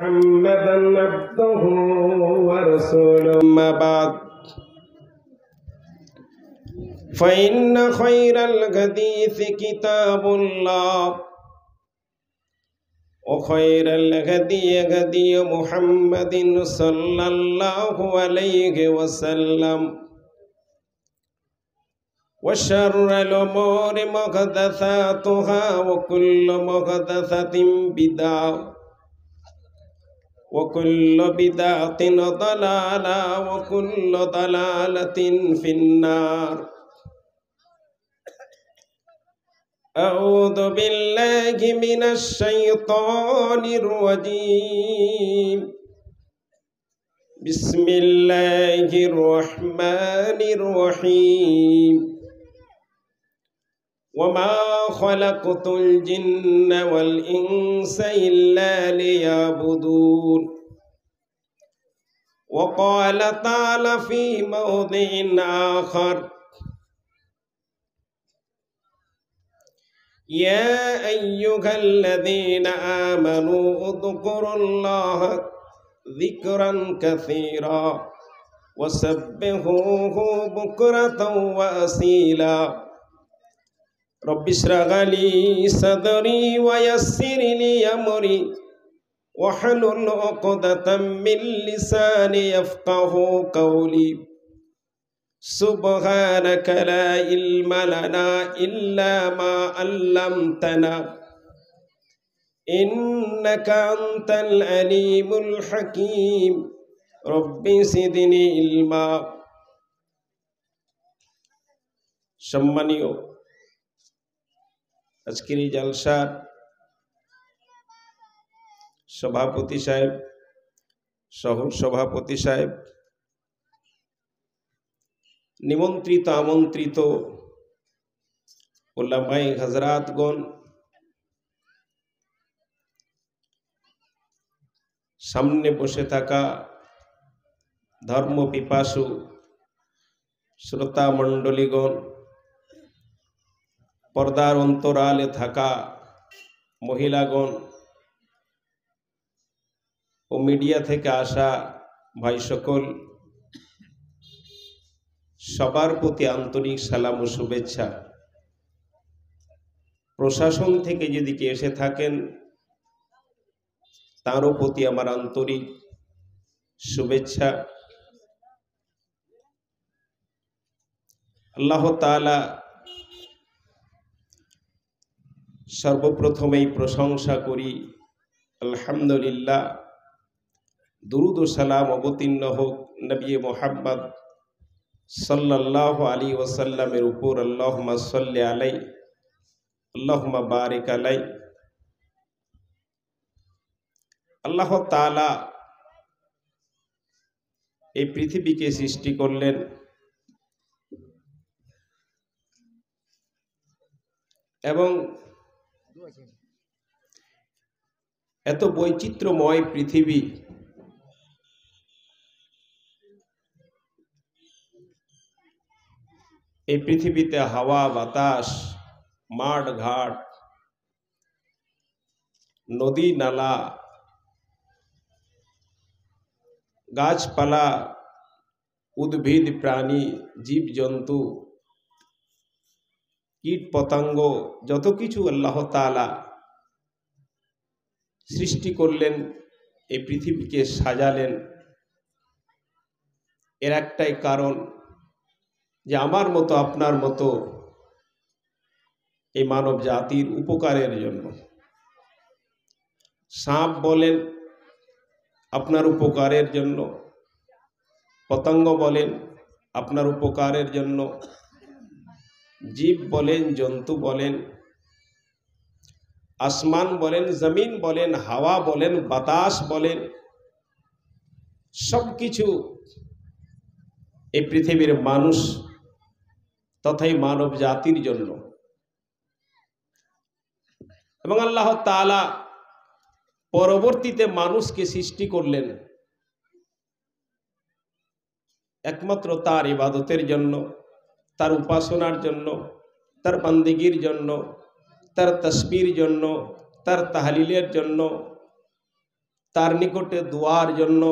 محمدا عبده ورسوله أما بعد فإن خير الحديث كتاب الله وخير الهدي هدي محمد صلى الله عليه وسلم وشر الأمور محدثاتها وكل محدثة بدعة وكل بدعة ضلالة وكل ضلالة في النار. أعوذ بالله من الشيطان الرجيم. بسم الله الرحمن الرحيم. وما خلقت الجن والإنس إلا ليعبدون. وقال تعالى في موضع آخر: يا أيها الذين آمنوا اذكروا الله ذكرا كثيرا وسبحوه بكرة وأصيلا. رب اشرح لي صدري ويسر لي أمري واحلل عقدة من لساني يفقهوا قولي. سبحانك لا علم لنا إلا ما علمتنا إنك أنت العليم الحكيم. رب زدني علما। সম্মানীয় আজকের এই জলসার সভাপতি সাহেব, সহ সভাপতি সাহেব, নিমন্ত্রিত আমন্ত্রিত উলামায়ে হযরতগণ, সামনে বসে থাকা ধর্ম পিপাসু শ্রোতা মণ্ডলীগণ, পর্দার অন্তরালে থাকা মহিলাগণ ও মিডিয়া থেকে আসা ভাই সকল, সবার প্রতি আন্তরিক সালাম ও শুভেচ্ছা। প্রশাসন থেকে যদি কেউ এসে থাকেন তারও প্রতি আমার আন্তরিক শুভেচ্ছা। আল্লাহ তাআলা সর্বপ্রথমেই প্রশংসা করি, আলহামদুলিল্লাহ। দুরুদ ও সালাম অবতীর্ণ হোক নবী মুহাম্মদ সাল্লাল্লাহু আলাইহি ওয়াসাল্লামের উপর। আল্লাহুম্মা সাল্লি আলাইহি আল্লাহুম্মা বারিক আলাইহি। আল্লাহ তাআলা এই পৃথিবীকে সৃষ্টি করলেন এবং এত বৈচিত্র্যময় পৃথিবী, এই পৃথিবীতে হাওয়া বাতাস, মাঠ ঘাট, নদী নালা, গাছপালা, উদ্ভিদ প্রাণী, জীব জন্তু, কীট পতঙ্গ, যত কিছু আল্লাহ তাআলা সৃষ্টি করলেন, এই পৃথিবীকে সাজালেন, এর একটাই কারণ যে আমার মতো আপনার মতো এই মানব জাতির উপকারের জন্য। সাপ বলেন আপনার উপকারের জন্য, পতঙ্গ বলেন আপনার উপকারের জন্য, জীব বলেন, জন্তু বলেন, আসমান বলেন, জমিন বলেন, হাওয়া বলেন, বাতাস বলেন, সব কিছু এই পৃথিবীর মানুষ তথাই মানব জাতির জন্য। এবং আল্লাহ তাআলা পরবর্তীতে মানুষকে সৃষ্টি করলেন একমাত্র তার ইবাদতের জন্য, তার উপাসনার জন্য, তার বান্দিগির জন্য, তার তাসবির জন্য, তার তাহলিলের জন্য, তার নিকটে দোয়ার জন্য,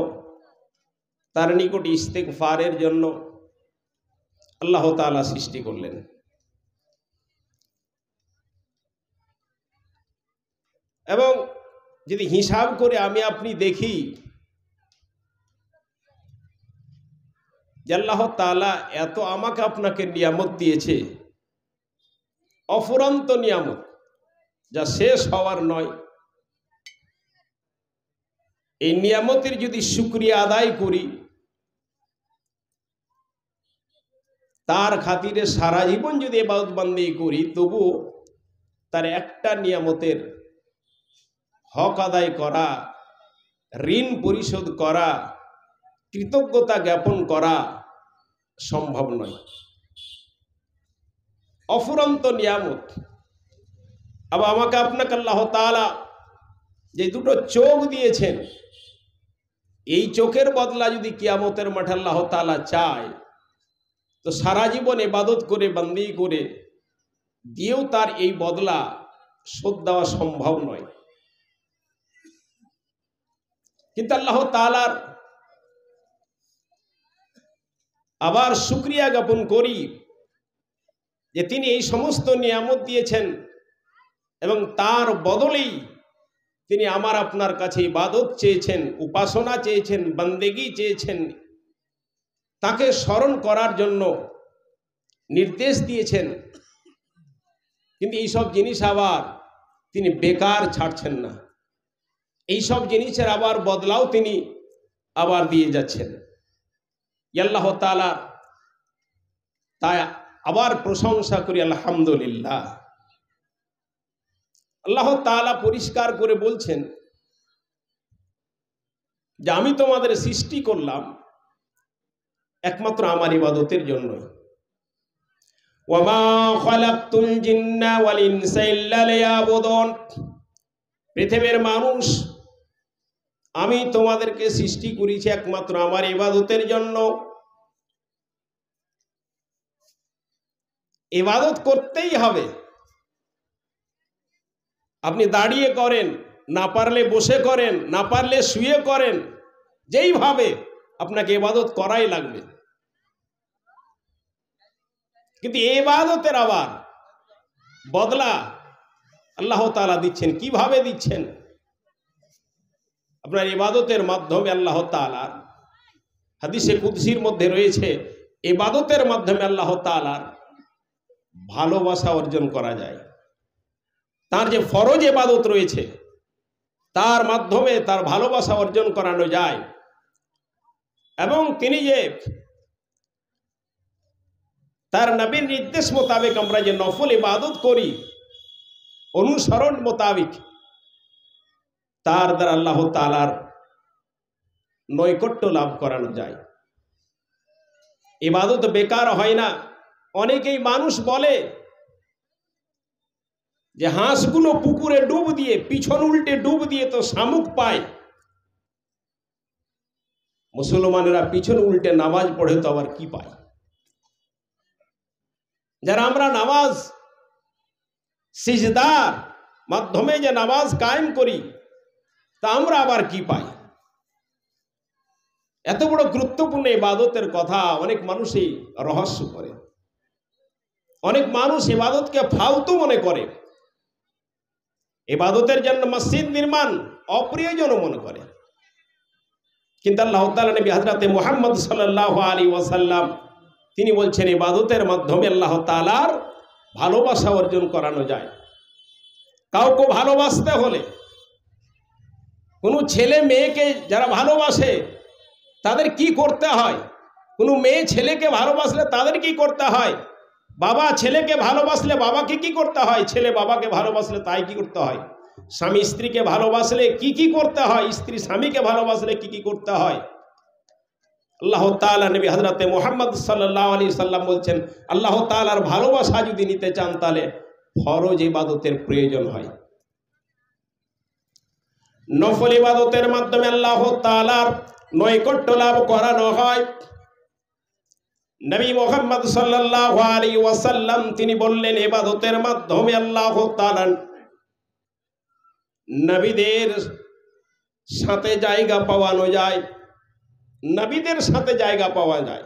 তার নিকটে ইস্তেগফারের জন্য আল্লাহ তাআলা সৃষ্টি করলেন। এবং যদি হিসাব করে আমি আপনি দেখি যে আল্লাহ তাআলা এত আমাকে আপনাকে নিয়ামত দিয়েছে, অফুরন্ত নিয়ামত, যা শেষ হওয়ার নয়। এই নিয়ামতের যদি শুকরিয়া আদায় করি, তার খাতিরে সারা জীবন যদি ইবাদত বান্দেগি করি, তবু তার একটা নিয়ামতের হক আদায় করা, ঋণ পরিশোধ করা, কৃতজ্ঞতা জ্ঞাপন করা সম্ভব নয়। অফুরন্ত নিয়ামত। আবার আমাকে আপনাকে আল্লাহ তাআলা যে দুটো চোখ দিয়েছেন, এই চোখের বদলা যদি কিয়ামতের মাঠে আল্লাহ তাআলা চায়, তো সারা জীবন ইবাদত করে বান্দেগি করে দিয়েও তার এই বদলা শোধ দেওয়া সম্ভব নয়। কিন্তু আল্লাহ তাআলার আবার শুকরিয়া জ্ঞাপন করি যে তিনি এই সমস্ত নিয়ামত দিয়েছেন এবং তার বদলেই তিনি আমার আপনার কাছে ইবাদত চেয়েছেন, উপাসনা চেয়েছেন, বান্দেগি চেয়েছেন, তাকে স্মরণ করার জন্য নির্দেশ দিয়েছেন। কিন্তু এইসব জিনিস আবার তিনি বেকার ছাড়ছেন না, এইসব জিনিসের আবার বদলাও তিনি আবার দিয়ে যাচ্ছেন। আল্লাহ তাআলা তাই আবার প্রশংসা করি, আলহামদুলিল্লাহ। আল্লাহ তাআলা পরিষ্কার করে বলছেন যে আমি তোমাদের সৃষ্টি করলাম একমাত্র আমার ইবাদতের জন্য। ওয়ামা খালাকতুল জিন্না ওয়াল ইনসা ইল্লা লিয়াবুদুন। পৃথিবীর মানুষ, আমি তোমাদেরকে সৃষ্টি করেছি একমাত্র আমার ইবাদতের জন্য। ইবাদত করতেই হবে। আপনি দাঁড়িয়ে করেন, না পারলে বসে করেন, না পারলে শুয়ে করেন, যেইভাবে আপনাকে ইবাদত করাই লাগবে। কিন্তু ইবাদতের আবার বদলা আল্লাহ তাআলা দিচ্ছেন। কিভাবে দিচ্ছেন? আপনার ইবাদতের মাধ্যমে আল্লাহ তাআলা, হাদিসে কুদসির মধ্যে রয়েছে, ইবাদতের মাধ্যমে আল্লাহ তাআলার ভালোবাসা অর্জন করা যায়। তার যে ফরজ ইবাদত রয়েছে তার মাধ্যমে তার ভালোবাসা অর্জন করানো যায়। এবং তিনি যে তার নবীর নির্দেশ মোতাবেক আমরা যে নফল ইবাদত করি, অনুসরণ মোতাবেক, তার দ্বারা আল্লাহ তাআলার নৈকট্য লাভ করানো যায়। ইবাদত বেকার হয় না। অনেকেই মানুষ বলে যে হাঁসগুলো পুকুরে ডুব দিয়ে, পিছন উল্টে ডুব দিয়ে তো শামুক পায়। মুসলমানেরা পিছন উল্টে নামাজ পড়ে তো আবার কি পায়? যারা আমরা নামাজ সিজদার মাধ্যমে যে নামাজ কায়েম করি, তা আমরা আবার কি পাই? এত বড় গুরুত্বপূর্ণ ইবাদতের কথা অনেক মানুষই রহস্য করে। অনেক মানুষ ইবাদতকে ফালতু মনে করে, ইবাদতের জন্য মসজিদ নির্মাণ অপ্রয়োজনীয় মনে করে। কিন্তু আল্লাহ তাআলা নবী হযরত মুহাম্মদ সাল্লাল্লাহু আলাইহি ওয়াসাল্লাম তিনি বলছেন, ইবাদতের মাধ্যমে আল্লাহ তাআলার ভালোবাসা অর্জন করানো যায়। কাউকে ভালোবাসতে হলে, কোনো ছেলে মেয়েকে যারা ভালোবাসে তাদের কি করতে হয়? কোনো মেয়ে ছেলেকে ভালোবাসলে তাদের কি করতে হয়? বাবা ছেলেকে ভালোবাসলে বাবাকে কি করতে হয়? ছেলে বাবাকে ভালোবাসলে তাই কি করতে হয়? স্বামী স্ত্রীকে ভালোবাসলে কি কি করতে হয়? স্ত্রী স্বামীকে ভালোবাসলে কি কি করতে হয়? আল্লাহ তাআলা নবী হযরত মুহাম্মদ সাল্লাল্লাহু আলাইহি সাল্লাম বলছেন, আল্লাহ তাআলার ভালোবাসা যদি নিতে চান তাহলে ফরজ ইবাদতের প্রয়োজন হয়। নফল ইবাদতের মাধ্যমে আল্লাহ তাআলার নৈকট্য লাভ করানো হয়। নবী মুহাম্মদ সাল্লাল্লাহু আলাইহি ওয়াসাল্লাম তিনি বললেন, ইবাদতের মাধ্যমে আল্লাহ তাআলা নবীদের সাথে জায়গা পাওয়ানো যায়, নবীদের সাথে জায়গা পাওয়া যায়।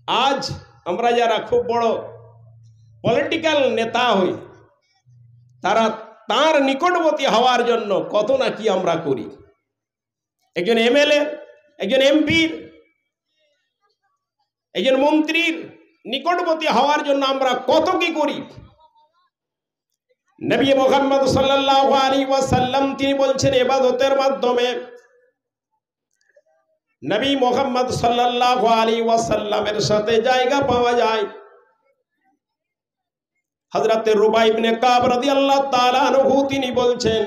আজ আমরা যারা খুব বড় পলিটিক্যাল নেতা হই, তারা তার নিকটবর্তী হওয়ার জন্য কত না কি আমরা করি। একজন এমএলএ, একজন এমপির, একজন মন্ত্রীর নিকটবর্তী হওয়ার জন্য আমরা কত কি করি। নবী মুহাম্মদ সাল্লাল্লাহু আলাইহি ওয়াসাল্লাম তিনি বলছেন ইবাদতের মাধ্যমে, নবী মুহাম্মদ সাল্লাল্লাহু আলাইহি ওয়াসাল্লামের সাথে জায়গা পাওয়া যায়। হযরত রুবাই ইবনে কাব রাদিয়াল্লাহু তাআলা আনহু তিনি বলছেন,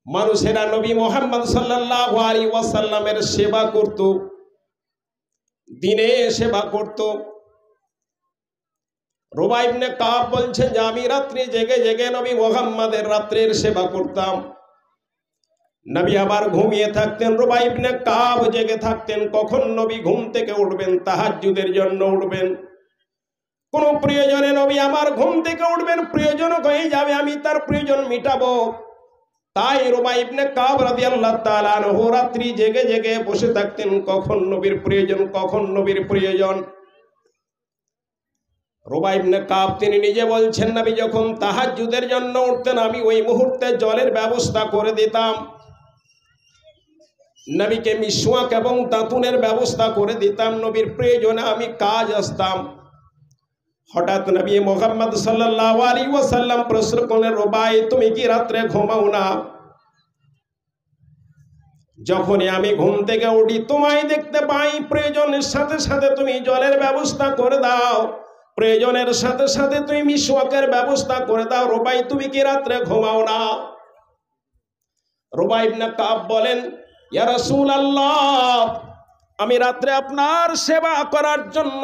মানুষেরা নবী মুহাম্মদ সাল্লাল্লাহু আলাইহি ওয়াসাল্লামের সেবা করত, দিনে সেবা করত। রুবাই ইবনে কাব বলছেন যে আমি রাত্রি জেগে জেগে নবী মুহাম্মাদের রাত্রের সেবা করতাম। নবী আবার ঘুমিয়ে থাকতেন, রুবাই ইবনে কাব জেগে থাকতেন। কখন নবী ঘুম থেকে উঠবেন? তাহাজ্জুদের জন্য উঠবেন। কোন প্রয়োজনে নবী আমার ঘুম থেকে উঠবেন, প্রয়োজন হয়ে যাবে, আমি তার প্রয়োজন মিটাবো। তাই রুবাই ইবনে কাব রাদিয়াল্লাহু তাআলা আনহু রাত্রি জেগে জেগে বসে থাকতেন, কখন নবীর প্রয়োজন, কখন নবীর প্রয়োজন। রুবাই ইবনে কাব তিনি নিজে বলছেন, নবী যখন তাহাজ্জুদের জন্য উঠতেন আমি ওই মুহূর্তে জলের ব্যবস্থা করে দিতাম, নবীকে মিসওয়াক এবং দাঁতুনের ব্যবস্থা করে দিতাম, নবীর প্রয়োজনে আমি কাজ আসতাম। হঠাৎ নবী মুহাম্মদ সাল্লাল্লাহু আলাইহি ওয়াসাল্লাম প্রশ্ন করলেন, রুবাই তুমি কি রাত্রে ঘুমাও না? যখনই আমি ঘুম থেকে উঠি তোমায় দেখতে পাই, প্রয়োজনের সাথে সাথে তুমি জলের ব্যবস্থা করে দাও, প্রয়োজনের সাথে সাথে তুমি মিসওয়াকের ব্যবস্থা করে দাও। রুবাই তুমি কি রাত্রে ঘুমাও না? রুবাই ইবনে কাব বলেন, ইয়া রাসূলুল্লাহ, আমি রাত্রে আপনার সেবা করার জন্য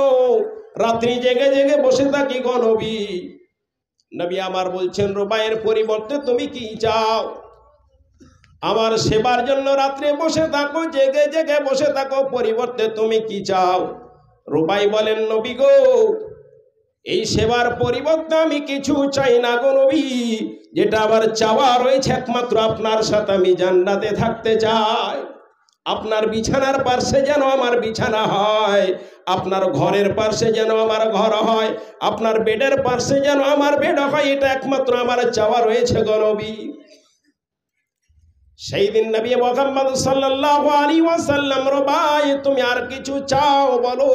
রাত্রি জেগে জেগে বসে থাকি গো নবী। নবী আমার বলছেন, রুবাইয়ের পরিবর্তে তুমি কি চাও? আমার সেবার জন্য রাত্রে বসে থাকো, জেগে জেগে বসে থাকো, পরিবর্তে তুমি কি চাও? রুবাই বলেন, নবী গো, এই সেবার পরিবর্তে আমি কিছু চাই না গো নবী, যেটা আমার চাওয়া রয়েছে একমাত্র আপনার সাথে আমি জান্নাতে থাকতে চাই। আপনার বিছানার পাশে যেন আমার বিছানা হয়, আপনার ঘরের পাশে যেন আমার ঘর হয়, আপনার বেডের পাশে যেন আমার বেড হয়, এটা একমাত্র আমার চাওয়া রয়েছে গো নবী। সেই দিন নবী মুহাম্মদ সাল্লাল্লাহু আলাইহি ওয়াসাল্লাম, রুবাই তুমি আর কিছু চাও বলো,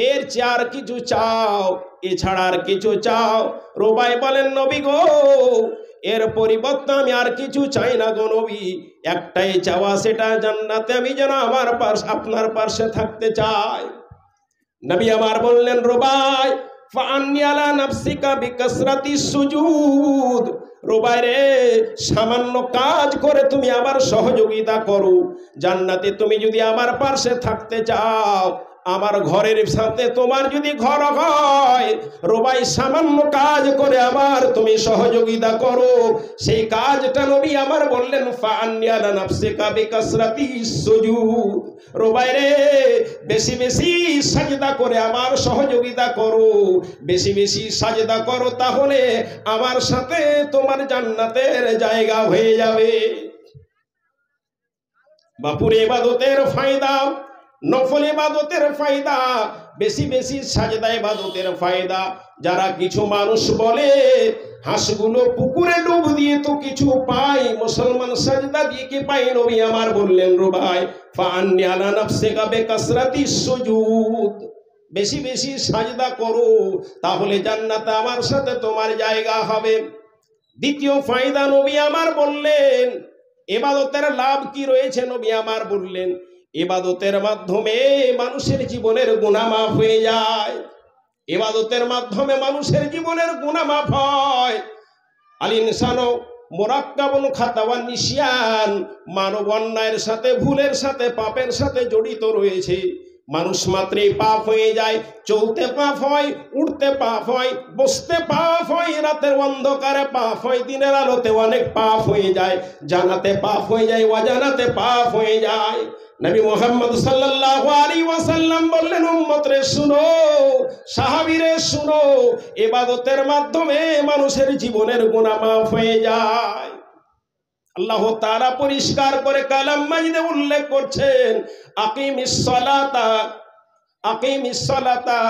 এর চেয়ে আর কিছু চাও, এছাড়া আর কিছু চাও? রুবাই বলেন, নবী গো, এর পরিবর্তে আমি আর কিছু চাই না গো নবী, একটাই চাওয়া, সেটা জান্নাতে আমি যেন আমার আপনার পাশে থাকতে চাই। নবী আমার বললেন, রুবাই ফাআন্নি আলা নাফসিকা বিকাসরাতি সুজুদ, রুবাই রে সামান্য কাজ করে তুমি আমার সহযোগিতা করো, জান্নাতে তুমি যদি আমার পাশে থাকতে চাও, আমার ঘরের সাথে তোমার যদি ঘর হয়, রুবাই সামান্য কাজ করে আমার তুমি সহযোগিতা করো। সেই কাজটা নবী আমার বললেন, ফাআন্নি আলা নাফসিকা বিকাসরাতি সুজুদ, রুবাই রে বেশি বেশি সাজদা করে আমার সহযোগিতা করো, বেশি বেশি সাজদা করো, তাহলে আমার সাথে তোমার জান্নাতের জায়গা হয়ে যাবে। বাপুরে ইবাদতের ফায়দা, নফল ইবাদতের ফায়দা, বেশি বেশি সাজদা ইবাদতের ফায়দা। যারা কিছু মানুষ বলে হাঁসগুলো পুকুরে ডুব দিয়ে তো কিছু পাই, মুসলমান সাজদা দিয়ে কি পাই? নবী আমার বললেন, রুবাই ফাআন্নি আলা নাফসিকা বিকাসরাতি সুজুদ, বেশি বেশি সাজদা করো, তাহলে জান্নাতে আমার সাথে তোমার জায়গা হবে। দ্বিতীয় ফায়দা নবী আমার বললেন, ইবাদতের লাভ কি রয়েছে? নবী আমার বললেন, ইবাদতের মাধ্যমে মানুষের জীবনের গুনাহ মাফ হয়ে যায়, ইবাদতের মাধ্যমে মানুষের জীবনের গুনাহ মাফ হয়। আল ইনসানু মুরাক্কাবুন খাতাওয়ান নিসিয়ান, মানব অন্যায়ের সাথে, ভুলের সাথে, পাপের সাথে জড়িত রয়েছে। মানুষ মাত্রই পাপ হয়ে যায়, চলতে পাপ হয়, উঠতে পাপ হয়, বসতে পাপ হয়, রাতের অন্ধকারে পাপ হয়, দিনের আলোতে অনেক পাপ হয়ে যায়, জানাতে পাপ হয়ে যায়, অজানাতে পাপ হয়ে যায়। নবী মুহাম্মদ সাল্লাল্লাহু আলাইহি ওয়াসাল্লাম বললেন, উম্মত রে শুনো, সাহাবীরে শুনো, ইবাদতের মাধ্যমে মানুষের জীবনের গুনাহ মাফ হয়ে যায়। আল্লাহ তাআলা পরিষ্কার করে কালাম মাজিদে উল্লেখ করছেন, আকিমিস সালাতা,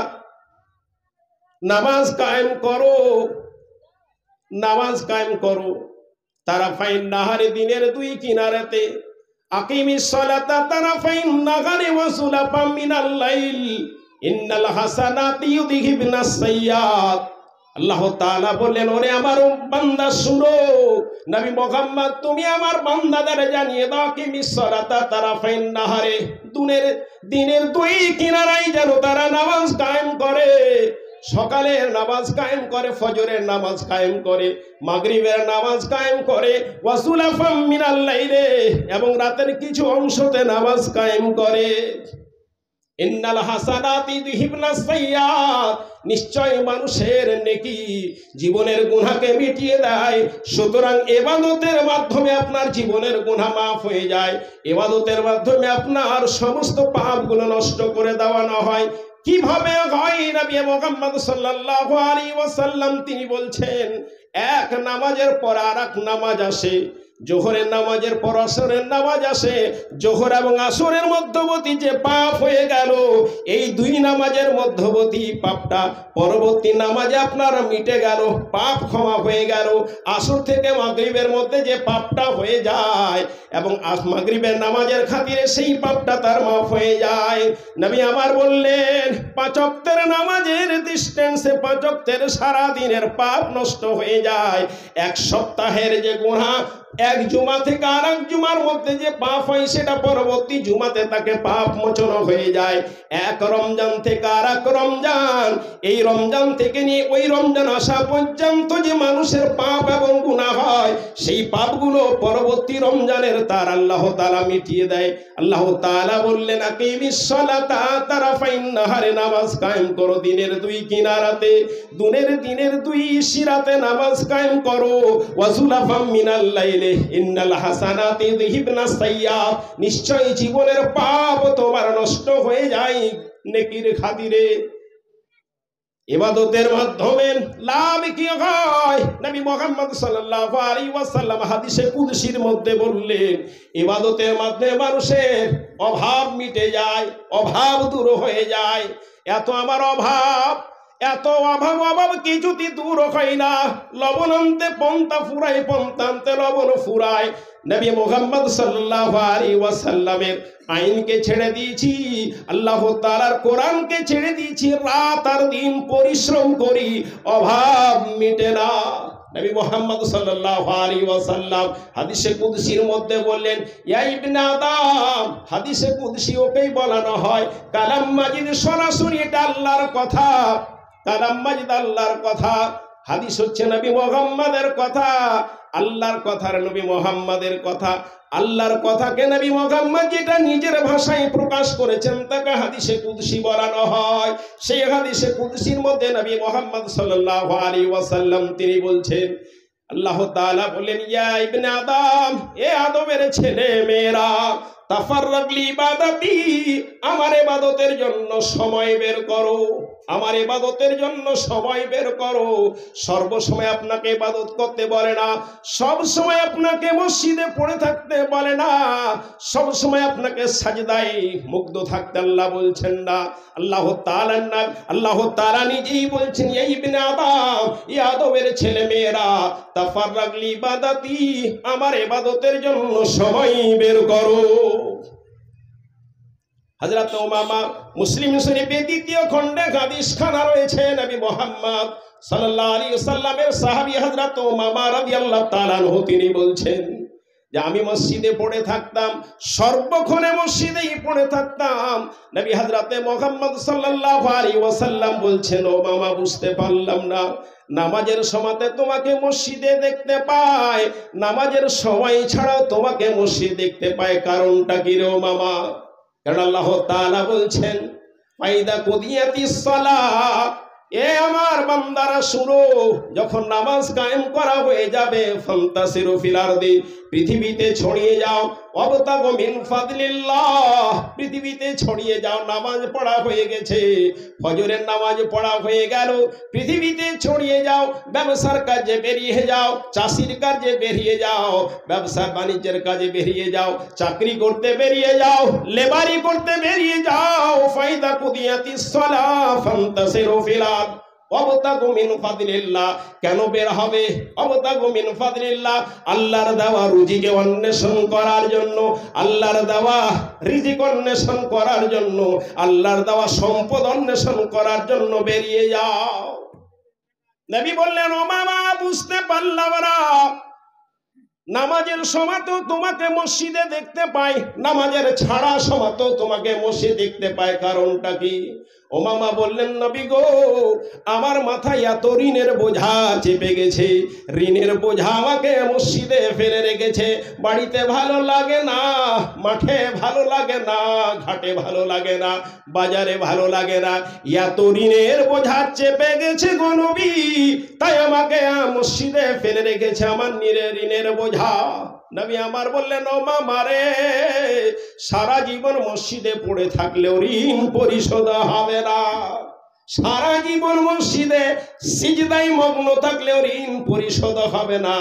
নামাজ কায়েম করো, নামাজ কায়েম করো। তারাফাইন নাহারে, দিনের দুই কিনারাতে। আকিমিস সালাতা তারাফাইন নাহারি ওয়া সুলাফাম মিনাল লাইল ইন্নাল হাসানাতি ইউযহিবনাস সাইয়্যাত। আল্লাহ তাআলা বললেন, ওরে আমার বান্দা শুনো, নবী মুহাম্মদ তুমি আমার বান্দাদের জানিয়ে দাও, আকিমিস সালাতা তারাফাইন নাহারে, দিনের দুই কিনারায় যেন তারা নামাজ কায়েম করে। সকালের নামাজ কায়েম করে, ফজরের নামাজ কায়েম করে, মাগরিবের নামাজ কায়েম করে, ওয়াসুলাফাম মিনাল লাইলে, এবং রাতের কিছু অংশতে নামাজ কায়েম করে। ইন্নাল হাসানাতি ইউযহিবনাস সাইয়্যাত, নিশ্চয় মানুষের নেকি জীবনের গুনাহকে মিটিয়ে দেয়। সুতরাং ইবাদতের মাধ্যমে আপনার জীবনের গুনাহ মাফ হয়ে যায়, ইবাদতের মাধ্যমে আপনার সমস্ত পাপগুলো নষ্ট করে দেওয়ানো হয়। কিভাবে হয়? নবী মুহাম্মদ সাল্লাল্লাহু আলাইহি ওয়াসাল্লাম তিনি বলছেন, এক নামাজের পর আরেক নামাজ আসে, জোহরের নামাজের পর আসরের নামাজ আসে। জোহর এবং আসরের মধ্যবর্তী যে পাপ হয়ে গেল, এই দুই নামাজের মধ্যবর্তী পাপটা পরবর্তী নামাজে আপনার মিটে গেল, পাপ ক্ষমা হয়ে গেল। আসর থেকে মাগরিবের মধ্যে যে পাপটা হয়ে যায়, এবং মাগরিবের নামাজের খাতিরে সেই পাপটা তার মাফ হয়ে যায়। নবী আমার বললেন, 5 ওয়াক্তের নামাজের ডিস্টেন্সে 5 ওয়াক্তের সারা দিনের পাপ নষ্ট হয়ে যায়। এক সপ্তাহের যে গুনাহ এক জুমা থেকে আরেক জুমার মধ্যে যে পাপ হয়, সেটা পরবর্তী জুমাতে তাকে পাপ মোচন হয়ে যায়। এক রমজান থেকে আরেক রমজান, এই রমজান থেকে নিয়ে ওই রমজান আসা পর্যন্ত যে মানুষের পাপ এবং গুনাহ হয়, সেই পাপগুলো পরবর্তী রমজানের তার আল্লাহ তাআলা মিটিয়ে দেয়। আল্লাহ তাআলা বললেন, আকিমিস সালাতা তারাফাইন নাহারে, নামাজ কায়েম করো দিনের দুই কিনারাতে, দিনের দুই শিরাতে নামাজ কায়েম করো। ওয়াজুলাফাম মিনাল লাইলি ইন্নাল হাসানাতি ইউযহিবনাস সাইয়্যাত, নিশ্চয় জীবনের পাপ তোমার নষ্ট হয়ে যায় নেকির খাতিরে। ইবাদতের মাধ্যমে লাভ কি হয়? নবী মুহাম্মদ সাল্লাল্লাহু আলাইহি ওয়াসাল্লাম হাদিসে কুদসির মধ্যে বললেন, ইবাদতের মাধ্যমে মানুষের অভাব মিটে যায়, অভাব দূর হয়ে যায়। এত আমার অভাব, এত অভাব কিছুতে দূর হয় না। লবণ আনতে পন্থা ফুরায়, পন্থা আনতে লবণ ফুরায়। নবী মুহাম্মদ সাল্লাল্লাহু আলাইহি ওয়াসাল্লামের আইনকে ছেড়ে দিয়েছি, আল্লাহ তাআলার কোরআনকে ছেড়ে দিয়েছি, রাত আর দিন পরিশ্রম করি, অভাব মিটে না। নবী মুহাম্মদ সাল্লাল্লাহু আলাইহি ওয়াসাল্লাম হাদিসে কুদসির মধ্যে বললেন, ইয়া ইবনে আদম, হাদিসে কুদসি ওকেই বলানো হয়, কালাম মাজিদ সরাসরি এটা আল্লাহর কথা, কালাম মাজিদ আল্লাহর কথা, হাদিস হচ্ছে নবী মুহাম্মাদের কথা, আল্লাহর কথা, নবী মুহাম্মাদের কথা। আল্লাহর কথাকে নবী মুহাম্মদ যেটা নিজের ভাষায় প্রকাশ করেছেন, তাকে হাদিসে কুদসি বলানো হয়। সেই হাদিসে কুদসির মধ্যে নবী মুহাম্মদ সাল্লাল্লাহু আলাইহি ওয়াসাল্লাম তিনি বলছেন, আল্লাহ তাআলা বলেন, ইয়া ইবনে আদম, এ আদমের ছেলে মেয়েরা, তাফাররাক লিবাদাতি, আমার ইবাদতের জন্য সময় বের করো, আমার ইবাদতের জন্য সময় বের করো। সর্বসময় আপনাকে ইবাদত করতে বলে না, সব সময় আপনাকে মসজিদে পড়ে থাকতে বলে না, সব সময় আপনাকে সাজদায় মুগ্ধ থাকতে আল্লাহ বলছেন না। আল্লাহ তাআলা নিজেই বলছেন, ইয়া ইবনে আদম, ইয়া আদমের ছেলে মেয়েরা, তাফাররাক লিবাদাতি, আমার ইবাদতের জন্য সময় বের করো। হযরত উমামা মুসলিম শরীফে 2য় খণ্ডে হাদিস খানা রয়েছে, নবী মুহাম্মদ সাল্লাল্লাহু আলাইহি ওয়াসাল্লামের সাহাবী হযরত উমামা রাদিয়াল্লাহু তাআলা আনহু তিনি বলছেন যে আমি মসজিদে পড়ে থাকতাম, সর্বক্ষণে মসজিদেই পড়ে থাকতাম। নবী হযরত মুহাম্মদ সাল্লাল্লাহু আলাইহি ওয়াসাল্লাম বলছেন, ও মামা বুঝতে পারলাম না, নামাজের সময়তে তোমাকে মসজিদে দেখতে পাই, নামাজের সময় ছাড়াও তোমাকে মসজিদ দেখতে পাই, কারণটা কি রে ও মামা? কারণ আল্লাহ তাআলা বলছেন, ফাইদা কুদিয়াতিস সালাহ, এ আমার বান্দারা শুনো, যখন নামাজ কায়েম করা হয়ে যাবে, ফান্তাসিরু ফিল আরদি, পৃথিবীতে ছড়িয়ে যাও, ওয়াবতাগু মিন ফাদলিল্লাহ, পৃথিবীতে ছড়িয়ে যাও। নামাজ পড়া হয়ে গেছে, ফজরের নামাজ পড়া হয়ে গেল, পৃথিবীতে ছড়িয়ে যাও, ব্যবসার কাজে বেরিয়ে যাও, চাষির কাজে বেরিয়ে যাও, ব্যবসা বাণিজ্যের কাজে বেরিয়ে যাও, চাকরি করতে বেরিয়ে যাও, লেবারি করতে বেরিয়ে যাও। ফাইদা কুদিয়াতিস সালাহ ফান্তাসিরু ফিল আরদ ওয়াবতাগু মিন ফাদলিল্লাহ। কেন বের হবে? ওয়াবতাগু মিন ফাদলিল্লাহ, আল্লাহর দেওয়া রুজিকে অন্বেষণ করার জন্য, আল্লাহর দেওয়া রিজিক অন্বেষণ করার জন্য, আল্লাহর দেওয়া সম্পদ অন্বেষণ করার জন্য বেরিয়ে যাও। নবী বললেন, ও মামা, বুঝতে পারলাম না, নামাজের সময় তো তোমাকে মসজিদে দেখতে পাই, নামাজের ছাড়া সময় তো তোমাকে মসজিদে দেখতে পাই, কারণটা কি? ও মামা বললেন, নবী গো, আমার মাথায় এত ঋণের বোঝা চেপে গেছে, ঋণের বোঝা আমাকে মসজিদে ফেলে রেখেছে। বাড়িতে ভালো লাগে না, মাঠে ভালো লাগে না, ঘাটে ভালো লাগে না, বাজারে ভালো লাগে না, এত ঋণের বোঝা চেপে গেছে গো নবী, তাই আমাকে মসজিদে ফেলে রেখেছে আমার ঋণের বোঝা। নবী আমার বললেন, ও মামা রে, সারা জীবন মসজিদে পড়ে থাকলেও ঋণ পরিশোধ হবে না, সারা জীবন মসজিদে সিজদায় মগ্ন থাকলেও ঋণ পরিশোধ হবে না।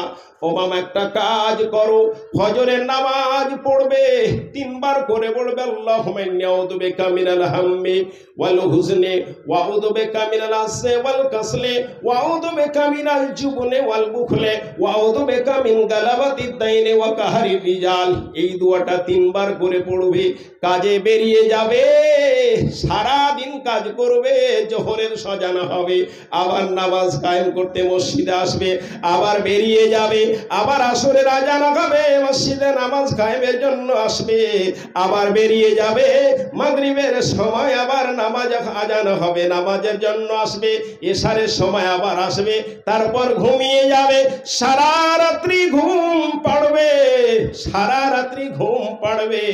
ও মামা, একটা কাজ করো, ফজরের নামাজ পড়বে, 3 বার করে পড়বে, আল্লাহুম্মা ইন্নী আউযু বিকা মিনাল হাম্মি ওয়াল হুজনি ওয়া আউযু বিকা মিনাল আসি ওয়াল কাসলি ওয়া আউযু বিকা মিনাল জুবনি ওয়াল বুখলি ওয়া আউযু বিকা মিন গালাবাতিদ দাইনি ওয়া কাহরির রিজাল। এই দোয়াটা 3 বার করে পড়বে, কাজে বেরিয়ে যাবে, সারা দিন কাজ করবে, জোহরের সাজানো হবে, আবার নামাজ কায়েম করতে মসজিদে আসবে, আবার বেরিয়ে যাবে, আবার আসরের আজান হবে, মসজিদে নামাজ কায়েমের জন্য আসবে, আবার বেরিয়ে যাবে, মাগরিবের সময় আবার নামাজ আজান হবে, নামাজের জন্য আসবে, এশারের সময় আবার আসবে, তারপর ঘুমিয়ে যাবে, সারা রাত্রি ঘুম পাড়বে, সারা রাত্রি ঘুম পাড়বে।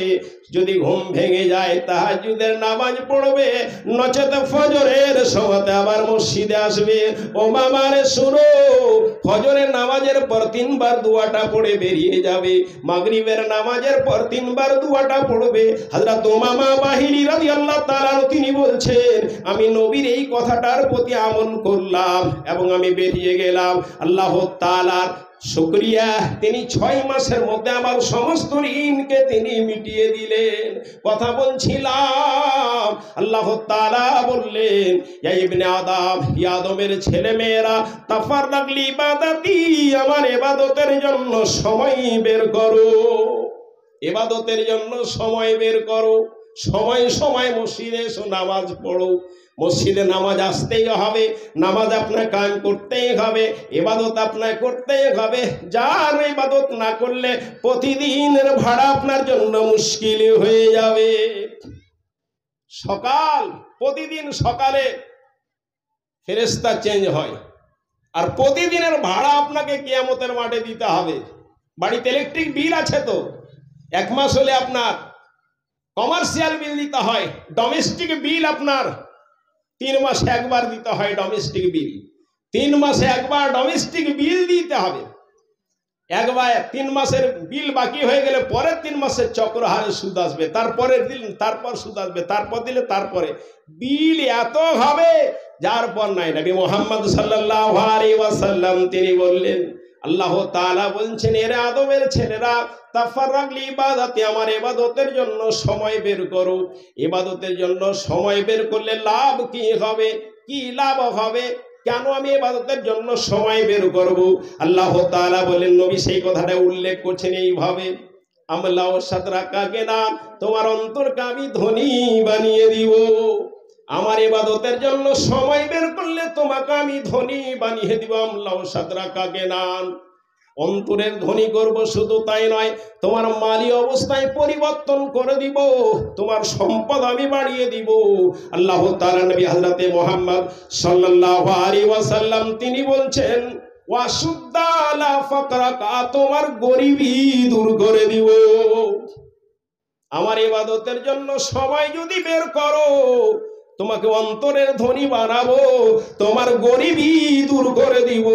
যদি ঘুম ভেঙে যায় তাহাজ্জুদের নামাজ পড়বে, নচেত ফজরের সময় আবার মসজিদে আসবে। ও মামারে শুনো, ফজরের নামাজের পর 3 বার দোয়াটা পড়ে বেরিয়ে যাবে, মাগরিবের নামাজের পর 3 বার দোয়াটা পড়বে। হযরত উমামা বাহিনী রাদিয়াল্লাহু তাআলা তিনি বলছেন, আমি নবীর এই কথাটার প্রতি আমল করলাম এবং আমি বেরিয়ে গেলাম। আল্লাহ তাআলার শুকরিয়া, তিনি 6 মাসের মধ্যে আমার সমস্ত ঋণকে তিনি মিটিয়ে দিলেন। কথা বলছিলাম, আল্লাহ তাআলা বললেন, ইয়া ইবনে আদম, ইয়া আদমের ছেলে মেয়েরা, তাফাররাক লি ইবাদাতি, আমার ইবাদতের জন্য সময় বের করো, ইবাদতের জন্য সময় বের করো, সময় সময় মসজিদে এসো, নামাজ পড়ো, মসজিদে নামাজ আসতেই হবে, নামাজ আপনার কায়েম করতেই হবে, ইবাদত আপনার করতেই হবে। যার ইবাদত না করলে প্রতিদিনের ভাড়া আপনার জন্য মুশকিল হয়ে যাবে। প্রতিদিন সকালে ফেরেশতা চেঞ্জ হয়, আর প্রতিদিনের ভাড়া আপনাকে কিয়ামতের মাঠে দিতে হবে। বাড়িতে ইলেকট্রিক বিল আছে তো, 1 মাস হলে আপনার কমার্শিয়াল বিল দিতে হয়, ডোমেস্টিক বিল আপনার 3 মাসে একবার দিতে হয়, ডোমেস্টিক বিল 3 মাসে একবার ডোমেস্টিক বিল দিতে হবে। একবার 3 মাসের বিল বাকি হয়ে গেলে পরের 3 মাসের চক্রহারে সুদ আসবে, তারপরের দিন তারপর সুদ আসবে, তারপর দিলে তারপরে বিল এত হবে যার পর নাই। নবী মুহাম্মদ সাল্লাল্লাহু আলাইহি ওয়াসাল্লাম তিনি বললেন, আল্লাহ তাআলা বলছেন, এরা আদমের ছেলেরা, তাফাররাক লি ইবাদাতি, আমার ইবাদতের জন্য সময় বের করো। ইবাদতের জন্য সময় বের করলে লাভ কি হবে? কি লাভ হবে? কেন আমি ইবাদতের জন্য সময় বের করব? আল্লাহ তাআলা বলেন, নবী সেই কথাটা উল্লেখ করছেন এইভাবে, আমলাও সাদরাকা গেনা, তোমার অন্তরকে আমি ধনী বানিয়ে দিব। আমার ইবাদতের জন্য সময় বের করলে তোমাকে আমি ধনী বানিয়ে দিব। আমলাও সাদরাকা গেনা, অন্তরের ধনী করব, শুধু তাই নয়, তোমার মালি অবস্থায় পরিবর্তন করে দিব, তোমার সম্পদ আমি বাড়িয়ে দিব। আল্লাহ তাআলা নবী হযরতে মুহাম্মদ সাল্লাল্লাহু আলাইহি ওয়াসাল্লাম তিনি বলছেন, ওয়াসুদ্দা আলা ফাকরাকা, তোমার গরিবি দূর করে দিব। আমার ইবাদতের জন্য সময় যদি বের করো, তোমাকে অন্তরের ধনী বানাবো, তোমার গরিবি দূর করে দিব।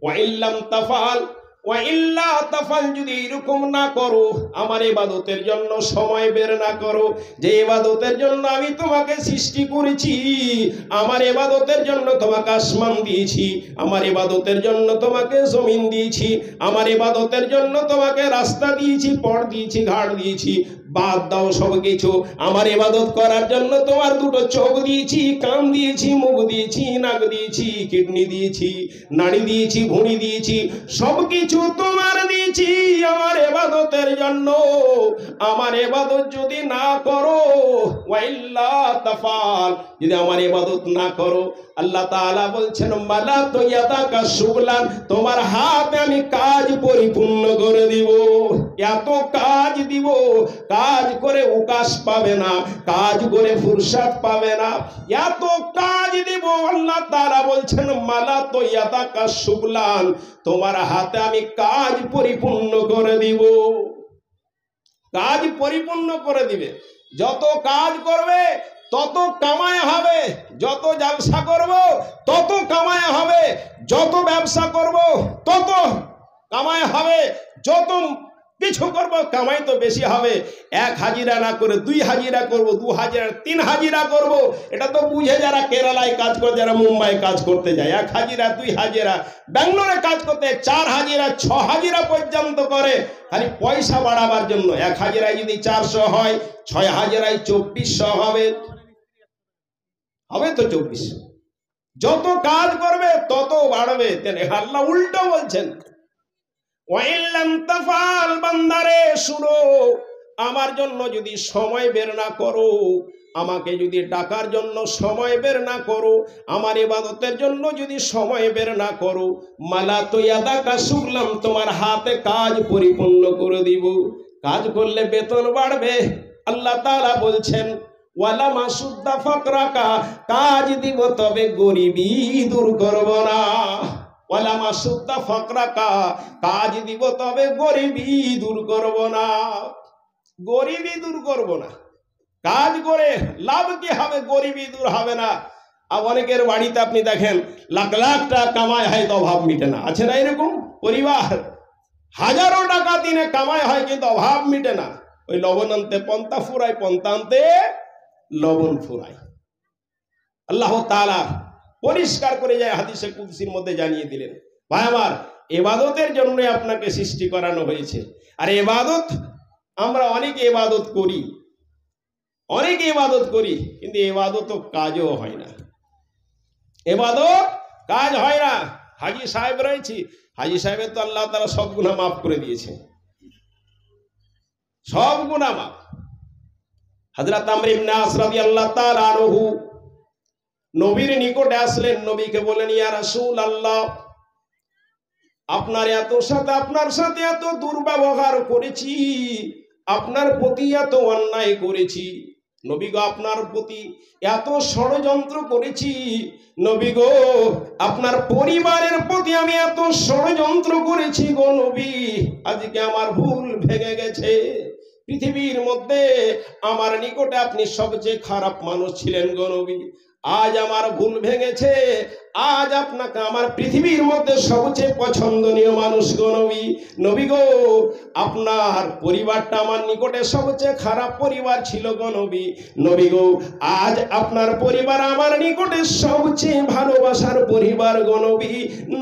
ওয়া ইল্লাম তাফাল ওয়া ইল্লা তাফাল, যদি এরকম না করো, আমার ইবাদতের জন্য সময় বের না করো, যে ইবাদতের জন্য আমি তোমাকে সৃষ্টি করেছি, আমার ইবাদতের জন্য তোমাকে আসমান দিয়েছি, আমার ইবাদতের জন্য তোমাকে জমিন দিয়েছি, আমার ইবাদতের জন্য তোমাকে রাস্তা দিয়েছি, পথ দিয়েছি, ঘাট দিয়েছি, বাদ দাও সব কিছু। আমার ইবাদত করার জন্য তোমার দুটো চোখ দিয়েছি, কান দিয়েছি, মুখ দিয়েছি, নাক দিয়েছি, কিডনি দিয়েছি, নাড়ি দিয়েছি, ভুঁড়ি দিয়েছি, সব কিছু তোমার দিয়েছি আমার ইবাদতের জন্য। আমার ইবাদত যদি না করো, ওয়াইল্লা তাফাল, যদি আমার ইবাদত না করো, আল্লাহ তাআলা বলছেন মালা তো ইয়াদাকা শুগলান, তোমার হাতে আমি কাজ পরিপূর্ণ করে দিব, এত কাজ দিব, কাজ করে উকাশ পাবে না, কাজ করে ফুরসাত পাবে না, এত কাজ দিব। আল্লাহ তাআলা বলছেন মালা তো ইয়াদাকা শুগলান, তোমার হাতে আমি কাজ পরিপূর্ণ করে দিব। কাজ পরিপূর্ণ করে দিবে, যত কাজ করবে তত কামায় হবে, যত ব্যবসা করব তত কামায় হবে, যত ব্যবসা করব তত কামায় হবে, যত কিছু করব কামাই তো বেশি হবে। এক হাজিরা না করে 2 হাজিরা করব, 2 হাজিরা 3 হাজিরা করব, এটা তো বুঝে যারা কেরালায় কাজ করে, যারা মুম্বাই কাজ করতে যায়, 1 হাজিরা 2 হাজিরা, ব্যাঙ্গালোরে কাজ করতে 4 হাজিরা 6 হাজিরা পর্যন্ত করে, খালি পয়সা বাড়াবার জন্য। 1 হাজিরায় যদি 400 হয়, 6 হাজিরায় 2400 হবে, হবে তো 2400। যত কাজ করবে তত বাড়বে। আল্লাহ উল্টো বলছেন ওয়াইল্লাম তাফাল, বান্দারে শুনো, আমার জন্য যদি সময় বের না করো, আমাকে যদি ডাকার জন্য সময় বের না করো, আমার ইবাদতের জন্য যদি সময় বের না করো, মালা তো ইয়াদাকা শুগলাম, তোমার হাতে কাজ পরিপূর্ণ করে দিব। কাজ করলে বেতন বাড়বে। আল্লাহ তাআলা বলছেন ওয়ালা মাসুদ্দা ফাকরাকা, কাজ দিব তবে গরিবি দূর করব না। ওয়ালা মাসুদ্দা ফাকরাকা, কাজ দিব তবে গরিবি দূর করব না, গরিবি দূর করব না। কাজ করে লাভ কি হবে? গরিবি দূর হবে না। আর অনেকের বাড়িতে আপনি দেখেন লাখ লাখ টাকা কামাই হয় তো অভাব মিটে না, আছে না এরকম পরিবার? হাজারো টাকা দিনে কামাই হয় কিন্তু অভাব মিটে না। ওই লবণ আনতে পন্থা ফুরায়, পন্থা আনতে লবণ ফুরায়। আল্লাহ তাআলা পরিষ্কার করে যায় হাদিসে কুদসির মধ্যে জানিয়ে দিলেন, ভাই আমার, ইবাদতের জন্য আপনাকে সৃষ্টি করানো হয়েছে। আর ইবাদত, আমরা অনেকে ইবাদত করি, অনেকে ইবাদত করি, কিন্তু ইবাদত কাজও হয় না, ইবাদত কাজ হয় না। হাজী সাহেব রয়েছি, হাজী সাহেবের তো আল্লাহ তাআলা সব গুনাহ মাফ করে দিয়েছে, সব গুনাহ মাফ। হযরত আমর ইবনে আস রাদিয়াল্লাহু তাআলা আনহু নবীর নিকটে আসলেন, নবীকে বলেন ইয়া রাসূলুল্লাহ, আপনার সাথে এত দুর্ব্যবহার করেছি, আপনার প্রতি এত অন্যায় করেছি, নবী গো, আপনার প্রতি এত ষড়যন্ত্র করেছি, নবী গো, আপনার পরিবারের প্রতি আমি এত ষড়যন্ত্র করেছি গো নবী, আজকে আমার ভুল ভেঙে গেছে। পৃথিবীর মধ্যে আমার নিকটে আপনি সবচেয়ে খারাপ মানুষ ছিলেন গো নবী, আজ আমার ভুল ভেঙেছে, আজ আপনাকে আমার পৃথিবীর মধ্যে সবচেয়ে পছন্দনীয় মানুষ গো নবী। নবী গো, আপনার পরিবারটা আমার নিকটে সবচেয়ে খারাপ পরিবার ছিল গো নবী। নবী গো, আজ আপনার পরিবার আমার নিকটে সবচেয়ে ভালোবাসার পরিবার গো নবী।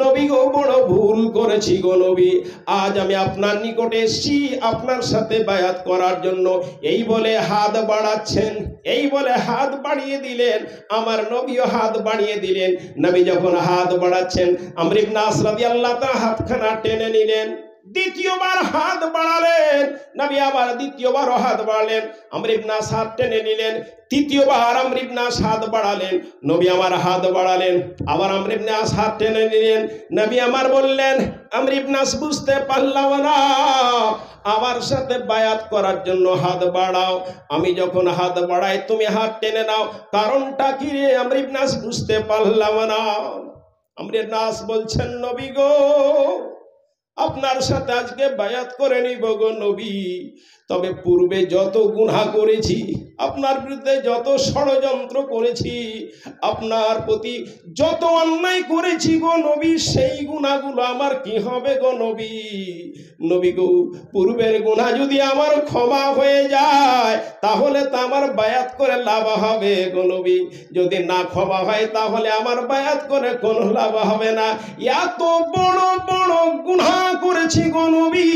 নবী গো, বড় ভুল করেছি গো নবী, আজ আমি আপনার নিকটে এসেছি আপনার সাথে বায়াত করার জন্য। এই বলে হাত বাড়াচ্ছেন, এই বলে হাত বাড়িয়ে দিলেন, আমার নবীও হাত বাড়িয়ে দিলেন। নবী যখন হাত বাড়াচ্ছেন, আমর ইবনে আস রাদিয়াল্লাহু তাআলা হাতখানা টেনে নিলেন, দ্বিতীয়বার হাত বাড়ালেন, নবী আবার দ্বিতীয়বারও হাত বাড়ালেন, আমর ইবনে আস হাত টেনে নিলেন, তৃতীয়বার আমর ইবনে আস হাত বাড়ালেন, নবী আমার হাত বাড়ালেন, আবার আমর ইবনে আস হাত টেনে নিলেন, নবী আমার বললেন আমর ইবনে আস, বুঝতে পারলাম না, আমার সাথে বায়াত করার জন্য হাত বাড়াও, আমি যখন হাত বাড়াই তুমি হাত টেনে নাও, কারণটা কি রে? আমর ইবনে আস বুঝতে পারলাম না। আমর ইবনে আস বলছেন, নবী গো, আপনার সাথে আজকে বায়াত করে নিব গো নবী, তবে পূর্বে যত গুনাহ করেছি, আপনার বিরুদ্ধে যত ষড়যন্ত্র করেছি, আপনার প্রতি যত অন্যায় করেছি গো নবী, সেই গুনাহগুলো আমার কি হবে গো নবী? নবী গো, পূর্বের গুনাহ যদি আমার ক্ষমা হয়ে যায় তাহলে তো আমার বায়াত করে লাভ হবে গো নবী। যদি না ক্ষমা হয় তাহলে আমার বায়াত করে কোনো লাভ হবে না। এত বড় বড় গুনাহ করেছি গো নবী,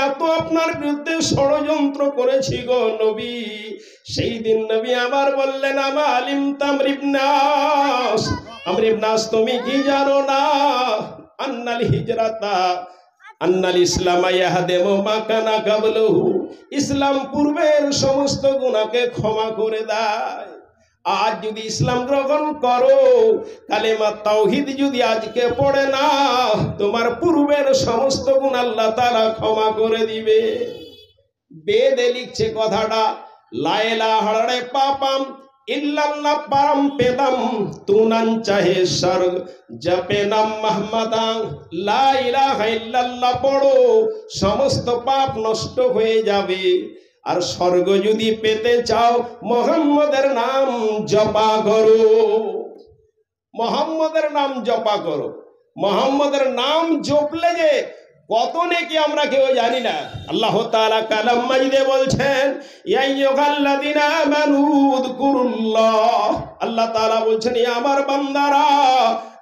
এত আপনার বিরুদ্ধে ষড়যন্ত্র করেছি গো নবী। সেই দিন নবী আবার বললেন, আমা আলিমতা আমর ইবনে আস, তুমি কি জানো না? আন্নাল হিজরাতা আন্নাল ইসলাম ইয়াহদিমু মা কানা ক্বাবলহু, ইসলাম পূর্বের সমস্ত গুনাহকে ক্ষমা করে দেয়। আজ যদি ইসলাম গ্রহণ করো, কালেমা তাওহীদ যদি আজকে পড়ে না, তোমার পূর্বের সমস্ত গুনাহ আল্লাহ তাআলা ক্ষমা করে দিবে। বেদে লিখছে কথাটা, লা ইলাহা রে পাপাম ইল্লাল্লাহ পারম পেদম তুনান চাহে স্বর্গ জপে নাম মুহাম্মাদাং, লা ইলাহা ইল্লাল্লাহ পড়ো, সমস্ত পাপ নষ্ট হয়ে যাবে। আর স্বর্গ যদি পেতে চাও মুহাম্মদের নাম জপা করো, মুহাম্মদের নাম জপা করো। মুহাম্মদের নাম জপলে যে কত নেকি আমরা কেউ জানি না। আল্লাহ তাআলা কালাম মাজিদে বলছেন, ইয়া আইয়ুহাল্লাযিনা আমানু উযকুরুল্লাহ, আল্লাহ তাআলা বলছেন, ইয়া আমার বান্দারা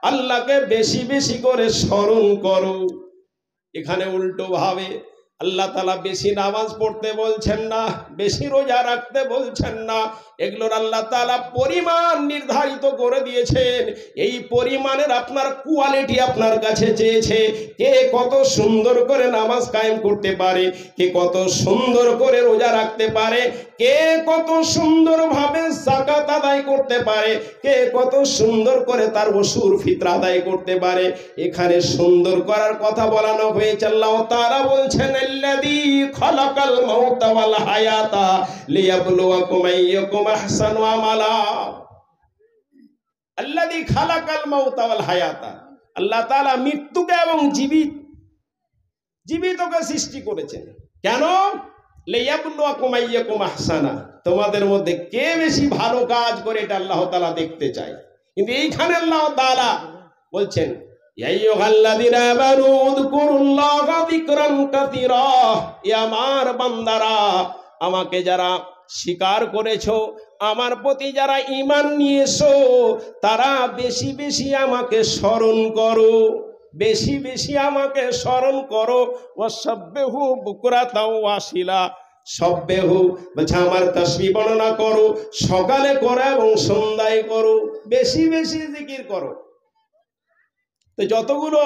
আল্লাহকে বেশি বেশি করে স্মরণ করো। এখানে উল্টো ভাবে আল্লাহ তাআলা বেশি নামাজ পড়তে বলছেন না, বেশি রোজা রাখতে বলছেন না। এগুলোর আল্লাহ তাআলা পরিমাণ নির্ধারিত করে দিয়েছেন। এই পরিমাণের আপনার কোয়ালিটি আপনার কাছে চেয়েছে। কে কত সুন্দর করে নামাজ কায়েম করতে পারে, কে কত সুন্দর করে রোজা রাখতে পারে, কে কত সুন্দরভাবে যাকাত আদায় করতে পারে, কে কত সুন্দর করে তার ওসুর ফিতরা আদায় করতে পারে। এখানে সুন্দর করার কথা বলানো হয়েছে। আল্লাহ তাআলা বলছেন, আল্লাযী খালাকাল মাউতা ওয়াল হায়াতা লিয়াবলুয়াকুম আইয়ুকুম আহসানু আমালা। আল্লাযী খালাকাল মাউতা ওয়াল হায়াতা, আল্লাহ তাআলা মৃত্যুকে এবং জীবিতকে সৃষ্টি করেছেন। কেন? লিয়াবলুয়াকুম আইয়ুকুম আহসানা, তোমাদের মধ্যে কে বেশি ভালো কাজ করে এটা আল্লাহ তাআলা দেখতে চায়। কিন্তু এইখানে আল্লাহ তাআলা বলছেন, ইয়া আইয়ুহাল্লাযীনা আমানু উযকুরুল্লাহা যিকরান কাসীরা, এ আমার বান্দারা, আমাকে যারা স্বীকার করেছো, আমার প্রতি যারা ঈমান নিয়েছো, তারা বেশি বেশি আমাকে স্মরণ করো, বেশি বেশি আমাকে স্মরণ করো। ওয়াসাব্বিহু বুকরাতাও ওয়াসিলা, সব্বেহু বলছে আমার তাসবিহ বর্ণনা করো, সকালে করো এবং সন্ধ্যায় করো, বেশি বেশি জিকির করো। তো যতগুলো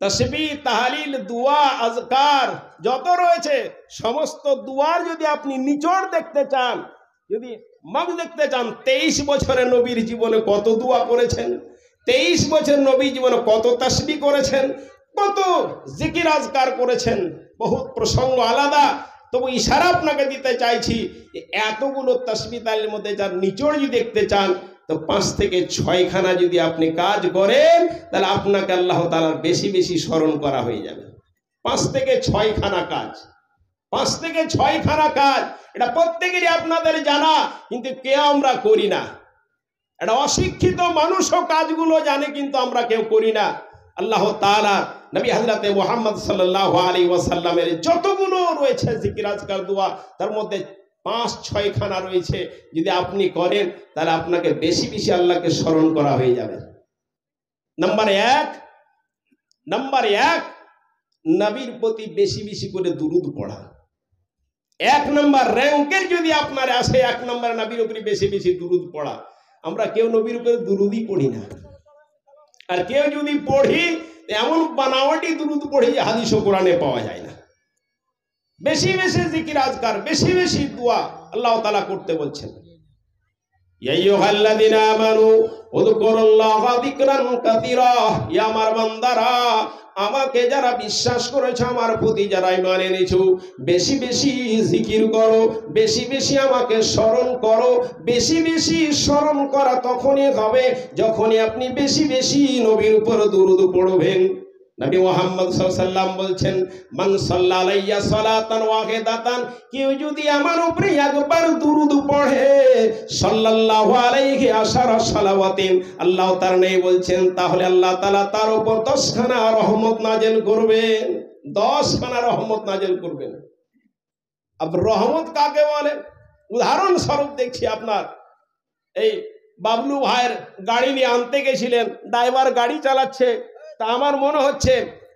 তাসবিহ, তাহলিল, দোয়া, আজকার যত রয়েছে, সমস্ত দোয়ার যদি আপনি নিচড় দেখতে চান, যদি মগ দেখতে চান, 23 বছরে নবীর জীবনে কত দোয়া করেছেন, 23 বছর নবী জীবনে কত তাসবিহ করেছেন, কত জিকির আজকার করেছেন, বহুত প্রসঙ্গ আলাদা। তবু ইশারা আপনাকে দিতে চাইছি, এতগুলো তাসবিহ তাহলিলের মধ্যে যার নিচড় যদি দেখতে চান, তো 5 থেকে 6 খানা যদি আপনি কাজ করেন, তাহলে আপনাকে আল্লাহ তাআলার বেশি বেশি স্মরণ করা হয়ে যাবে। 5 থেকে 6 খানা কাজ, 5 থেকে 6 খানা কাজ, এটা প্রত্যেকেরই আপনাদের জানা, কিন্তু কেউ আমরা করি না। এটা অশিক্ষিত মানুষও কাজগুলো জানে, কিন্তু আমরা কেউ করি না। আল্লাহ তাআলা নবী হযরতে মুহাম্মদ সাল্লাল্লাহু আলাইহি ওয়াসাল্লামের যতগুলো রয়েছে জিকির আজকার দোয়া, তার মধ্যে 5-6 খানা রয়েছে, যদি আপনি করেন তাহলে আপনাকে বেশি বেশি আল্লাহকে স্মরণ করা হয়ে যাবে। নাম্বার 1, নবীর প্রতি বেশি বেশি করে দুরূদ পড়া। 1 নম্বর র্যাঙ্কের যদি আপনার আসে, 1 নম্বর নবীর উপরে বেশি বেশি দুরূদ পড়া। আমরা কেউ নবীর উপরে দুরূদই পড়ি না, আর কেউ যদি পড়ি এমন বানাওয়াটি দুরূদ পড়ি যে হাদিস ও কোরআনে পাওয়া যায় না। বেশি বেশি জিকির আজকার, বেশি বেশি দোয়া আল্লাহ তাআলা করতে বলছেন। ইয়া আইয়ুহাল্লাযীনা আমানু উযকুরুল্লাহা যিকরান কাসীরা, ইয়া আমার বান্দারা, আমাকে যারা বিশ্বাস করেছো, আমার প্রতি যারা ঈমান এনেছো, বেশি বেশি জিকির করো, বেশি বেশি আমাকে স্মরণ করো। বেশি বেশি স্মরণ করা তখনই হবে যখনই আপনি বেশি বেশি নবীর উপর দুরূদ পড়বেন। নবী মুহাম্মদ সাল্লাল্লাহু আলাইহি ওয়াসাল্লাম বলছেন, মান সাল্লা আলাইয়া সালাতান ওয়াহিদাতান, কেউ যদি আমার উপরে একবার দুরূদ পড়ে, সাল্লাল্লাহু আলাইহি আশারা সালাওয়াতিন, আল্লাহ তাআলা নেই বলছেন, তাহলে আল্লাহ তাআলা তার উপর 10 খানা রহমত নাযিল করবেন। 10 খানা রহমত নাযিল করবেন। अब রহমত কাকে বলে? উদাহরণ স্বরূপ দেখছি, আপনার এই বাবলু ভাইয়ের গাড়ি নিয়ে আনতে গেছিলেন, ড্রাইভার গাড়ি চালাচ্ছে, তা আমার মনে হচ্ছে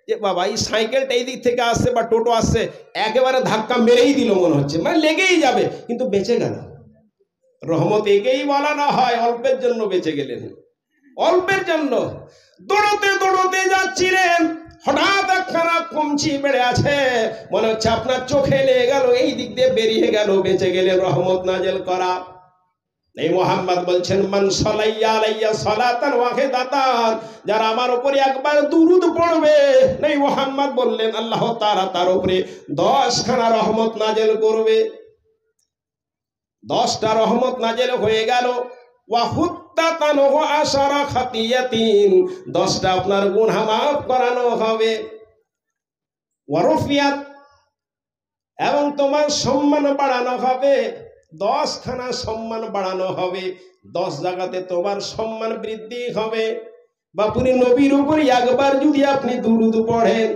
যে বাবা এই সাইকেলটা এই দিক থেকে আসছে বা টোটো আসছে, একেবারে ধাক্কা মেরেই দিল মনে হচ্ছে, মানে লেগেই যাবে, কিন্তু বেঁচে গেল। রহমত একেই বলা না হয়, অল্পের জন্য বেঁচে গেলেন, অল্পের জন্য। দৌড়তে দৌড়তে যাচ্ছিলেন, হঠাৎ একখানা কমচি বেড়ে আছে, মনে হচ্ছে আপনার চোখে লেগে গেল, এই দিক দিয়ে বেরিয়ে গেল, বেঁচে গেলেন। রহমত নাযিল করা। এই মুহাম্মদ বলছেন, মান সাল্লাল্লাহু আলাইহি সালাতান ওয়াহিদাতান, যারা আমার উপরে একবার দুরূদ পড়বে, এই মুহাম্মদ বললেন আল্লাহ তাআলা তার উপরে 10 খানা রহমত নাযিল করবে। 10টা রহমত নাযিল হয়ে গেল। ওয়া হুত্তাতানহু আশারা খাতিয়াতিন, 10টা আপনার গুনাহ মাফ করানো হবে। ওয়া রুফিয়াত, এবং তোমার সম্মান বাড়ানো হবে। 10 খানা সম্মান বাড়ানো হবে, 10 জায়গাতে তোমার সম্মান বৃদ্ধি হবে। বাপুরি নবীর উপরে একবার যদি আপনি দুরূদ পড়েন,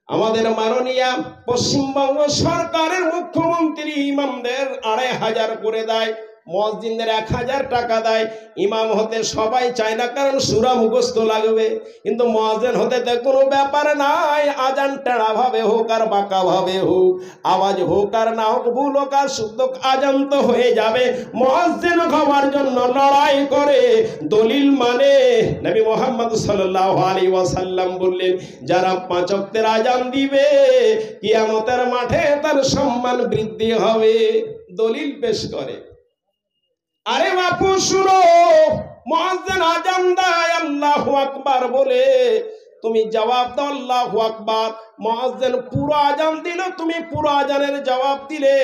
আমাদের মাননীয় পশ্চিমবঙ্গ সরকারের মুখ্যমন্ত্রী ইমামদের 2500 করে দেয়, মসজিদের 1000 টাকা দেয়। ইমাম হতে সবাই চায় না, কারণ সূরা মুখস্থ লাগবে, কিন্তু মুয়াজ্জিন হতে তো কোনো ব্যাপার নাই। আজান টেড়া ভাবে হোক আর বাঁকা ভাবে হোক, আওয়াজ হোক আর না হোক, ভুল হোক আর শুদ্ধ, আজান তো হয়ে যাবে। মুয়াজ্জিন হওয়ার জন্য লড়াই করে, দলিল মানে। নবী মুহাম্মদ সাল্লাল্লাহু আলাইহি ওয়াসাল্লাম বললেন, যারা 5 ওয়াক্তের আজান দিবে, কিয়ামতের মাঠে তার সম্মান বৃদ্ধি হবে। দলিল পেশ করে। আরে বাপু শুনো, মুয়াজ্জিন আজান দেয় আল্লাহু আকবার বলে, তুমি জবাব দাও আল্লাহু আকবার। মুয়াজ্জিন পুরো আজান দিল, তুমি পুরো আজানের জবাব দিলে।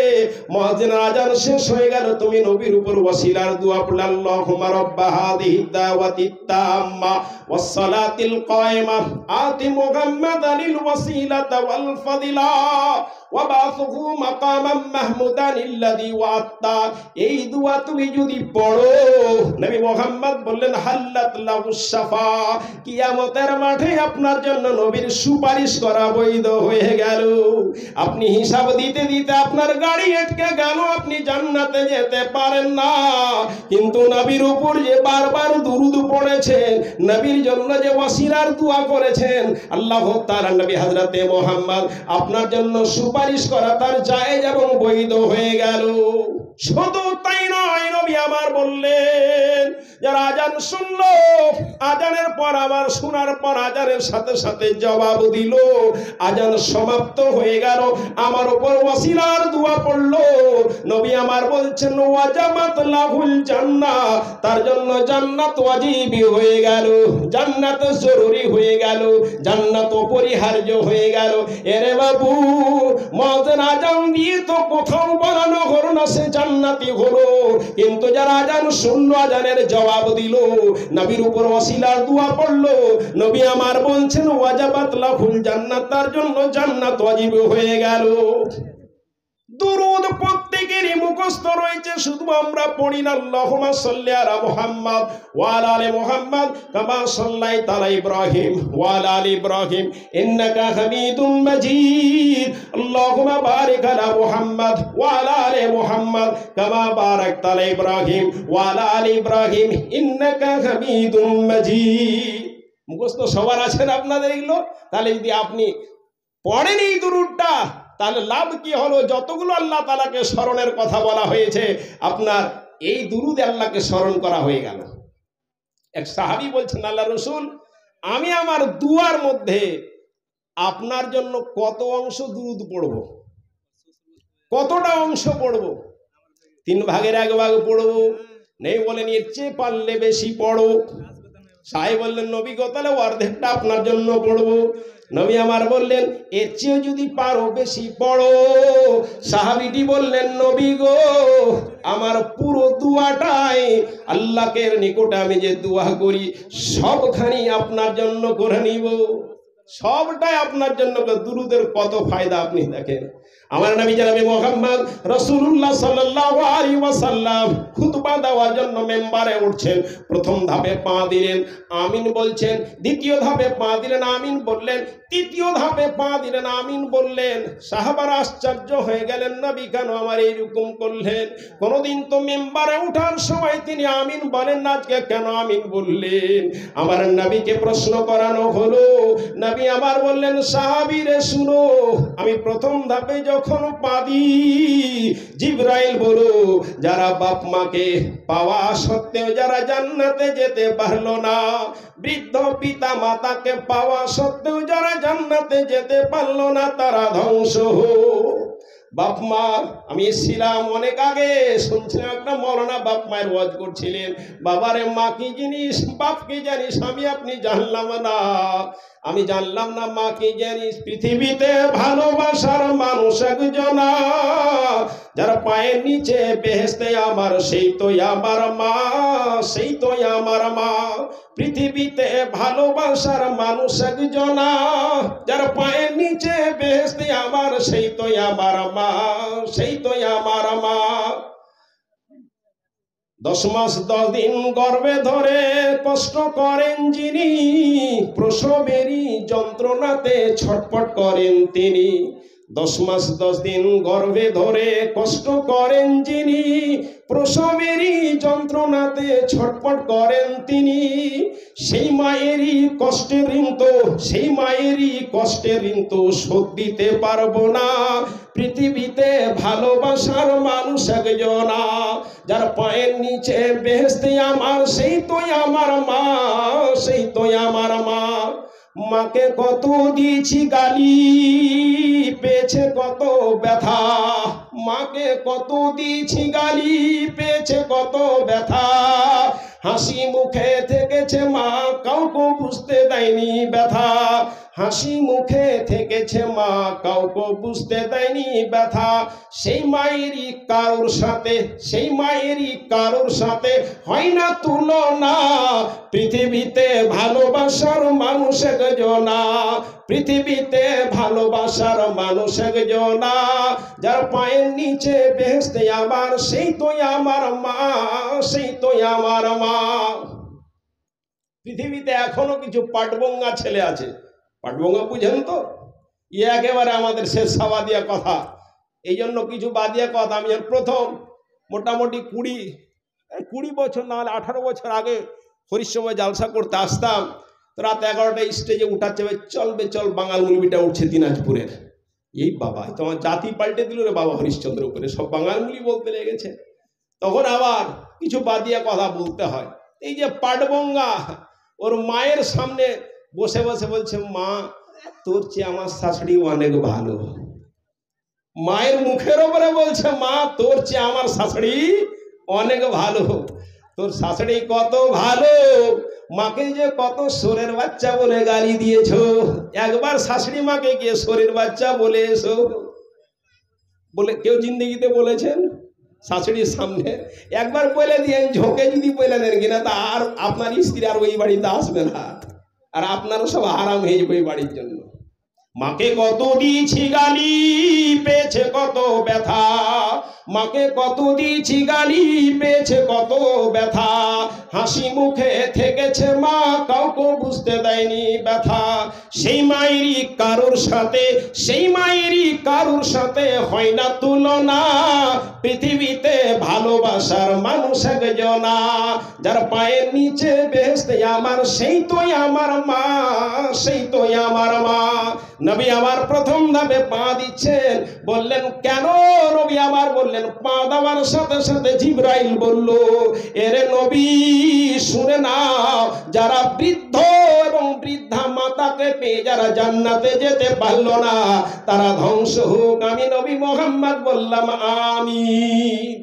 মুয়াজ্জিনের আজান শেষ হয়ে গেল, তুমি নবীর উপর ওয়াসিলার দোয়া পড়লে, আল্লাহুম্মা রাব্বা হাযিহি দাওয়াতিত তাম্মা ওয়াস সালাতিল কায়মা আতি মুহাম্মাদানিল ওয়াসিলাতা ওয়াল ফাদিলা ওয়া বাসুহু মাকামান মাহমুদানিল্লাযী ওয়া'আতা। এই দোয়া তুমি যদি পড়ো, নবী মুহাম্মদ বললেন, হাল্লাত লাহুস শাফা, কিয়ামতের মাঠে আপনার জন্য নবীর সুপারিশ করা বৈধ হয়ে গেল। আপনি হিসাব দিতে দিতে আপনার গাড়ি আটকে গেল, আপনি জান্নাতে যেতে পারেন না, কিন্তু নবীর উপর যে বারবার দুরূদ পড়েছেন, নবীর জন্য যে ওয়াসিলার দোয়া করেছেন, আল্লাহ তাআলা নবী হযরতে মুহাম্মদ আপনার জন্য সুপারিশ করা তার জায়েজ এবং বৈধ হয়ে গেল। শুধু তাই নয়, নবী আমার বললেন, যারা আজান শুনলো, আজানের পর আমার শোনার পর আজানের সাথে সাথে জবাব দিল, আজান সমাপ্ত হয়ে গেল, আমার উপর ওয়াসিলার দোয়া পড়লো, নবী আমার বলছেন, ওয়াজাবাত লাহুল জান্নাহ, তার জন্য জান্নাত ওয়াজিবি হয়ে গেল, জান্নাত জরুরি হয়ে গেল, জান্নাত অপরিহার্য হয়ে গেল। এরে বাবু, মুয়াজ্জিন আজান দিয়ে তো কোথাও বলানো হলো না সে জান্নাতি হলো, কিন্তু যারা আজান শুনলো, আজানের জবাব দিল, নবীর উপর ওয়াসিলার দোয়া পড়লো, নবী আমার বলছেন, ওয়াজাবাত লাহুল জান্নাত, তার জন্য জান্নাত ওয়াজিব হয়ে গেল। দুরূদ প্রত্যেকেরই মুখস্থ রয়েছে, শুধু আমরা পড়ি না। আল্লাহুম্মা সাল্লি আলা মুহাম্মদ ওয়া আলা আলি মুহাম্মদ কামা সাল্লাইতা আলা ইব্রাহিম ওয়া আলা আলি ইব্রাহিম ইন্নাকা হামিদুম মাজিদ। আল্লাহুম্মা বারিক আলা মুহাম্মদ ওয়া আলা আলি মুহাম্মদ কামা বারাকতা আলা ইব্রাহিম ওয়া আলা আলি ইব্রাহিম ইন্নাকা হামিদুম মাজিদ। মুখস্থ সবার আছেন আপনাদের এগুলো? তাহলে যদি আপনি পড়েন এই দুরূদটা, তাহলে লাভ কি হলো? যতগুলো আল্লাহ তাআলাকে স্মরণের কথা বলা হয়েছে, আপনার এই দুরূদে আল্লাহকে স্মরণ করা হয়ে গেল। এক সাহাবী বলছেন, আল্লাহ রাসূল, আমি আমার দুয়ার মধ্যে আপনার জন্য কত অংশ দুরূদ পড়ব? কতটা অংশ পড়ব? 3 ভাগের 1 ভাগ পড়ব? নেই বলেন, এর চেয়ে পারলে বেশি পড়ো। সাহেব বললেন, নবী গো, তাহলে অর্ধেকটা আপনার জন্য পড়ব। নবী আমার বললেন, এর চেয়ে যদি পারো বেশি পড়ো। সাহাবীটি বললেন, নবী গো, আমার পুরো দুয়াটাই আল্লাহর নিকটে আমি যে দোয়া করি সবখানি আপনার জন্য করে নিব। সবটাই আপনার জন্য। দুরুদের কত ফায়দা আপনি দেখেন। আমার নবী জনাবে মুহাম্মদ রাসূলুল্লাহ সাল্লাল্লাহু আলাইহি ওয়াসাল্লাম খুতবা দেওয়ার জন্য মেম্বারে উঠছেন। প্রথম ধাপে পা দিলেন, আমিন বলছেন। দ্বিতীয় ধাপে পা দিলেন, আমিন বললেন। তৃতীয় ধাপে পা দিলেন, আমিন বললেন। সাহাবারা আশ্চর্য হয়ে গেলেন, নবী কেন আমার এইরকম করলেন? কোনদিন তো মেম্বারে ওঠার সময় তিনি আমিন বলেন না, আজকে কেন আমিন বললেন? আমার নবীকে প্রশ্ন করানো হলো। নবী আমার বললেন, সাহাবীরে শুনো, আমি প্রথম ধাপে যখন পা দিই, জিবরাইল বলো, যারা বাপ মাকে পাওয়া সত্ত্বেও যারা জান্নাতে যেতে পারলো না, বৃদ্ধ পিতা মাতাকে পাওয়া সত্ত্বেও যারা জান্নাতে যেতে পারলো না, তারা ধ্বংস হোক। বাপ মা, আমি ছিলাম অনেক আগে, শুনছিলাম একটা মৌলানা বাপ মায়ের ওয়াজ করছিলেন। বাবারে মা কি জিনিস, বাপ কি জানিস, আপনি জানলাম না। আমি জানলাম না মা কি জানিস। পৃথিবীতে ভালোবাসার মানুষ একজনা, যার পায়ের নিচে বেহেশতে আমার, সেই তো আমার মা, সেই তো আমার মা। পৃথিবীতে ভালোবাসার মানুষ একজনা, যার পায়ের নিচে বেহেশতে আমার, সেই তো আমার মা, সেই তো আমার মা। 10 মাস 10 দিন গর্ভে ধরে কষ্ট করেন যিনি, প্রসবেরই যন্ত্রণাতে ছটফট করেন তিনি। 10 মাস 10 দিন গর্ভে ধরে কষ্ট করেন যিনি, প্রসবেরই যন্ত্রণাতে ছটফট করেন তিনি। সেই মায়েরই কষ্টের ঋণ তো, সেই মায়েরই কষ্টের ঋণ তো শোধ দিতে পারবো না। পৃথিবীতে ভালোবাসার মানুষ একজনা, যার পায়ের নিচে বেহেশতে আমার, সেই তো আমার মা, সেই তো আমার মা। মাকে কত দিয়েছি গালি, পেয়েছে কত ব্যথা। মাকে কত দিয়েছি গালি, পেয়েছে কত ব্যথা। হাসি মুখে থেকেছে মা, কাউকে বুঝতে দেয়নি ব্যথা। হাসি মুখে থেকেছে মা, কাউকে বুঝতে দেয়নি ব্যথা। সেই মায়েরই কারোর সাথে, সেই মায়েরই কারোর সাথে হয় না তুলনা। পৃথিবীতে ভালোবাসার মানুষ একজনা, পৃথিবীতে ভালোবাসার মানুষ একজনা, যার পায়ের নিচে বেহেশতে আমার, সেই তো আমার মা, সেই তো আমার মা। পৃথিবীতে এখনো কিছু পাটবঙ্গা ছেলে আছে। পাটবঙ্গা বুঝেন তো? একেবারে আমাদের শেষ সাবাদিয়া কথা। এই জন্য কিছু বাদিয়া কথা। আমি প্রথম মোটামুটি 20 বছর না হলে 18 বছর আগে হরিশ্চময় জালসা করতে আসতাম। তো রাত 11টায় স্টেজে উঠাচ্ছে, চলবে চল বাঙাল মুলবিটা উঠছে দিনাজপুরের। এই বাবা, তোমার জাতি পাল্টে দিল রে বাবা হরিশ্চন্দ্র উপরে, সব বাঙাল মুলি বলতে লেগেছে। তখন আবার কিছু বাদিয়া কথা বলতে হয়। এই যে পাটবঙ্গা, ওর মায়ের সামনে বসে বসে বলছে, মা তোর চেয়ে আমার শাশুড়ি অনেক ভালো। মায়ের মুখের ওপরে বলছে, মা তোর চেয়ে আমার শাশুড়ি অনেক ভালো। তোর শাশুড়ি কত ভালো, মাকে যে কত সোরের বাচ্চা বলে গালি দিয়েছো। একবার শাশুড়ি মাকে গিয়ে সোরের বাচ্চা বলে এসো, বলে কেউ জিন্দগিতে বলেছেন? শাশুড়ির সামনে একবার বলে দিয়ে ঝোঁকে যদি বলে দেন কিনা, তা আর আপনার স্ত্রী আর ওই বাড়িতে আসবে না, আর আপনারও সব আরাম হয়ে যাবে ওই বাড়ির জন্য। মাকে কত দিয়েছি গালি, পেয়েছে কত ব্যথা। মাকে কত দিয়েছি গালি, পেয়েছে কত ব্যথা। হাসি মুখে থেকেছে মা, কাউকে বুঝতে দেয়নি ব্যথা। সেই মায়েরই কারোর সাথে, সেই মায়েরই কারোর সাথে হয় না তুলনা। পৃথিবীতে ভালোবাসার মানুষ একজনা, যার পায়ের নিচে বেহেশতে আমার, সেই তো আমার মা, সেই তো আমার মা। নবী আমার প্রথম ধাপে পা দিচ্ছেন, বললেন কেন? নবী আমার বললেন, পা দেওয়ার সাথে সাথে জিবরাইল বলল, এরে নবী শুনে নাও, যারা বৃদ্ধ এবং বৃদ্ধা মাতাকে পেয়ে যারা জান্নাতে যেতে পারলো না, তারা ধ্বংস হোক। আমি নবী মুহাম্মদ বললাম আমিন।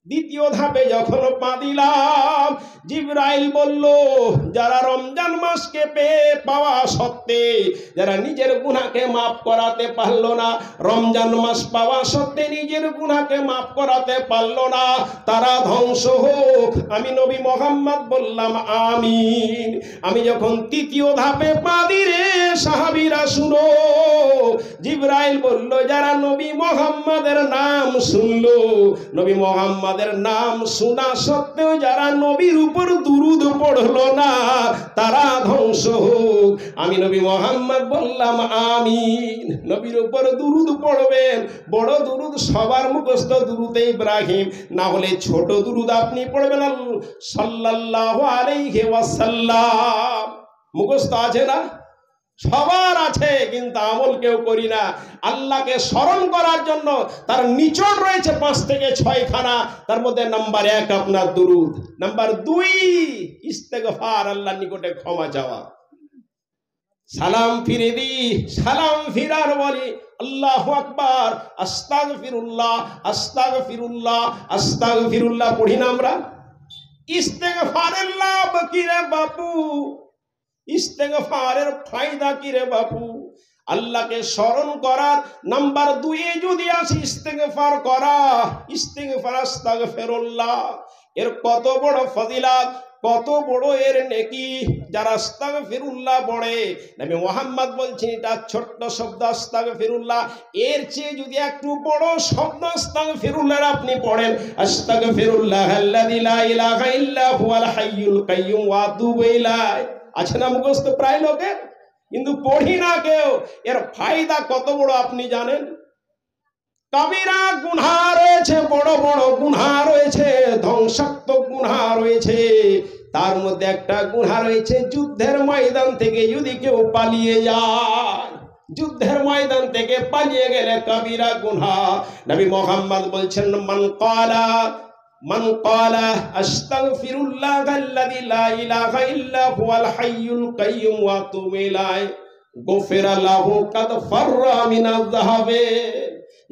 দ্বিতীয় ধাপে যখন পা দিলাম, জিবরাইল বলল, যারা রমজান মাসকে পেয়ে পাওয়া সত্ত্বে যারা নিজের গুনাহকে মাফ করাতে পারলো না, রমজান মাস পাওয়া সত্ত্বে নিজের গুনাহকে মাফ করাতে পারলো না, তারা ধ্বংস হোক। আমি নবী মুহাম্মদ বললাম আমিন। আমি যখন তৃতীয় ধাপে পা দিলে সাহাবীরা শুনো, জিবরাইল বলল, যারা নবী মুহাম্মদের নাম শুনলো, নবী মুহাম্মদের নাম শোনা সত্ত্বেও যারা নবীর উপর দুরূদ পড়লো না, তারা ধ্বংস হোক। আমি নবী মুহাম্মদ বললাম আমিন। নবীর উপর দুরূদ পড়বেন, বড় দুরূদ সবার মুখস্থ দুরূদে ইব্রাহিম, না হলে ছোট দুরূদ আপনি পড়বেন সাল্লাল্লাহু আলাইহি ওয়াসাল্লাম। মুখস্থ আছে না? সবার আছে, কিন্তু আমল কেউ করি না। আল্লাহকে স্মরণ করার জন্য তার নিচড় রয়েছে 5 থেকে 6 খানা। তার মধ্যে নাম্বার 1 আপনার দুরূদ, নাম্বার 2 ইস্তেগফার, আল্লাহর নিকটে ক্ষমা চাওয়া। সালাম ফিরে দি, সালাম ফিরার বলি আল্লাহু আকবার, আস্তাগফিরুল্লাহ, আস্তাগফিরুল্লাহ, আস্তাগফিরুল্লাহ পড়ি না আমরা? ইস্তেগফারের লাভ কি রে বাপু? ইস্তেগফারের ফায়দা কি রে বাপু? আল্লাহকে স্মরণ করার নাম্বার 2 যদি আসি ইস্তেগফার করা, ইস্তেগফার আস্তাগফিরুল্লাহ, এর কত বড় ফজিলত, কত বড় এর নেকি। যারা আস্তাগফিরুল্লাহ পড়ে, নবী মুহাম্মদ বলছেন এটা ছোট্ট শব্দ আস্তাগফিরুল্লাহ, এর চেয়ে যদি একটু বড় শব্দ আস্তাগফিরুল্লাহ আপনি পড়েন, আস্তাগফিরুল্লাহ আল্লাযী লা ইলাহা ইল্লা হুয়াল হাইয়ুল কাইয়্যুম ওয়া আতুবু ইলাইহি, আছে না মুখস্থ প্রায় লোকের, কিন্তু পড়ি না কেউ। এর ফায়দা কত বড় আপনি জানেন? কবিরা গুনাহ রয়েছে, বড় বড় গুনাহ রয়েছে, ধ্বংসাত্মক গুনাহ রয়েছে। তার মধ্যে একটা গুনাহ রয়েছে, যুদ্ধের ময়দান থেকে যদি কেউ পালিয়ে যায়, যুদ্ধের ময়দান থেকে পালিয়ে গেলে কবিরা গুনাহ। নবী মুহাম্মদ বলছেন, মান ক্বালা আস্তাগফিরুল্লাহাল্লাযী লা ইলাহা ইল্লা হুয়াল হাইয়ুল কাইয়্যুম ওয়া আতুবু ইলাইহি গুফিরা লাহু কাদ ফাররা মিনাজ যাহাবে।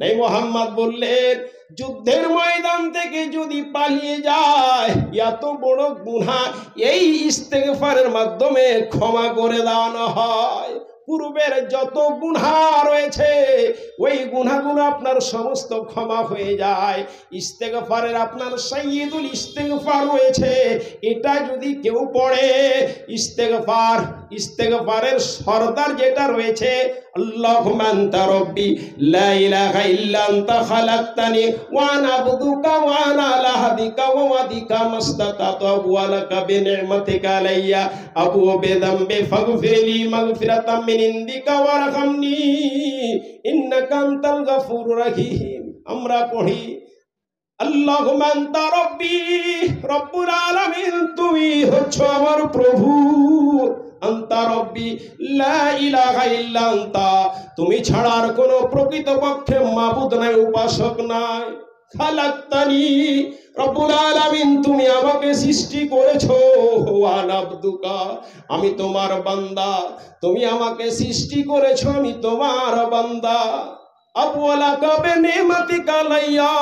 নবী মুহাম্মদ বললেন, যুদ্ধের ময়দান থেকে যদি পালিয়ে যায়, এত বড় গুনাহ এই ইস্তেগফারের মাধ্যমে ক্ষমা করে দেওয়ানো হয়। পূর্বের যত গুনাহ রয়েছে ওই গুনাহগুলো আপনার সমস্ত ক্ষমা হয়ে যায়। ইস্তেগফারের আপনার সাইয়্যিদুল ইস্তেগফার রয়েছে, এটা যদি কেউ পড়ে, ইস্তেগফারের সরদার যেটা রয়েছে, আল্লাহুম্মা আনতা রাব্বি লা ইলাহা ইল্লা আনতা খালাকতানি ওয়া আনা আবদুকা ওয়া আনা আলা আহদিকা ওয়া ওয়াদিকা মাসতাতাতু ওয়া লাকা বিনি'মাতিকা আলাইয়া আবুউ বিযামবি ফাগফিরলি মাগফিরাতাম মিন ইনদিকা ওয়ারহামনি ইন্নাকা আনতাল গাফুরুর রহিম। আমরা পড়ি আল্লাহুম্মা আনতা রাব্বি, রব্বুল আলামিন তুমি হচ্ছ আমার প্রভু, আনতা রব্বি লা ইলাহা ইল্লা আনতা, তুমি ছাড়া আর কোনো প্রকৃতপক্ষে মাবুদ নাই, উপাসক নাই। খালাকতানি, রব্বুল আলামিন তুমি আমাকে সৃষ্টি করেছো, ওয়া আনা আবদুকা, আমি তোমার বান্দা, তুমি আমাকে সৃষ্টি করেছো, আমি তোমার বান্দা। আবওয়ালাকা বিনি'মাতিকা আলাইয়া,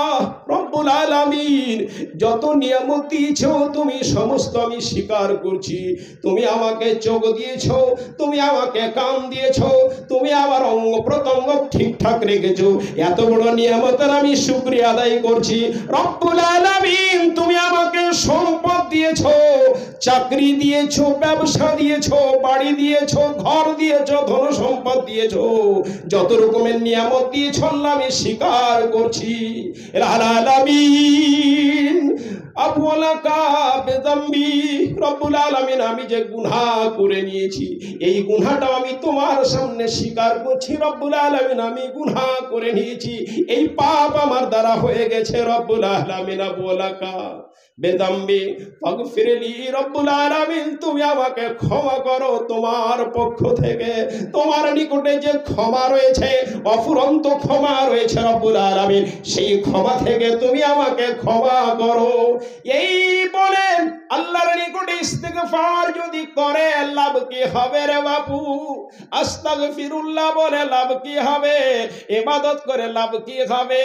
রব্বুল আলামিন যত নিয়ামত দিয়েছো তুমি সমস্ত আমি স্বীকার করছি। তুমি আমাকে চোখ দিয়েছো, তুমি আমাকে কান দিয়েছো, তুমি আমার অঙ্গ প্রত্যঙ্গ ঠিকঠাক রেখেছো, এত বড় নিয়ামতের আমি শুকরিয়া আদায় করছি। রব্বুল আলামিন তুমি আমাকে সম্পদ দিয়েছো, চাকরি দিয়েছো, ব্যবসা দিয়েছো, বাড়ি দিয়েছো, ঘর দিয়েছো, ধন সম্পদ দিয়েছো, যত রকমের নিয়ামত দিয়েছো আমি স্বীকার করছি। আলামিন আবওয়ালাকা বিযামবি, রব্বুল আলামিন আমি যে গুনাহ করে নিয়েছি এই গুনাহটা আমি তোমার সামনে স্বীকার করছি। রব্বুল আলামিন আমি গুনাহ করে নিয়েছি, এই পাপ আমার দ্বারা হয়ে গেছে। রব্বুল আলামিন আবওয়ালাকা বিযামবি ফাগফিরলি, রব্বুল আলামিন তুমি আমাকে ক্ষমা করো তোমার পক্ষ থেকে। তোমার নিকটে যে ক্ষমা রয়েছে, অফুরন্ত ক্ষমা রয়েছে রব্বুল আলামিন, সেই ক্ষমা থেকে তুমি আমাকে ক্ষমা করো। এই বলে আল্লাহর নিকটে ইস্তেগফার যদি করে লাভ কি হবে রে বাপু? আস্তাগফিরুল্লাহ বলে লাভ কি হবে? ইবাদত করে লাভ কি হবে?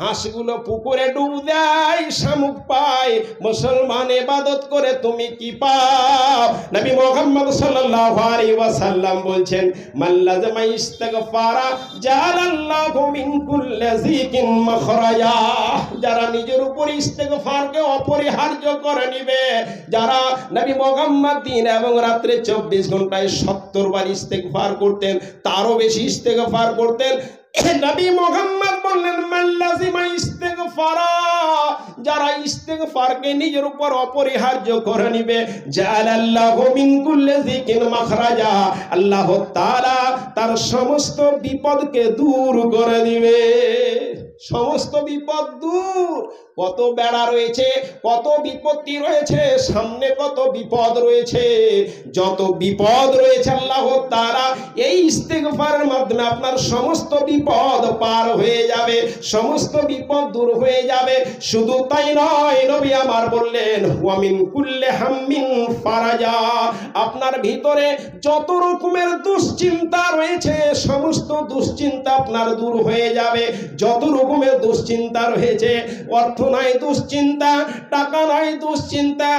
হাঁসগুলো পুকুরে ডুব দেয়, শামুক পায়, মুসলমান ইবাদত করে তুমি কি পাও? নবী মুহাম্মদ সাল্লাল্লাহু আলাইহি ওয়াসাল্লাম বলছেন, মাল্লাযামা ইস্তিগফারা জাআলাল্লাহু মিন কুল্লি যিকিন মাখরাজা। যারা নিজের উপর ইস্তিগফারকে অপরিহার্য করে নিবে, যারা নবী মুহাম্মদ দিন এবং রাত্রে 24 ঘন্টায় 70 বার ইস্তিগফার করতেন, তারও বেশি ইস্তিগফার করতেন। নবী মুহাম্মদ বললেন, মাল্লাযিমা ইস্তিগফারা, যারা ইস্তিগফারকে নিজের উপর অপরিহার্য করে নিবে, জাআলাল্লাহু মিন কুল্লি যিকিন মাখরাজা, আল্লাহ তাআলা তার সমস্ত বিপদকে দূর করে দিবে। সমস্ত বিপদ দূর। কত বেড়া রয়েছে, কত বিপত্তি রয়েছে, সামনে কত বিপদ রয়েছে, যত বিপদ রয়েছে আল্লাহ তাআলা এই ইস্তিগফারের মাধ্যমে আপনার সমস্ত বিপদ পার হয়ে যাবে, সমস্ত বিপদ দূর হয়ে যাবে। শুধু তাই নয়, নবী আমার বললেন, ওয়া মিন কুল্লি হাম্মিন ফারাজা, আপনার ভিতরে যত রকমের দুশ্চিন্তা রয়েছে সমস্ত দুশ্চিন্তা আপনার দূর হয়ে যাবে। যত রকমের দুশ্চিন্তা রয়েছে, অর্থ নাই দুশ্চিন্তা, টাকা নাই দুশ্চিন্তা,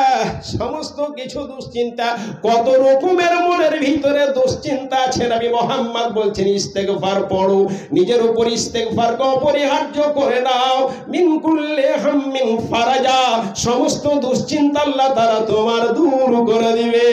সমস্ত কিছু দুশ্চিন্তা, কত রকমের মনের ভিতরে দুশ্চিন্তা আছে, নবী মুহাম্মদ বলছেন ইস্তেগফার পড়ো, নিজের উপর ইস্তেগফারকে অপরিহার্য করে নাও। মিন কুল্লি হাম্মিন ফারাজা, সমস্ত দুশ্চিন্তা আল্লাহ তাআলা তোমার দূর করে দিবে।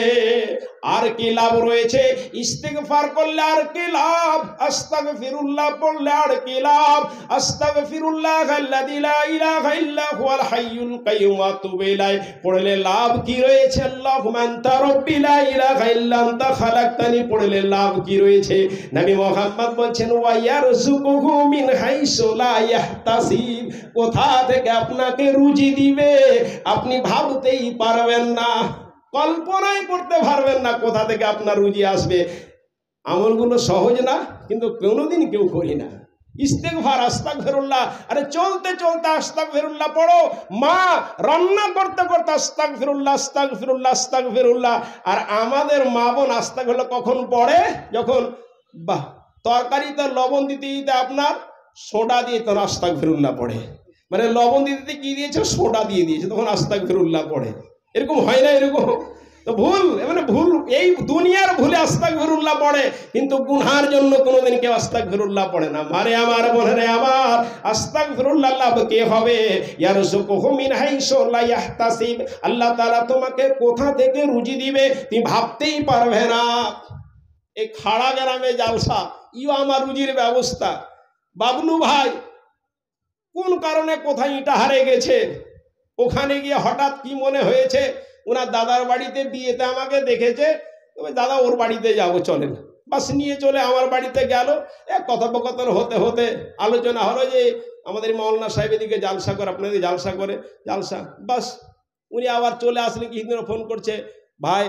আর কি লাভ রয়েছে ইস্তিগফার করলে? আর কি লাভ? আস্তাগফিরুল্লাহ পড়লে আর কি লাভ? আস্তাগফিরুল্লাহাল্লাযী লা ইলাহা ইল্লা হুয়াল হাইয়ুল কাইয়্যুম ওয়া আতুবু ইলাইহি পড়লে লাভ কি রয়েছে? আল্লাহুম্মা আনতা রাব্বি লা ইলাহা ইল্লা আনতা খালাকতানি পড়লে লাভ কি রয়েছে? নবী মুহাম্মদ বলছেন, ওয়া ইয়ারযুকুহু মিন হাইসু লা ইয়াহতাসিব, কোথা থেকে আপনাকে রুজি দিবে আপনি ভাবতেই পারবেন না, কল্পনাই করতে পারবেন না কোথা থেকে আপনার রুজি আসবে। আমলগুলো সহজ না, কিন্তু কোনোদিন কেউ করি না। ইস্তেগফার, আস্তাগফিরুল্লাহ, আরে চলতে চলতে আস্তাগফিরুল্লাহ পড়ো, মা রান্না করতে করতে আস্তাগফিরুল্লাহ আস্তাগফিরুল্লাহ আস্তাগফিরুল্লাহ। আর আমাদের মা বোন আস্তাগফিরুল্লাহ কখন পড়ে? যখন তরকারিতে লবণ দিতে দিতে আপনার সোডা দিয়ে তখন আস্তাগফিরুল্লাহ পড়ে, মানে লবণ দিতে কি দিয়েছে? সোডা দিয়ে দিয়েছে, তখন আস্তাগফিরুল্লাহ পড়ে। এরকম হয় না? এরকম তো ভুল, মানে ভুল, এই দুনিয়ার ভুলে আস্তাগফিরুল্লাহ পড়ে, কিন্তু গুনহার জন্য কোনোদিন কেউ আস্তাগফিরুল্লাহ পড়ে না। মারে আমার, বোনেরে আমার, আস্তাগফিরুল্লাহ লাভ কে হবে? ইয়ারযুকুহু মিন হাইসু লা ইয়াহতাসিব, আল্লাহ তাআলা তোমাকে কোথা থেকে রুজি দিবে তুমি ভাবতেই পারবে না। এই খাড়া গ্রামে জালসা, ইও আমার রুজির ব্যবস্থা। বাবলু ভাই কোন কারণে কোথায় ইটা হারে গেছে, ওখানে গিয়ে হঠাৎ কি মনে হয়েছে, ওনার দাদার বাড়িতে বিয়েতে আমাকে দেখেছে, তবে দাদা ওর বাড়িতে যাবো চলেন, বাস নিয়ে চলে আমার বাড়িতে গেল। এক কথোপকথন হতে হতে আলোচনা হলো যে আমাদের মাওলানা সাহেব এদিকে জালসা করে, আপনাদের জালসা করে, জালসা, বাস উনি আবার চলে আসলে কিছুদিন ফোন করছে, ভাই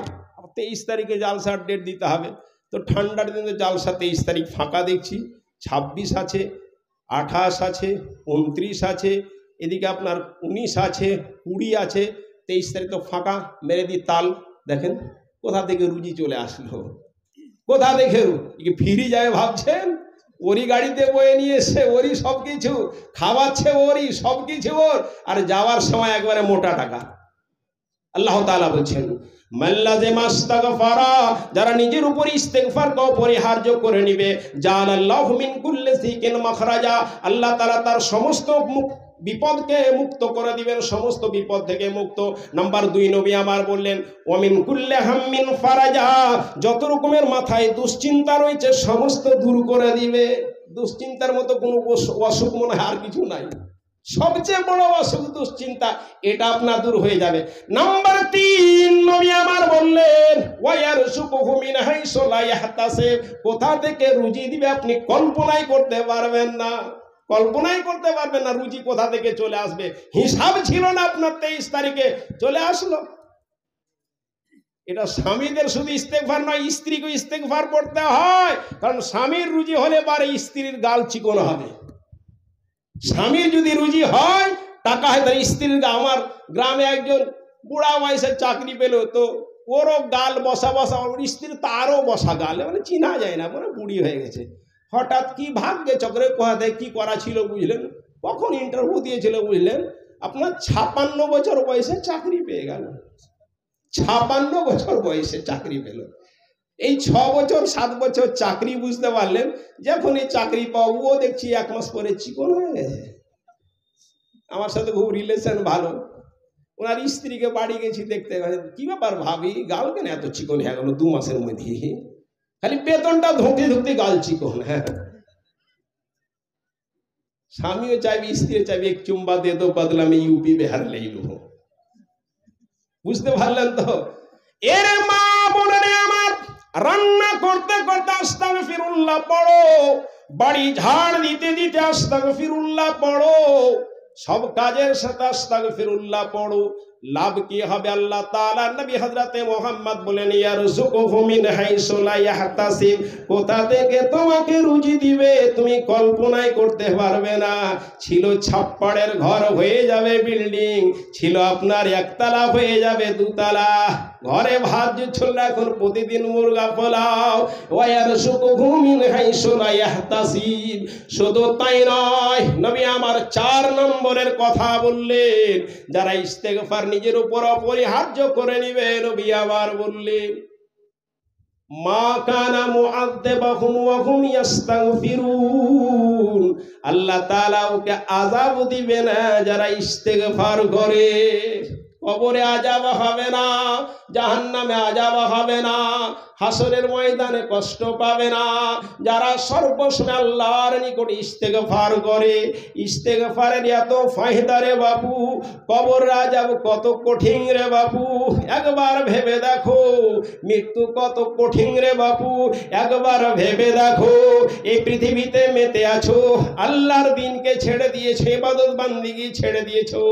23 তারিখে জালসার ডেট দিতে হবে। তো ঠান্ডার দিনে জালসা 23 তারিখ ফাঁকা দেখছি, 26 আছে, 28 আছে, 29 আছে, এদিকে আপনার 19 আছে, 20 আছে, 23 তারিখ তো ফাঁকা, মেরে দি তাল। দেখেন কোথা থেকে রুজি চলে আসলো, কোথা থেকে ফিরি যায় ভাবছেন? ওরই গাড়িতে বয়ে নিয়ে এসে ওরই সব কিছু খাওয়াচ্ছে, ওরই সব কিছু ওর, আর যাওয়ার সময় একবারে মোটা টাকা। আল্লাহ তাআলা বলছেন, মাল্লাযিমা ইস্তাগফারা, যারা নিজের উপর ইস্তিগফারকে অপরিহার্য করে নিবে, জাআলাল্লাহু মিন কুল্লি যিকিন মাখরাজা, আল্লাহ তাআলা তার সমস্ত বিপদকে মুক্ত করে দিবেন, সমস্ত বিপদ থেকে মুক্ত। নাম্বার 2 নবী আমার বললেন, ওয়া মিন কুল্লি হাম্মিন ফারাজা, যত রকমের মাথায় দুশ্চিন্তা রয়েছে সমস্ত দূর করে দিবে। দুশ্চিন্তার মতো কোনো অসুখ মনে হয় আর কিছু নাই, সবচেয়ে বড় অসুখ দুশ্চিন্তা, এটা আপনার দূর হয়ে যাবে। নাম্বার 3 নবী আমার বললেন, ওয়া ইয়ারযুকুহু মিন হাইসু লা ইয়াহতাসিব, কোথা থেকে রুজি দিবে আপনি কল্পনাই করতে পারবেন না, কল্পনাই করতে পারবেন না রুজি কোথা থেকে চলে আসবে। হিসাব ছিল না আপনার, 23 তারিখে চলে আসলো। এটা স্বামীদের শুধু ইস্তেগফার নয়, স্ত্রীকে ইস্তেগফার পড়তে হয়, কারণ স্বামীর রুজি হলে পারে স্ত্রীর গাল চিকন হবে। স্বামীর যদি রুজি হয়, টাকা হয়, তার স্ত্রীর, আমার গ্রামে একজন বুড়া বয়সে চাকরি পেল, তো ওরও গাল বসা বসা, ওর স্ত্রীর তারও বসা গাল, মানে চিনা যায় না, মানে বুড়ি হয়ে গেছে। হঠাৎ কি ভাগ্যে চক্রে কোথাতে কি করা ছিল বুঝলেন, কখন ইন্টারভিউ দিয়েছিল বুঝলেন, আপনার 56 বছর বয়সে চাকরি পেয়ে গেল। 56 বছর বয়সে চাকরি পেল। এই 6 বছর 7 বছর চাকরি, বুঝতে পারলেন, যখন এই চাকরি পাবো ও দেখছি 1 মাস পরে চিকন হয়ে গেছে। আমার সাথে খুব রিলেশন ভালো, ওনার স্ত্রীকে বাড়ি গেছি দেখতে, কি ব্যাপার ভাবি, গাল কেন এত চিকন হয়ে গেল 2 মাসের মধ্যে, খালি বেতনটা ধরতে ধরতে গাল চিকন। হ্যাঁ, স্বামীও চাইবে, স্ত্রীও চাইবে এক চুম্বা দে দো বদলা মে ইউপি বিহার লেই লু। বুঝতে পারলেন তো? এর মা বোনেরে আমার, রান্না করতে করতে আস্তাগফিরুল্লাহ পড়ো, বাড়ি ঝাড় দিতে দিতে আস্তাগফিরুল্লাহ পড়ো, সব কাজের সাথে আস্তাগফিরুল্লাহ পড়ো। লাভ কি হবে? আল্লাহ তাআলা নবী হযরতে মুহাম্মদ বলেন, ইয়ারযুকুহু মিন হাইসু লা ইয়াহতাসিব, কোথা থেকে তোমাকে রুজি দিবে তুমি কল্পনাই করতে পারবে না। ছিল ছাপ্পাড়ের ঘর হয়ে যাবে বিল্ডিং, ছিল আপনার একতলা হয়ে যাবে 2 তলা। ঘরে ভাত জুটছিল না, এখন প্রতিদিন মুরগা পোলাও। ওয়ারযুকুহু মিন হাইসু লা ইয়াহতাসিব। শুধু তাই নয়, নবী আমার 4 নম্বরের কথা বললেন, যারা ইস্তেগফার নিজের উপর অপরিহার্য করে নিবে, নবী আবার বললেন, মা কানা মুআযযিবাহুম ওয়া হুম ইস্তাগফিরুন, আল্লাহ তাআলা ওকে আযাব দিবে না যারা ইস্তেগফার করে। কবরে আযাব হবে না, জাহান্নামে আযাব হবে না, হাসরের ময়দানে কষ্ট পাবে না। যারা সর্বসময় আল্লাহর নিকট ইস্তেগফার করে, ইস্তেগফারের এত ফায়দা রে বাপু, কবর আযাব কত কঠিন রে বাপু, একবার ভেবে দেখো। মৃত্যু কত কঠিন রে বাপু, একবার ভেবে দেখো। এই পৃথিবীতে মেতে আছো, আল্লাহর দিনকে ছেড়ে দিয়েছো, ইবাদত বান্দিগি ছেড়ে দিয়েছো।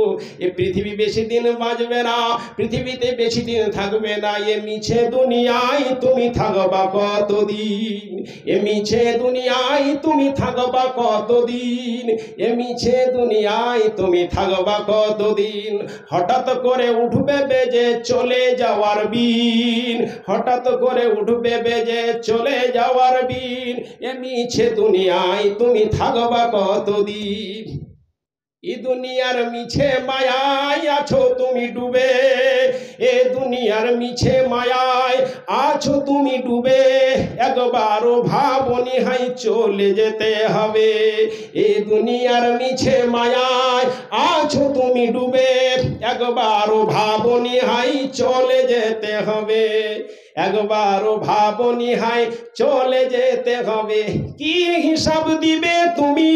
এই পৃথিবী বেশি দিন বাঁচবে না, পৃথিবীতে বেশি দিন থাকবে না। এ মিছে দুনিয়ায় তুমি থাকবা কতদিন, এ মিছে দুনিয়ায় তুমি থাকবা কতদিন, এ মিছে দুনিয়ায় তুমি থাকবা কতদিন। হঠাৎ করে উঠবে বেজে চলে যাওয়ার বিন, হঠাৎ করে উঠবে বেজে চলে যাওয়ার বিন, এ মিছে দুনিয়ায় তুমি থাকবা কতদিন। এই দুনিয়ার মিছে মায়ায় আছো তুমি ডুবে, এ দুনিয়ার মিছে মায়ায় আছো তুমি ডুবে, একবারও ভাবনি হাই চলে যেতে হবে। এই দুনিয়ার মিছে মায়ায় আছো তুমি ডুবে, একবারও ভাবনি হাই চলে যেতে হবে, একবারও ভাবনি হাই চলে যেতে হবে। কি হিসাব দিবে তুমি,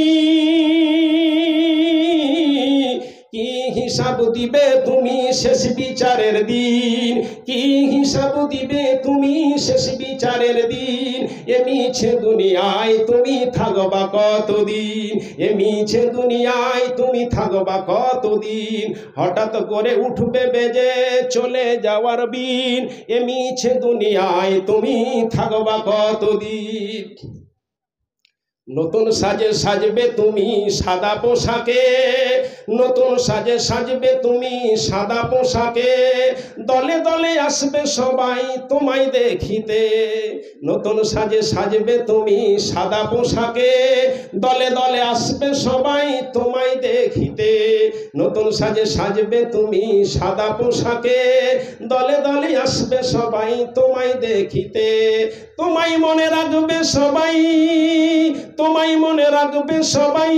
কি হিসাব দিবে তুমি শেষ বিচারের দিন, কি হিসাব দিবে তুমি শেষ বিচারের দিন। এ মিছে দুনিয়ায় তুমি থাকবা কতদিন, এ মিছে দুনিয়ায় তুমি থাকবা কতদিন। হঠাৎ করে উঠবে বেজে চলে যাওয়ার বিন, এ মিছে দুনিয়ায় তুমি থাকবা কতদিন। নতুন সাজে সাজবে তুমি সাদা পোশাকে, নতুন সাজে সাজবে তুমি সাদা পোশাকে, দলে দলে আসবে সবাই তোমায় দেখিতে। নতুন সাজে সাজবে তুমি সাদা পোশাকে, দলে দলে আসবে সবাই তোমায় দেখিতে। নতুন সাজে সাজবে তুমি সাদা পোশাকে, দলে দলে আসবে সবাই তোমায় দেখিতে। তোমায় মনে রাখবে সবাই, তোমায় মনে রাখবে সবাই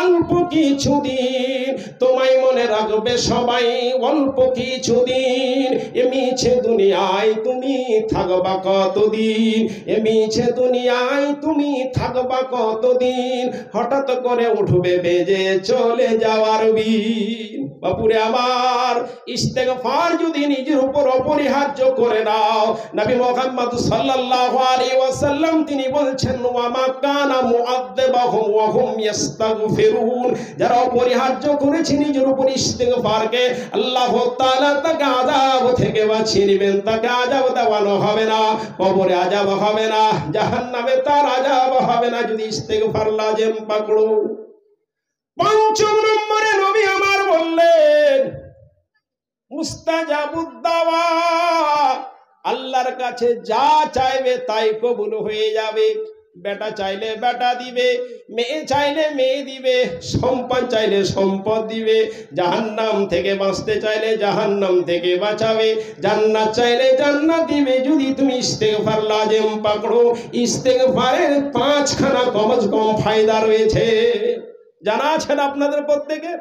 অল্প কিছুদিন, তোমায় মনে রাখবে সবাই অল্প কিছুদিন। এ মিছে দুনিয়ায় তুমি থাকবা কতদিন, এ মিছে দুনিয়ায় তুমি থাকবা কতদিন। হঠাৎ করে উঠবে বেজে চলে যাওয়ার বিন। বাপুরে আমার, ইস্তেগফার যদি নিজের উপর অপরিহার্য করে নাও, নবী মুহাম্মদ সাল্লাল্লাহু আলাইহি ওয়াসাল্লাম তিনি বলছেন, ওয়া মা কানা মুআযযিবাহুম ওয়া হুম ইস্তাগফিরুন, যারা অপরিহার্য করেছে নিজের উপর ইস্তেগফারকে, আল্লাহ তাআলা তাকে আযাব থেকে বাঁচিয়ে নেবেন। তাকে আযাব দেওয়ানো হবে না, কবরে আযাব হবে না, জাহান্নামে তার আযাব হবে না যদি ইস্তেগফার লাজেম পাকড়ো। ৫ম নম্বরে নবী আমার বললেন, মুস্তাজ মুস্তাজাবুদ দাওয়া, আল্লাহর কাছে যা চাইবে তাই কবুল হয়ে যাবে। বেটা চাইলে বেটা দিবে, মেয়ে চাইলে মেয়ে দিবে, সম্পদ চাইলে সম্পদ দিবে, জাহান্নাম থেকে বাঁচতে চাইলে জাহান্নাম থেকে বাঁচাবে, জান্নাত চাইলে জান্নাত দিবে যদি তুমি ইস্তেগফার লাজিম পাকড়ো। ইস্তেগফারের 5খানা কমজ কম ফায়দা রয়েছে, জানা আছে না আপনাদের প্রত্যেকে?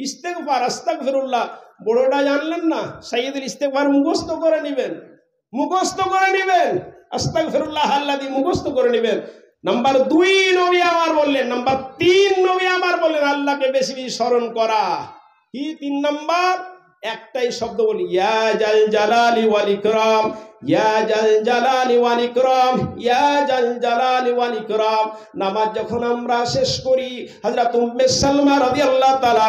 ইস্তেগফার, আস্তাগফিরুল্লাহ, বড়টা জানলেন না? সাইয়্যিদুল ইস্তেগফার মুখস্থ করে নেবেন, মুখস্থ করে নেবেন, আস্তাগফিরুল্লাহ আল্লাযী মুখস্থ করে নেবেন। নাম্বার 2 নবী আমার বললেন, নাম্বার 3 নবী আমার বললেন আল্লাহকে বেশি বেশি স্মরণ করা। কি 3 নাম্বার? একটাই শব্দ বলি, ইয়া জাল জালালি ওয়াল ইকরাম, ইয়া জাল জালালি ওয়াল ইকরাম, ইয়া জাল জালালি ওয়াল ইকরাম। নামাজ যখন আমরা শেষ করি, হযরত উম্মে সালমা রাদিয়াল্লাহু তাআলা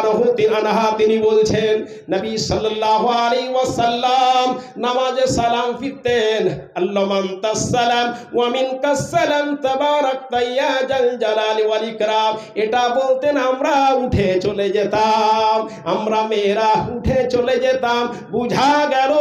আনহা তিনি বলছেন, নবী সাল্লাল্লাহু আলাইহি ওয়াসাল্লাম নামাজে সালাম ফিরতেন, আল্লাহুম্মা আনতাস সালাম ওয়া মিনকাস সালাম তাবারাকতা ইয়া জাল জালালি ওয়াল ইকরাম। এটা বলতেন, আমরা উঠে চলে যেতাম, আমরা মেয়েরা উঠে চলে যেতাম। বুঝা গেল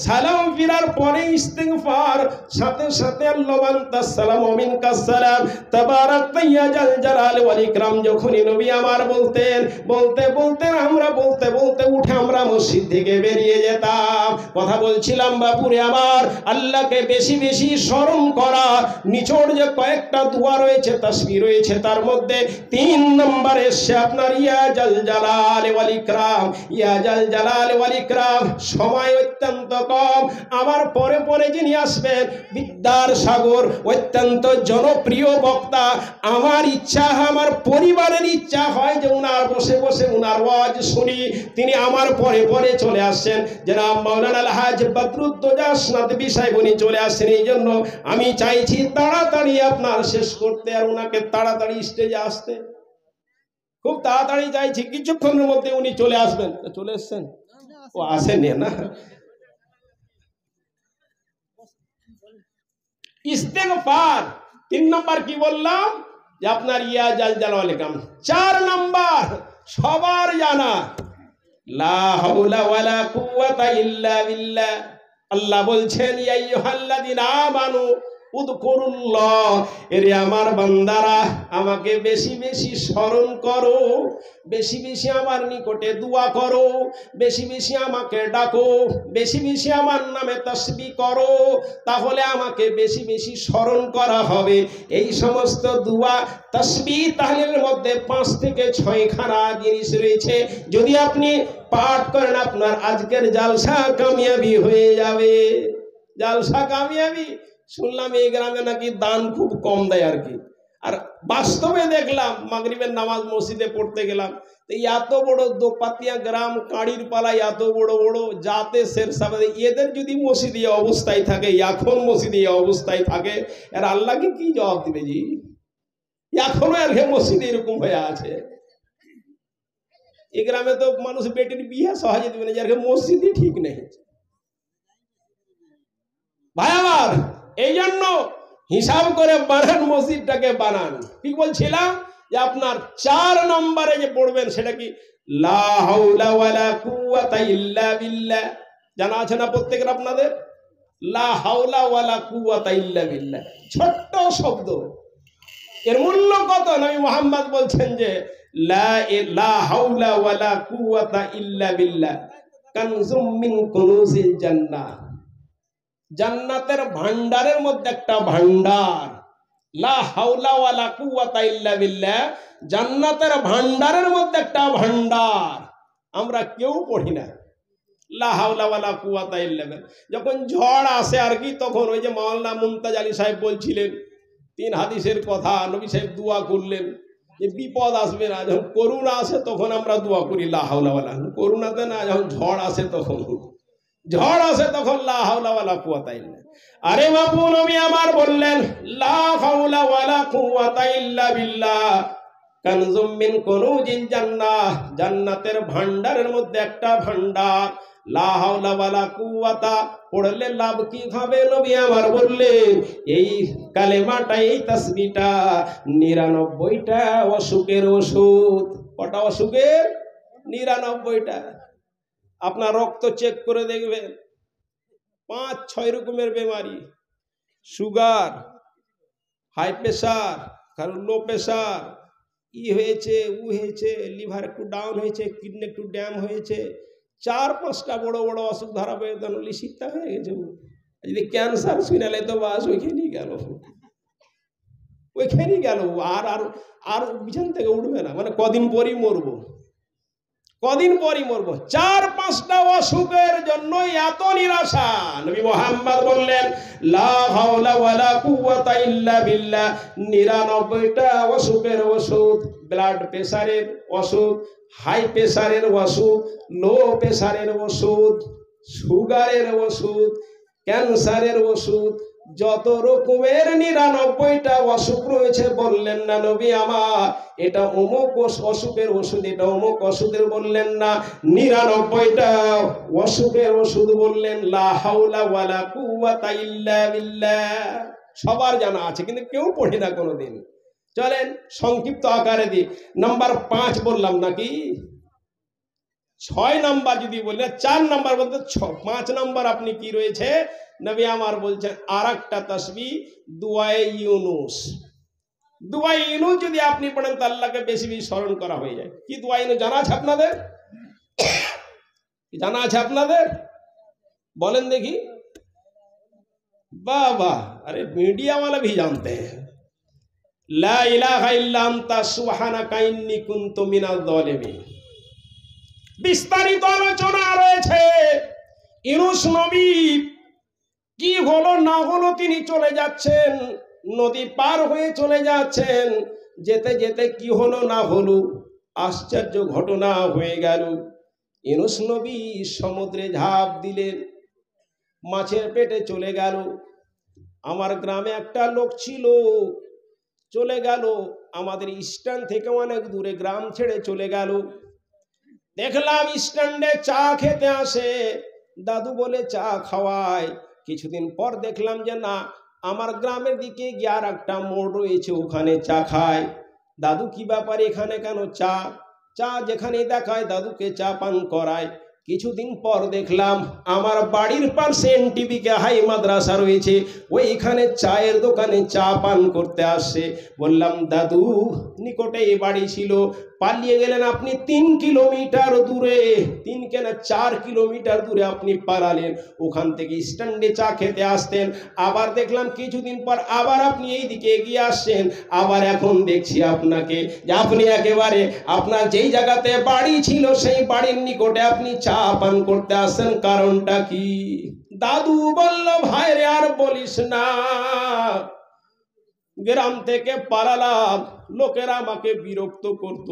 সালাম ফিরার পরে ইস্তিগফার, সাথে সাথে আল্লাহুম্মা আনতাস সালাম ওয়া মিনকাস সালাম তাবারাকতা ইয়া জাল জালালি ওয়াল ইকরাম যখনই নবী আমার বলতেন, বলতে বলতে আমরা বলতে বলতে উঠে আমরা মসজিদ থেকে বেরিয়ে যেতাম। কথা বলছিলাম বাপুরে আমার, আল্লাহকে বেশি বেশি স্মরণ করা। নিচড় যে কয়েকটা দোয়া রয়েছে, তাসবিহ রয়েছে, তার মধ্যে 3 নম্বরে এসে আপনার ইয়া জাল জালালি ওয়াল ইকরাম, ইয়া জাল জালালি ওয়াল ইকরাম। সময় অত্যন্ত কম, আমার পরে পরে যিনি আসবেন বিদ্যার সাগর, অত্যন্ত জনপ্রিয় বক্তা। আমার ইচ্ছা, আমার পরিবারের ইচ্ছা হয় যে উনার বসে বসে উনার ওয়াজ শুনি। তিনি আমার পরে পরে চলে আসছেন, জনাব মাওলানা আলহাজ বদরুদ্দোজা আসনাদবী সাহেব উনি চলে আসছেন। এই জন্য আমি চাইছি তাড়াতাড়ি আপনার শেষ করতে, আর উনাকে তাড়াতাড়ি স্টেজে আসতে খুব তাড়াতাড়ি চাইছি, কিছুক্ষণের মধ্যে উনি চলে আসবেন। চলে এসছেন? ও আসেনি না? ইস্তেগফার 3 নম্বর কি বললাম? যে আপনার ইয়া জাল জালালি কাম। 4 নম্বর সবার জানা, লা হাওলা ওয়ালা কুওয়াতা ইল্লা বিল্লাহ। আল্লাহ বলছেন, ইয়া আইয়ুহাল্লাযিনা আমানু উযকুরুল্লাহ, এরে আমার বান্দারা আমাকে বেশি বেশি স্মরণ করো, বেশি বেশি আমার নিকটে দোয়া করো, বেশি বেশি আমাকে ডাকো, বেশি বেশি আমার নামে তাসবিহ করো, তাহলে আমাকে বেশি বেশি স্মরণ করা হবে। এই সমস্ত দোয়া তাসবিহ তাহলিলের মধ্যে 5 থেকে 6 খানা জিনিস রয়েছে। যদি আপনি পাঠ করেন, আপনার আজকের জালসা কামিয়াবি হয়ে যাবে। জালসা কামিয়াবি। শুনলাম এই গ্রামে নাকি দান খুব কম দেয় আর কি, আর বাস্তবে দেখলাম মাগরিবের নামাজ মসজিদে পড়তে গেলাম, এত বড় দোপাতিয়া গ্রাম, কাঁড়ির পালায় এত বড় বড় জাতে শেরশাহ, এদের যদি মসজিদে অবস্থায় থাকে, এখন মসজিদে অবস্থায় থাকে, আর আল্লাহকে কি জবাব দিবে? জি এখনো আর মসজিদে এরকম হয়ে আছে। এই গ্রামে তো মানুষ বেটির বিয়ে সহজে দিবে না, যার মসজিদই ঠিক নেই। ভাই আমার, এই জন্য হিসাব করে বানান, মসজিদটাকে বানান। কি বলছিলাম? যে আপনার 4 নম্বরে যে পড়বেন সেটা কি? লা হাওলা ওয়ালা কুওয়াতা ইল্লা বিল্লাহ। জানা আছে না প্রত্যেকের আপনাদের? লা হাওলা ওয়ালা কুওয়াতা ইল্লা বিল্লাহ, ছোট্ট শব্দ, এর মূল্য কত? নবী মুহাম্মদ বলছেন যে লা হাওলা ওয়ালা কুওয়াতা ইল্লা বিল্লাহ কানজুম মিন কুনুজিল জান্নাহ, জান্নাতের ভান্ডারের মধ্যে একটা ভান্ডার। লা হাওলা ওয়ালা কুওয়াতা ইল্লা বিল্লাহ, জান্নাতের ভান্ডারের মধ্যে একটা ভান্ডার। আমরা কেউ পড়ি না লা হাওলা ওয়ালা কুওয়াতা ইল্লা বিল্লাহ। যখন ঝড় আসে আর কি, তখন ওই যে মাওলানা মুমতাজ আলী সাহেব বলছিলেন 3 হাদিসের কথা, নবী সাহেব দোয়া করলেন যে বিপদ আসবে না, যখন করুণা আসে তখন আমরা দোয়া করি লা হাওলা ওয়ালা, করুণাতে না, যখন ঝড় আসে তখন, ঝড় আসে তখন লা হাওলা ওয়ালা কুওয়াতা ইল্লা। আরে বাপু, নবী আমার বললেন লা হাওলা ওয়ালা কুওয়াতা ইল্লা বিল্লাহ কানজুম মিন কুনুজিল জান্নাহ, জান্নাতের ভান্ডারের মধ্যে একটা ভান্ডার। লা হাওলা ওয়ালা কুওয়াতা পড়লে লাভ কি হবে? নবী আমার বললেন এই কালেমাটা, এই তাসবিহটা 99টা অসুখের ওষুধ। কটা অসুখের? 99টা। আপনার রক্ত চেক করে দেখবেন 5-6 রকমের বেমারি, সুগার, হাই প্রেশার, কারণ লো প্রেশার, হয়েছে উ হয়েছে, লিভার একটু ডাউন হয়েছে, কিডনি একটু ড্যাম হয়েছে, 4-5টা বড় বড় অসুখ ধরা পেয়ে লিসিকটা হয়ে গেছে। যদি ক্যান্সার শুনালে তো বাস ওইখানেই গেল, ওইখানেই গেল, আর আর আর বিছান থেকে উঠবে না, মানে কদিন পরই মরবো, কদিন পরই মরবো। 4-5টা অসুখের জন্য এত নিরাশা। নবী মুহাম্মদ বললেন লা হাওলা ওয়ালা কুওয়াতা ইল্লা বিল্লাহ। 99টা অসুখের ওষুধ, ব্লাড প্রেসারের ওষুধ, হাই প্রেসারের ওষুধ, লো প্রেসারের ওষুধ, সুগারের ওষুধ, ক্যান্সারের ওষুধ, যত রকমের 99টা অসুখ রয়েছে বললেন না নবী আমার এটা অমুক অসুখের ওষুধ, এটা অমুক ওষুধের বললেন না, 99টা অসুখের ওষুধ বললেন। লা হাওলা ওয়ালা কুওয়াতা ইল্লা বিল্লাহ। সবার জানা আছে কিন্তু কেউ পড়ে না কোনোদিন। চলেন সংক্ষিপ্ত আকারে দিই। নাম্বার 5 বললাম নাকি 6 নাম্বার যদি বলি, 4 নাম্বার বলতে 5 নাম্বার আপনি কি রয়েছে নবী আমার বলছেন আরেকটা তাসবিহ দুআয়ে ইউনুস। দুআয়ে ইউনুস যদি আপনি পড়েন তো আল্লাহকে বেশি বেশি স্মরণ করা হয়ে যায়। কি দুআয়ে ইউনুস জানা আছে আপনাদের? জানা আছে আপনাদের? বলেন দেখি। वाह वाह, अरे मीडिया वाला भी जानते हैं। ला इलाहा इल्ला अंता सुबहानाका इन्नी कुन्तु मिनाज जालिमीन। বিস্তারিত আলোচনা রয়েছে। ইউনুস নবী কি হলো না হলো তিনি চলে যাচ্ছেন, নদী পার হয়ে চলে যাচ্ছেন, যেতে যেতে কি হলো না হলো আশ্চর্য ঘটনা হয়ে গেল। ইউনুস নবী সমুদ্রে ঝাঁপ দিলেন, মাছের পেটে চলে গেল। আমার গ্রামে একটা লোক ছিল, চলে গেল আমাদের স্ট্যান্ড থেকে অনেক দূরে, গ্রাম ছেড়ে চলে গেল। দেখলাম স্ট্যান্ডে চা খেতে আসে, দাদু বলে চা খাওয়ায়। কিছুদিন পর দেখলাম যে না, আমার গ্রামের দিকে গিয়ে আর একটা মোড় রয়েছে, ওখানে চা খায়। দাদু কি ব্যাপার, এখানে কেন চা? চা যেখানে দেখায় দাদুকে চা পান করায়। কিছুদিন পর দেখলাম আমার বাড়ির পাশে এনটিভিকে হাই মাদ্রাসা রয়েছে, ওইখানে চায়ের দোকানে চা পান করতে আসে। বললাম দাদু নিকটে এই বাড়ি ছিল, পালিয়ে গেলেন আপনি 3 কিলোমিটার দূরে, 3 কেন 4 কিলোমিটার দূরে আপনি পালালেন। ওখান থেকে স্ট্যান্ডে চা খেতে আসতেন, আবার দেখলাম কিছুদিন পর আবার আপনি এই দিকে এগিয়ে আসছেন। আবার এখন দেখছি আপনাকে যে আপনি একেবারে আপনার যেই জায়গাতে বাড়ি ছিল সেই বাড়ির নিকটে আপনি চা পান করতে আসেন, কারণটা কি? দাদু বলল ভাই রে আর বলিস না, গ্রাম থেকে পালালাম, লোকেরা আমাকে বিরক্ত করত,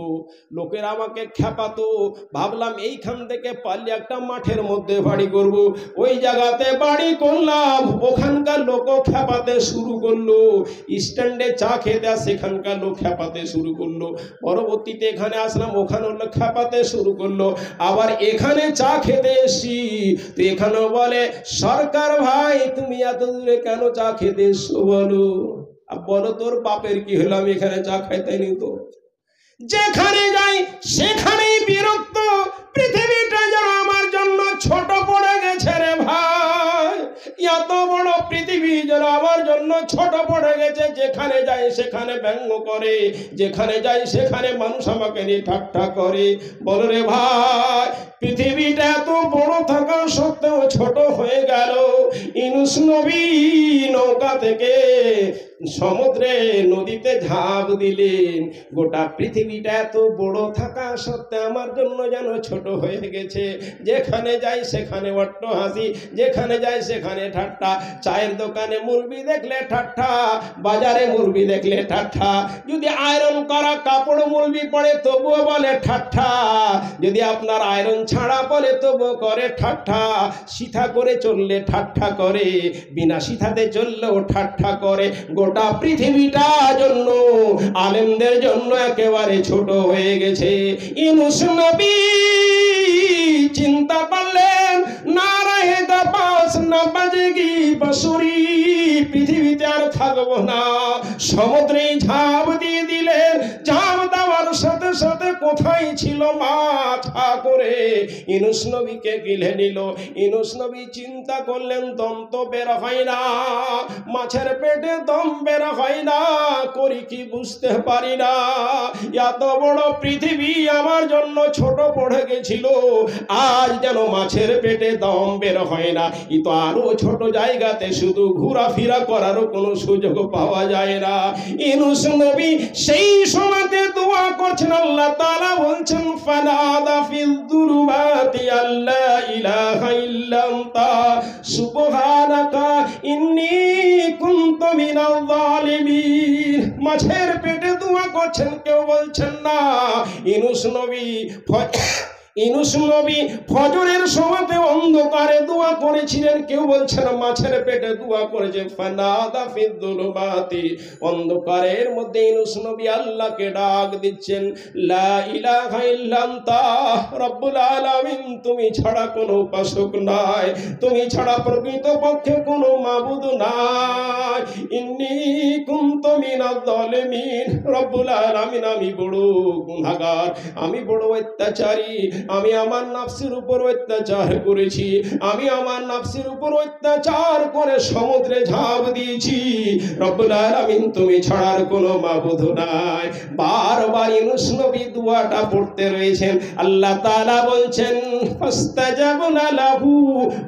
লোকেরা আমাকে খেপাতো। ভাবলাম এইখান থেকে পালিয়ে একটা মাঠের মধ্যে বাড়ি করব। ওই জায়গাতে বাড়ি করলাম, ওখানকার লোকও খেপাতে শুরু করলো। স্ট্যান্ডে চা খেতে সেখানকার লোক খেপাতে শুরু করলো। পরবর্তীতে এখানে আসলাম, ওখানে লোক খেপাতে শুরু করলো। আবার এখানে চা খেতে এসছি, তো এখানেও বলে সরকার ভাই তুমি এত দূরে কেন চা খেতে এসছো বলো? বলো তোর বাপের কি হলো, আমি এখানে চা খাইতে নি তো। যেখানে যাই সেখানেই বিরক্ত, পৃথিবীটা যেন আমার জন্য ছোট পড়ে গেছে রে ভাই। এত বড় পৃথিবী যেন আমার জন্য ছোট পড়ে গেছে। যেখানে যাই সেখানে ব্যঙ্গ করে, যেখানে যাই সেখানে মানুষ আমাকে নিয়ে ঠাট্টা করে। বলো রে ভাই, পৃথিবীটা এত বড় থাকা সত্ত্বেও ছোট হয়ে গেল। ইউনুস নবী নৌকা থেকে সমুদ্রে নদীতে ঝাঁপ দিলেন। গোটা পৃথিবীটা এত বড় থাকা সত্ত্বেও আমার জন্য যেন ছোট হয়ে গেছে। যেখানে যাই সেখানে অট্ট হাসি, যেখানে যাই সেখানে ঠাট্টা। চায়ের দোকানে মুরবি দেখলে ঠাট্টা, বাজারে মুরবি দেখলে ঠাট্টা। যদি আয়রন করা কাপড় মুরবি পড়ে তবুও বলে ঠাট্টা, যদি আপনার আয়রন ছাড়া বলে তবুও করে ঠাট্টা। সিথা করে চললে ঠাট্টা করে, বিনা সিথাতে চললেও ঠাট্টা করে। গোটা পৃথিবীটা জন্য আলেমদের জন্য একেবারে ছোট হয়ে গেছে। ইউনুস নবী চিন্তা করলেন না রহেগা বাস না বাজেগি বাঁশুরি, পৃথিবীতে আর থাকবো না। সমুদ্রে ঝাঁপ দিয়ে দিলেন। ঝাঁপ দেওয়ার সাথে সাথে কোথায় ছিল মাথা করে ইউনূস নবীকে গিলে নিল। ইউনূস নবী চিন্তা করলেন দম তো বের হয় না, মাছের পেটে দম বের হয় না, করি কি বুঝতে পারি না। এত বড় পৃথিবী আমার জন্য ছোট পড়ে গেছিল, আজ যেন মাছের পেটে দম বের হয় না। ই তো আরো ছোট জায়গাতে শুধু ঘোরাফেরা করারও কোনো সুযোগ পাওয়া যায় না। ইউনূস নবী সেই সময়তে দোয়া করছেন, আল্লাহ তাআলা বলছেন ফানাদা ফিল যুলুমাতি আল্লা ইলাহা ইল্লা আনতা সুবহানাকা ইন্নী কুনতু মিনাল যালিমিন। মাছের পেটে দোয়া করছেন, কেউ বলছেন না। ইউনূস নবী ফজরের সময়তে অন্ধকারে দোয়া করেছিলেন, কেউ বলছেন মাছের পেটে দোয়া করেছে। ফানাদা ফিল যুলুমাতি, অন্ধকারের মধ্যে ইউনূস নবী আল্লাহকে ডাক দিচ্ছেন, লা ইলাহা ইল্লা আনতা রব্বুল আলামিন, তুমি ছাড়া কোনো উপাসক নাই, তুমি ছাড়া প্রকৃতপক্ষে কোনো মাবুদ নাই। ইন্নী কুনতু মিনাজ জালিমিন, রব্বুল আলামিন আমি বড় গুনাহগার, আমি বড় অত্যাচারী, আমি আমার নফসের উপর অত্যাচার করেছি, আমি আমার নফসের উপর অত্যাচার করে সমুদ্রে ঝাঁপ দিয়েছি। রব্বুল আলামিন তুমি ছাড়ার কোনো মাবুদ নাই। বারবার ইউনূস নবী দোয়াটা পড়তে রয়েছেন। আল্লাহ তাআলা বলছেন ফাস্তাজাবনা লাহু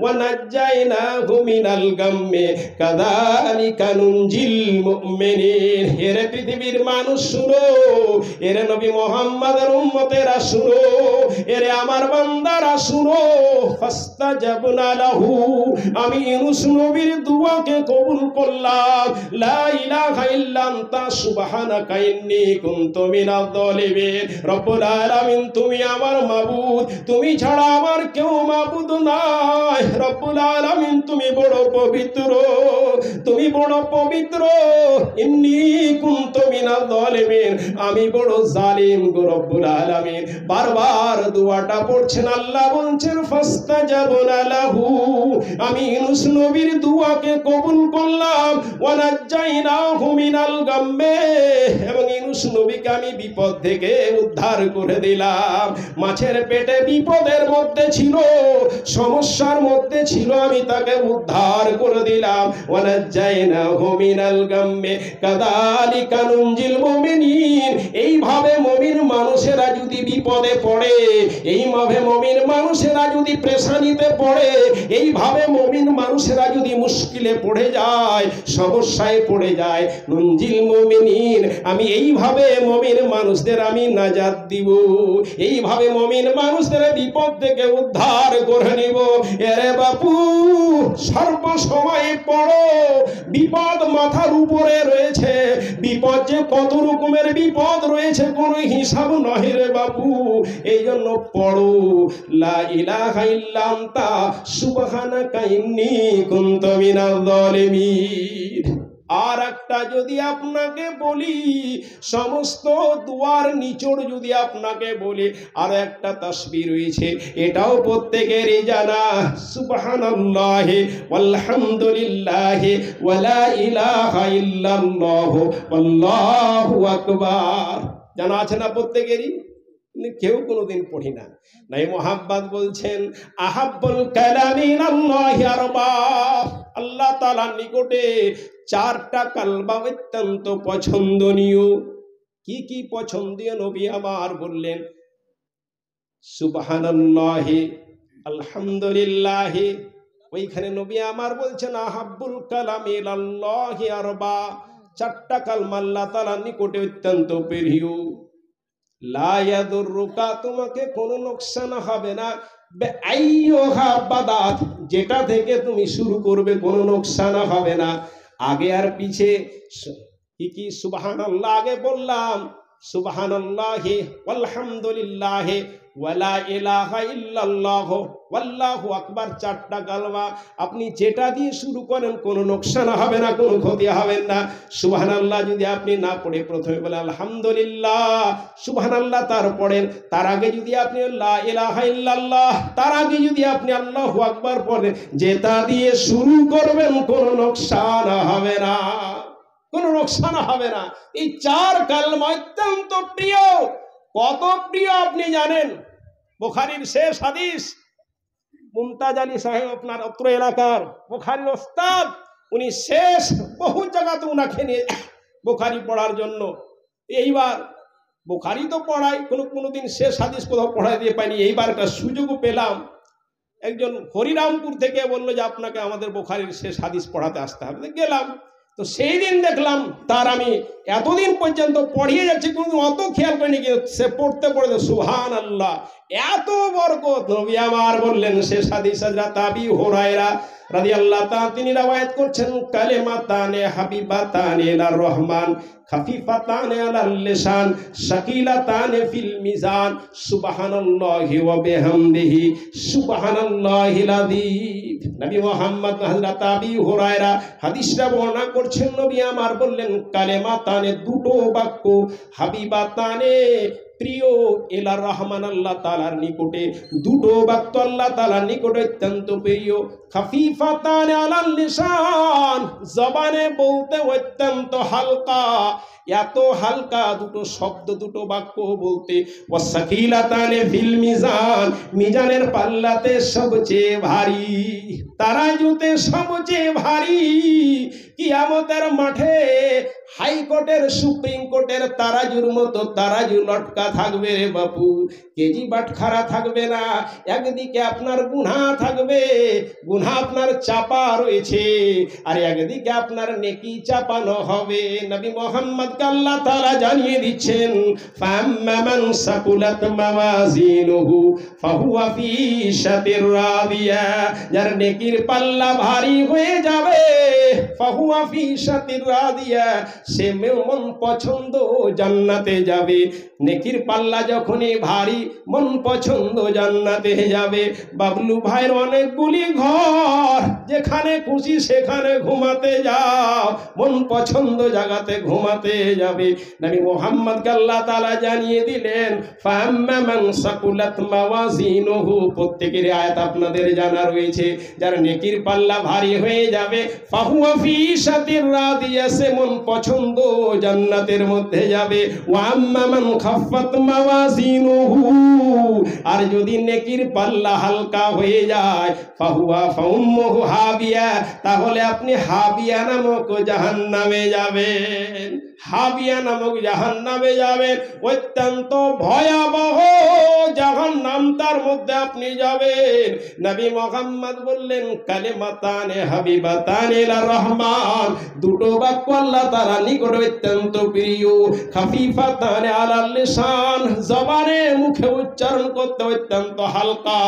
ওয়া নাজ্জাইনাহু মিনাল গাম্মি কাযালিকা নুনজিল মুমিনিন। এর পৃথিবীর মানুষ শুনো, এর নবী মুহাম্মদের উম্মতেরা শুনো, এর আমার বান্দারা শুনো। ফাস্তাজাবনা লাহু, আমি ইউনূস নবীর দুআকে কবুল করলাম। লা ইলাহা ইল্লা আনতা সুবহানাকা ইন্নী কুনতু মিনাজ জালিমিন। রব্বুল আলামিন তুমি আমার মাবুদ, তুমি ছাড়া আমার কেউ মাবুদ নাই। রব্বুল আলামিন তুমি বড় পবিত্র, তুমি বড় পবিত্র। ইন্নী কুনতু মিনাজ জালিমিন, আমি বড় জালিম গো রব্বুল আলামিন। বারবার দোয়াটা পড়ছেন, আল্লাহ বলছেন ফাস্তাজাবনা লাহু, আমি ইউনূস নবীর দুআকে কবুল করলাম। ওয়া নাজ্জাইনাহু মিনাল গাম্মি, এবং ইউনূস নবীকে আমি বিপদ থেকে উদ্ধার করে দিলাম। মাছের পেটে বিপদের মধ্যে ছিল, সমস্যার মধ্যে ছিল, আমি তাকে উদ্ধার করে দিলাম। ওয়া নাজ্জাইনাহু মিনাল গাম্মি কাযালিকা নুনজিল মুমিনিন। এইভাবে মুমিন মানুষেরা যদি বিপদে পড়ে, এইভাবে মুমিন মানুষেরা যদি পেরেশানিতে পড়ে, এইভাবে মুমিন মানুষেরা যদি মুশকিলে পড়ে যায়, সমস্যায় পড়ে যায়, নুনজিল মুমিনিন, আমি এইভাবে মুমিন মানুষদের আমি নাজাত দিব, এইভাবে মুমিন মানুষদের বিপদ থেকে উদ্ধার করে নিব। এরে বাপু, সর্ব সময় পড়ো, বিপদ মাথার উপরে রয়েছে। বিপদ যে কত রকমের বিপদ রয়েছে কোনো হিসাব নয় রে বাপু। এই জন্য পড়ো লা ইলাহা ইল্লা আনতা সুবহানাকা ইন্নী কুনতু মিনাজ জালিমিন। আর একটা যদি আপনাকে বলি, সমস্ত দুয়ার নিচড় যদি আপনাকে বলি, আর একটা তাসবিহ রয়েছে, এটাও প্রত্যেকেরই জানা, সুবহানাল্লাহি ওয়ালহামদুলিল্লাহি ওয়ালা ইলাহা ইল্লাল্লাহু আল্লাহু আকবার। জানা আছে না প্রত্যেকেরই? কেউ কোনোদিন পড়ি না। নাই মুহাম্মদ বলছেন আহাব্বুল কালামি ইলাল্লাহি আরবা, আল্লাহ তাআলার নিকটে চারটা কালমা অত্যন্ত পছন্দনীয়। কি কি পছন্দনীয় নবী আমার বললেন? সুবহানাল্লাহি, আলহামদুলিল্লাহি। ওইখানে নবী আমার বলছেন আহাব্বুল কালামি ইলাল্লাহি আরবা, চারটা কালমা আল্লাহ তাআলার নিকটে অত্যন্ত প্রিয়। লা ইয়াদুররুকা, তোমাকে কোনো লোকসান হবে না, বেআইয়ুহা বাদাত, যেটা থেকে তুমি শুরু করবে কোনো লোকসান হবে না। আগে আর পিছে কি সুবহানাল্লাহ আগে বললাম, সুবহানাল্লাহি ওয়ালহামদুলিল্লাহি ওয়ালা ইলাহা ইল্লাল্লাহ ওয়াল্লাহু আকবার, চারটা কালমা আপনি যেটা দিয়ে শুরু করেন কোনো লোকসান হবে না, কোনো ক্ষতি হবে না। সুবহানাল্লাহ যদি আপনি না পড়ে প্রথমে বলেন আলহামদুলিল্লাহ, সুবহানাল্লাহ তার পড়েন, তার আগে যদি আপনি লা ইলাহা ইল্লাল্লাহ, তার আগে যদি আপনি আল্লাহু আকবার পড়েন, যেটা দিয়ে শুরু করবেন কোনো লোকসান হবে না, কোনো লোকসান হবে না। এই চার কালমা অত্যন্ত প্রিয়। কত প্রিয় আপনি জানেন। বুখারীর শেষ হাদিস, মুমতাজ আলী সাহেব আপনার অত্র এলাকার বুখারীর ওস্তাদ, উনি শেষ বহু জায়গাতে উনাকে নিয়ে বুখারী পড়ার জন্য। এইবার বুখারী তো পড়াই, কোনোদিন শেষ হাদিস কোথাও পড়াই দিয়ে পাইনি, এইবার একটা সুযোগও পেলাম। একজন হরিরামপুর থেকে বললো যে আপনাকে আমাদের বুখারীর শেষ হাদিস পড়াতে আসতে হবে। গেলাম, তো সেই দিন দেখলাম তার আমি এতদিন পর্যন্ত পড়িয়ে যাচ্ছি, কিন্তু অত খেয়াল করিনি, কিন্তু সে পড়তে পড়তে সুবহানাল্লাহ এত বরকত। নবী আমার বললেন শেষ হাদিস হযরত আবী হুরায়রা রাদিয়াল্লাহু তাআলা তিনি রওয়ায়াত করছেন, কালিমাতানে হাবিবাতানে ইলার রহমান খাফিফাতানে আলাল লিসান শাকিলাতানে ফিল মিজান সুবহানাল্লাহি ওয়া বিহামদিহি সুবহানাল্লাহিল আযীম। নবী মুহাম্মদ হযরত আবী হুরায়রা হাদিসটা বর্ণনা করছেন, নবী আমার বললেন কালিমাতানে দুটো বাক্য, হাবিবাতানে প্রিয়, ইলার রহমান আল্লাহ তাআলার নিকটে, দুটো বাক্য আল্লাহ তাআলার নিকটে অত্যন্ত প্রিয়, খাফিফাতান আলাল লিসান জবানে বলতে অত্যন্ত হালকা, এত হালকা দুটো শব্দ দুটো বাক্য বলতে, ওয়াসাকিলাতানে ফিল মিজান মিজানের পাল্লাতে সবচেয়ে ভারী, তারাজুতে সবচেয়ে ভারী। কিয়ামতের মাঠে হাইকোর্টের সুপ্রিম কোর্টের তারাজুর মতো তারাজু লটকা থাকবে রে বাপু, কেজি বাটখারা থাকবে না। একদিকে আপনার গুনাহ থাকবে, গুনাহ আপনার চাপা রয়েছে, আর একদিকে আপনার নেকি চাপানো হবে। নবী মুহাম্মদ কে আল্লাহ তাআলা জানিয়ে দিচ্ছেন, ফাম্মান সাকুলাত মাওয়াজিনুহু ফাহুয়া ফি শাতির রাদিয়া, যার নেকির পাল্লা ভারী হয়ে যাবে, ফাহুয়া ফি শাতির রাদিয়া, সে মন পছন্দ জান্নাতে যাবে। নেকির পাল্লা যখনই ভারী, মন পছন্দ জান্নাতে যাবে। বাবলু ভাইয়ের অনেকগুলি ঘর, যেখানে খুশি সেখানে ঘুমাতে যাও, মন পছন্দ জায়গাতে ঘুমাতে যাবে। নবী মুহাম্মদকে আল্লাহ তাআলা জানিয়ে দিলেন, ফাম্মা মান সাকুলাত মাওয়াজিনুহু, প্রত্যেকের আয়াত আপনাদের জানা রয়েছে, যার নেকির পাল্লা ভারী হয়ে যাবে, ফাহুয়া ফি শাতির রাদিয়া, সে মন পছন্দ জান্নাতের মধ্যে যাবে। ওয়া আম্মা মান খাফফাত মাওয়াজিনুহু, আর যদি নেকির পাল্লা হালকা হয়ে যায়, ফাহুয়া ফাউম্মুহু হাবিয়া, তাহলে আপনি হাবিয়া নামক জাহান্নামে যাবেন। হাবিয়া নামক জাহান্নামে যাবেন, অত্যন্ত ভয়াবহ জাহান্নাম, তার মধ্যে আপনি যাবেন। নবী মুহাম্মদ বললেন কালিমাতানে হাবিবাতানে ইলার রহমান, দুটো বাক্য আল্লাহ তাআলার নিকট অত্যন্ত প্রিয়, খাফিফাতানে আলাল লিসান, জবানে মুখে উচ্চারণ করতে অত্যন্ত হালকা,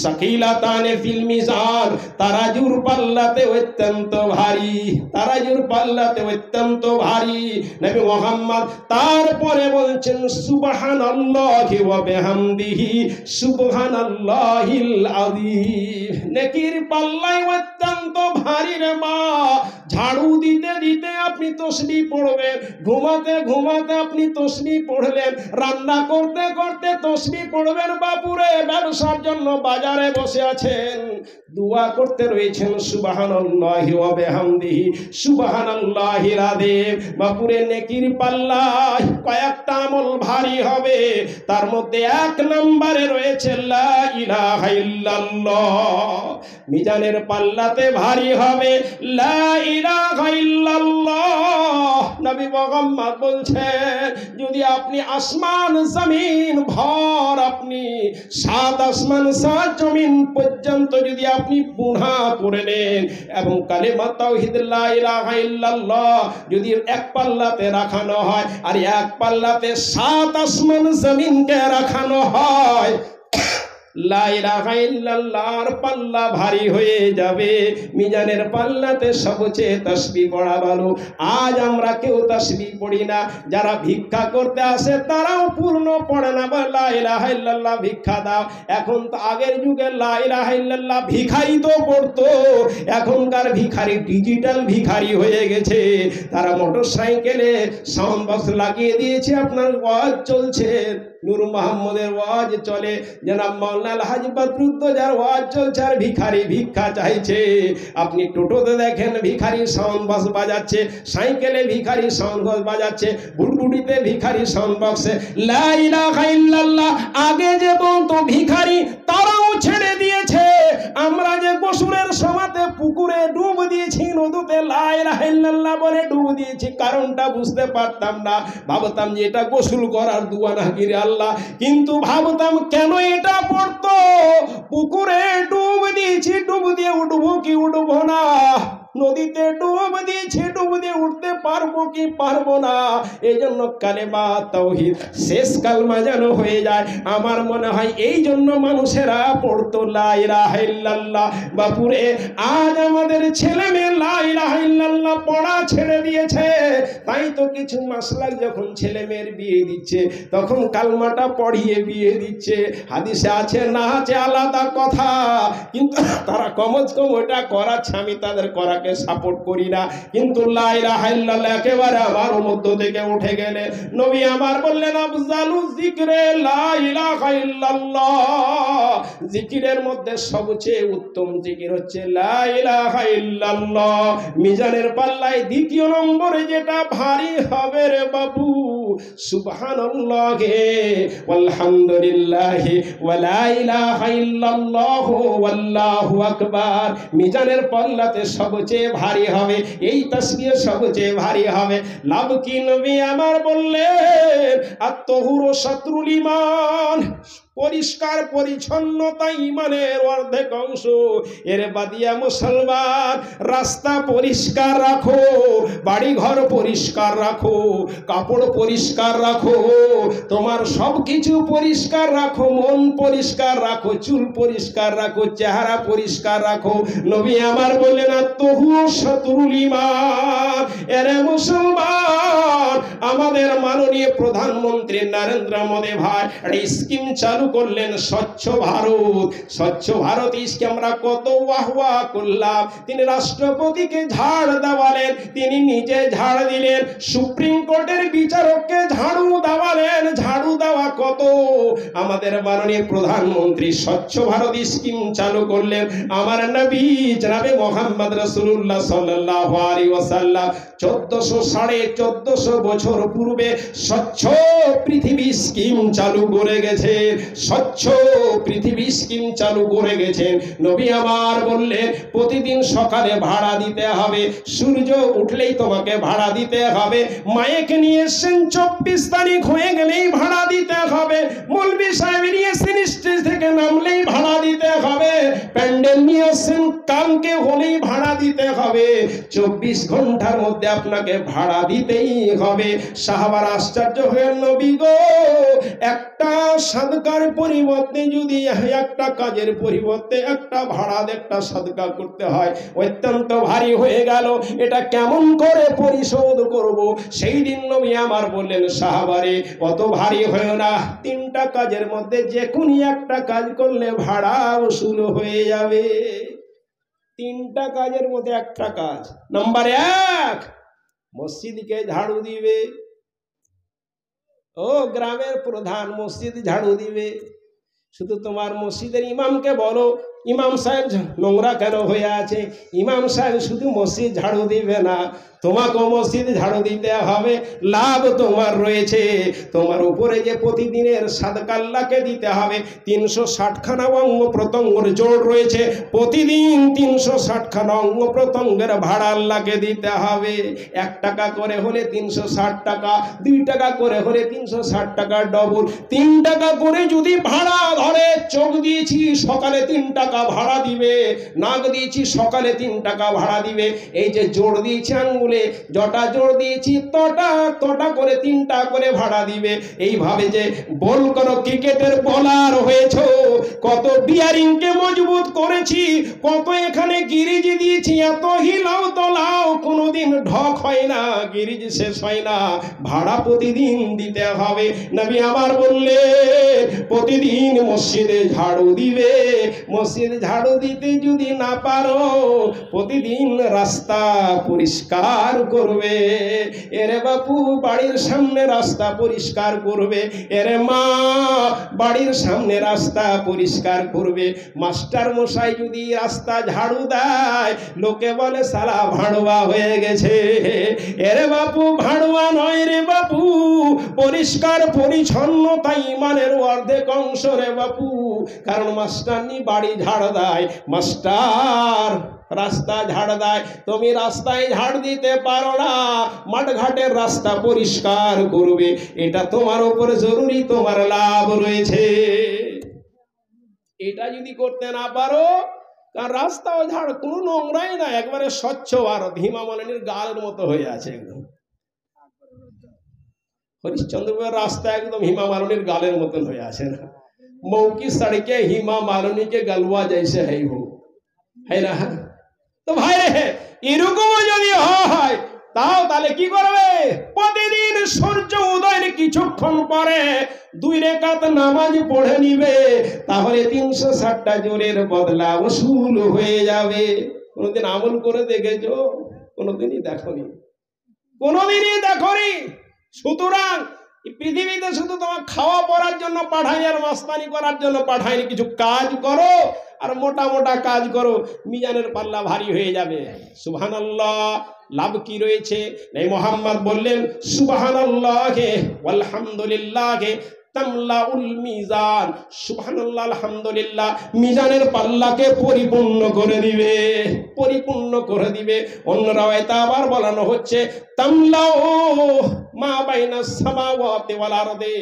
শাকিলাতানে ফিল মিজান, তারাজুর পাল্লাতে অত্যন্ত ভারী, তারাজুর পাল্লাতে অত্যন্ত ভারী। নবী মুহাম্মদ তারপরে বলছেন সুবহানাল্লাহি ওয়া বিহামদিহি সুবহানাল্লাহিল আযীম। নেকির পাল্লায় অত্যন্ত ভারী রে মা, ঝাড়ু দিতে দিতে আপনি তসবিহ পড়বেন, ঘুমাতে ঘুমাতে আপনি তসবিহ পড়লেন, রান্না করতে করতে তসবিহ পড়বেন, বাপুরে ব্যবসার জন্য বাজারে বসে আছেন, দোয়া করতে রয়েছেন সুবহানাল্লাহি ওয়া বিহামদিহি সুবহানাল্লাহিল আযীম। বাপুরে নেকির পাল্লায় কয়েকটা আমল ভারী হবে, তার মধ্যে এক নম্বরে রয়েছে লা ইলাহা ইল্লাল্লাহ, মিজানের পাল্লাতে ভারী হবে লা ইলাহা ইল্লাল্লাহ। নবী মুহাম্মদ বলছেন, যদি আপনি আসমান জমিন ভর, আপনি সাত আসমান সাত জমিন পর্যন্ত যদি আপনি গুনাহ করে নেন, এবং কালিমা তাওহীদ লা ইলাহা ইল্লাল্লাহ যদি এক পাল্লাতে রাখানো হয়, আর এক পাল্লাতে সাত আসমান জমিনকে রাখানো হয়, লা ইলাহা ইল্লাল্লাহর পাল্লা ভারী হয়ে যাবে। মিজানের পাল্লাতে সবচেয়ে তাসবিহ পড়া ভালো। আজ আমরা কেউ তাসবিহ পড়ি না, যারা ভিক্ষা করতে আসে তারাও পূর্ণ পড়ে না, বলে লা ইলাহা ইল্লাল্লাহ ভিক্ষা দাও। এখন তো আগের যুগে লা ইলাহা ইল্লাল্লাহ ভিখারি তো পড়তো, এখনকার ভিখারি ডিজিটাল ভিখারি হয়ে গেছে। তারা মোটর সাইকেলে সাউন্ড বক্স লাগিয়ে দিয়েছে, আপনার ওয়াজ চলছে, নূর মোহাম্মদের ওয়াজ চলে, জনাব মাওলানা হাজ বদরুদ্দোজার ওয়াজ চলছে, আর ভিখারি ভিক্ষা চাইছে। আপনি টোটোতে দেখেন ভিখারি সাউন্ড বক্স বাজাচ্ছে, সাইকেলে ভিখারি সাউন্ড বক্স বাজাচ্ছে, বুটবুটিতে ভিখারি সাউন্ড বক্সে লা ইলাহা ইল্লাল্লাহ আগে যে বলতো ভিখারি তারাও ছেড়ে দিয়েছে। আমরা যে গোসলের সময়তে পুকুরে ডুব দিয়েছি, নদীতে লা ইলাহা ইল্লাল্লাহ বলে ডুব দিয়েছি, কারণটা বুঝতে পারতাম না, ভাবতাম যে এটা গোসল করার দুয়া নাকি রে আল্লাহ। কিন্তু ভাবতাম কেন এটা পড়তো, পুকুরে ডুব দিয়েছি, ডুব দিয়ে উঠবো কি উঠবো না, নদীতে ডুব দিয়েছি, ডুব দিয়ে উঠতে পারবো কি পারবো না। এই জন্য কালেমা তাওহীদ শেষ কালমা যেন হয়ে যায়। আমার মনে হয় এই জন্য মানুষেরা পড়তো লা ইলাহা ইল্লাল্লাহ। বাপুরে আজ আমাদের ছেলে মেয়ে লা ইলাহা ইল্লাল্লাহ পড়া ছেড়ে দিয়েছে। তাই তো কিছু মাসলাক যখন ছেলে মেয়ের বিয়ে দিচ্ছে তখন কালমাটা পড়িয়ে বিয়ে দিচ্ছে। হাদিসে আছে না আছে আলাদা কথা, কিন্তু তারা কমজ কম ওটা করাচ্ছে, আমি তাদের করাকে সাপোর্ট করি না। কিন্তু লা ইলাহা ইল্লাল্লাহ একেবারে আমার মধ্য থেকে উঠে গেলে নবী আমার বললেন আফজালু যিকরে লা ইলাহা ইল্লাল্লাহ, জিকিরের মধ্যে সবচেয়ে উত্তম জিকির হচ্ছে লা ইলাহা ইল্লাল্লাহ। মিজানের পাল্লায় দ্বিতীয় নম্বরে যেটা ভারী হবে রে বাবু, সুবহানাল্লাহি ওয়ালহামদুলিল্লাহি ওয়া লা ইলাহা ইল্লাল্লাহ ওয়াল্লাহু আকবার। মিজানের পাল্লাতে সবচেয়ে ভারী হবে এই তাসবিহ, সবচেয়ে ভারী হবে। লাভ কি নবী আমার বললেন আত-তাহুরু শাতরুল ঈমান, পরিষ্কার পরিচ্ছন্নতা ইমানের অর্ধেক অংশ। এর বাদিয়া মুসলমান রাস্তা পরিষ্কার রাখো, বাড়ি ঘর পরিষ্কার রাখো, কাপড় পরিষ্কার রাখো, তোমার সব কিছু পরিষ্কার রাখো, মন পরিষ্কার রাখো, চুল পরিষ্কার রাখো, চেহারা পরিষ্কার রাখো। নবী আমার বললেন আত-তাহুরু শাতরুল ঈমান। এরে মুসলমান, আমাদের মাননীয় প্রধানমন্ত্রী নরেন্দ্র মোদী ভাই একটা স্কিম চালু করলেন, স্বচ্ছ ভারত। স্বচ্ছ ভারত স্কিম আমরা কত ওয়াহওয়া করলাম। তিনি রাষ্ট্রপতিকে ঝাড় দেওয়ালেন, তিনি নিজে ঝাড় দিলেন, সুপ্রিম কোর্টের বিচারককে ঝাড়ু দেওয়ালেন। ঝাড়ু দেওয়া কত, আমাদের মাননীয় প্রধানমন্ত্রী স্বচ্ছ ভারত স্কিম চালু করলেন। আমার নবী জনাবে মুহাম্মদ রাসূলুল্লাহ সাল্লাল্লাহু আলাইহি ওয়াসাল্লাম 1400 বছর পূর্বে স্বচ্ছ পৃথিবী স্কিম চালু করে গেছেন। স্বচ্ছ পৃথিবী স্কিম চালু করে গেছেন। নবী আমার বললেন প্রতিদিন সকালে ভাড়া দিতে হবে, সূর্য উঠলেই তোমাকে ভাড়া দিতে হবে। মাইক নিয়ে এসেছেন 24 তারিখ হয়ে গেলেই ভাড়া দিতে হবে। মৌলভী সাহেব নিয়ে এসেছেন স্টেজ থেকে নামলেই ভাড়া দিতে হবে। প্যান্ডেল নিয়ে এসেছেন কালকে হলেই ভাড়া দিতে হবে। 24 ঘন্টার মধ্যে আপনাকে ভাড়া দিতেই হবে। সাহাবারা আশ্চর্য হয়ে নবী গো, একটা সাদকার পরিবর্তে যদি একটা কাজের পরিবর্তে একটা ভাড়া একটা সাদকা করতে হয়, অত্যন্ত ভারী হয়ে গেল, এটা কেমন করে পরিশোধ করব? সেই দিন নবী আমার বললেন সাহাবারে অত ভারী হয় না, 3টা কাজের মধ্যে যে কোনো একটা কাজ করলে ভাড়া উসুল হয়ে যাবে। 3টা কাজের মধ্যে একটা কাজ। নাম্বার 1, মসজিদকে ঝাড়ু দিবে। ও গ্রামের প্রধান, মসজিদ ঝাড়ু দিবে। শুধু তোমার মসজিদের ইমামকে বলো, ইমাম সাহেব নোংরা কেন হয়ে আছে? ইমাম সাহেব শুধু মসজিদ ঝাড়ু দিবে না, তোমাকেও মসজিদ ঝাড়ু দিতে হবে। লাভ তোমার রয়েছে, তোমার উপরে যে প্রতিদিনের সাদকা আল্লাহকে দিতে হবে। 360খানা অঙ্গ প্রত্যঙ্গের জোর রয়েছে, প্রতিদিন 360খানা অঙ্গ প্রত্যঙ্গের ভাড়া আল্লাহকে দিতে হবে। 1 টাকা করে হলে 360 টাকা, 2 টাকা করে হলে 360 টাকা ডবল, 3 টাকা করে যদি ভাড়া ধরে, চোখ দিয়েছি সকালে 3 টাকা ভাড়া দিবে, নাক দিয়েছি সকালে 3 টাকা ভাড়া দিবে। এই যে জোর দিয়েছি আঙ্গুলে, জটা জোর দিয়েছি তটা করে 3টা করে ভাড়া দিবে। এইভাবে যে বল করো, ক্রিকেটের বলার হয়েছো, কত বিয়ারিংকে মজবুত করেছি, কত এখানে গিরিজ দিয়েছি, এত হিলাও তোলাও, কোনোদিন ঢক হয় না, গিরিজ শেষ হয় না, ভাড়া প্রতিদিন দিতে হবে। নবী আমার বললে প্রতিদিন মসজিদে ঝাড়ু দিবে, মসজিদ মাসের ঝাড়ু দিতে যদি না পারো, প্রতিদিন রাস্তা পরিষ্কার করবে। এরে বাপু বাড়ির সামনে রাস্তা পরিষ্কার করবে, এরে মা বাড়ির সামনে রাস্তা পরিষ্কার করবে। মাস্টার মশাই যদি রাস্তা ঝাড়ু দেয়, লোকে বলে সালা ভাড়ুয়া হয়ে গেছে। এরে বাপু ভাড়ুয়া নয় রে বাপু, পরিষ্কার পরিচ্ছন্নতা ইমানের অর্ধেক অংশ রে বাপু। কারণ মাস্টারনি বাড়ি ঝাড় দেয়, মাস্টার রাস্তা ঝাড় দেয়, তুমি রাস্তায় ঝাড় দিতে পারো না, মাঠঘাটের রাস্তা পরিষ্কার করবে। এটা তোমার উপর জরুরি, তোমার লাভ রয়েছে। এটা যদি করতে না পারো, কারণ রাস্তাও ঝাড় কোনো নোংরাই না, একবারে স্বচ্ছ আর হিমা মালিনীর গালের মতো হয়ে আছে একদম। হরিশ্চন্দ্রপুরের রাস্তা একদম হিমা মালিনীর গালের মতন হয়ে আছে না। মৌকি সড়কে হিমা মালিনী के गलवा जैसे है हो, है ना? তো ভাই এরকম যদি হয় তাও তাহলে কি করবে? প্রতিদিন সূর্য উদয়ের কিছুক্ষণ পরে 2 রাকাত নামাজ পড়ে নিবে, তাহলে 360টা জোরের বদলা ওসুল হয়ে যাবে। কোনদিন আমল করে দেখেছো? কোনদিনই দেখোনি, কোনদিনই দেখোনি। সুতরাং পৃথিবীতে শুধু তোমার খাওয়া পড়ার জন্য পাঠাই আর মাস্তানি করার জন্য পাঠায়নি। কিছু কাজ করো আর মোটা মোটা কাজ করো, মিজানের পাল্লা ভারী হয়ে যাবে। সুবহানাল্লাহ। লাভ কি রয়েছে? এই মোহাম্মদ বললেন সুবহানাল্লাহে ওয়ালহামদুলিল্লাহে তামলাউল মিজান। সুবহানাল্লাহ আলহামদুলিল্লাহ মিজানের পাল্লাকে পরিপূর্ণ করে দিবে, পরিপূর্ণ করে দিবে। অন্য রাওয়ায়াতে আবার বলানো হচ্ছে তামলাউ মা বাইনাস সামাওয়াতি ওয়াল আরদি,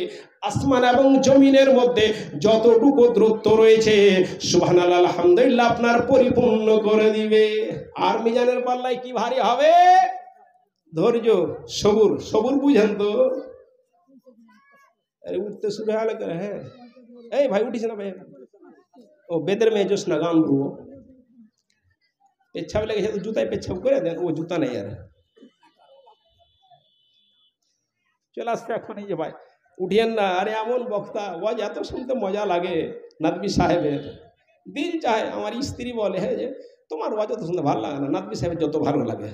আসমান এবং জমিনের মধ্যে যতটুকু দূরত্ব রয়েছে সুবহানাল্লাহ আলহামদুলিল্লাহ আপনার পরিপূর্ণ করে দিবে। আর মিজানের পাল্লায় কি ভারী হবে? ধৈর্য, সবুর। সবুর বুঝেন তো? अरे उठते सुबह हाल कर है ए भाई उठी ना भाई ओ बेदर में जोश ना गान गो पेच्छाब लेगे तो जूता पेच्छाब करे देन वो जूता नहीं यार चल आस्ते এখন এই যে ভাই উঠিয়েন না। আরে এমন বক্তা ওয়াজ এত শুনতে মজা লাগে। নাদবি সাহেবের দিল চায়, আমার স্ত্রী বলে হ্যাঁ যে তোমার ওয়াজ তো শুনতে ভালো লাগে না, নাদবি সাহেবের যত ভালো লাগে।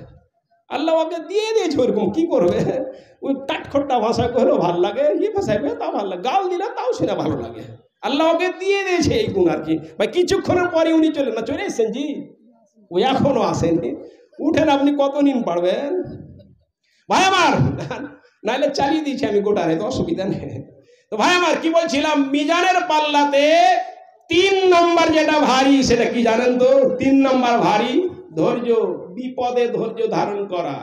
আল্লাহ ওকে দিয়ে দিয়েছে, ওরকম কি করবে? ওই কাঠখোট্টা ভাষা কহলেও ভালো লাগে, এই ভাষায় তাও ভালো লাগে, গাল দিলে তাও সেটা ভালো লাগে। আল্লাহ ওকে দিয়ে দিয়েছে এই গুণ আর কি। ভাই কিছুক্ষণের পরে উনি চলে না, চলে এসছেন জি, ওই এখনো আসেনি। উঠেন, আপনি কত নিন পারবেন ভাই আমার? নাইলে চালিয়ে দিয়েছি আমি গোটা, তো অসুবিধা নেই। তো ভাই আমার কি বলছিলাম, মিজানের পাল্লাতে 3 নম্বর যেটা ভারী সেটা কি জানেন তো? 3 নম্বর ভারী ধৈর্য। বিপদে ধৈর্য ধারণ করা।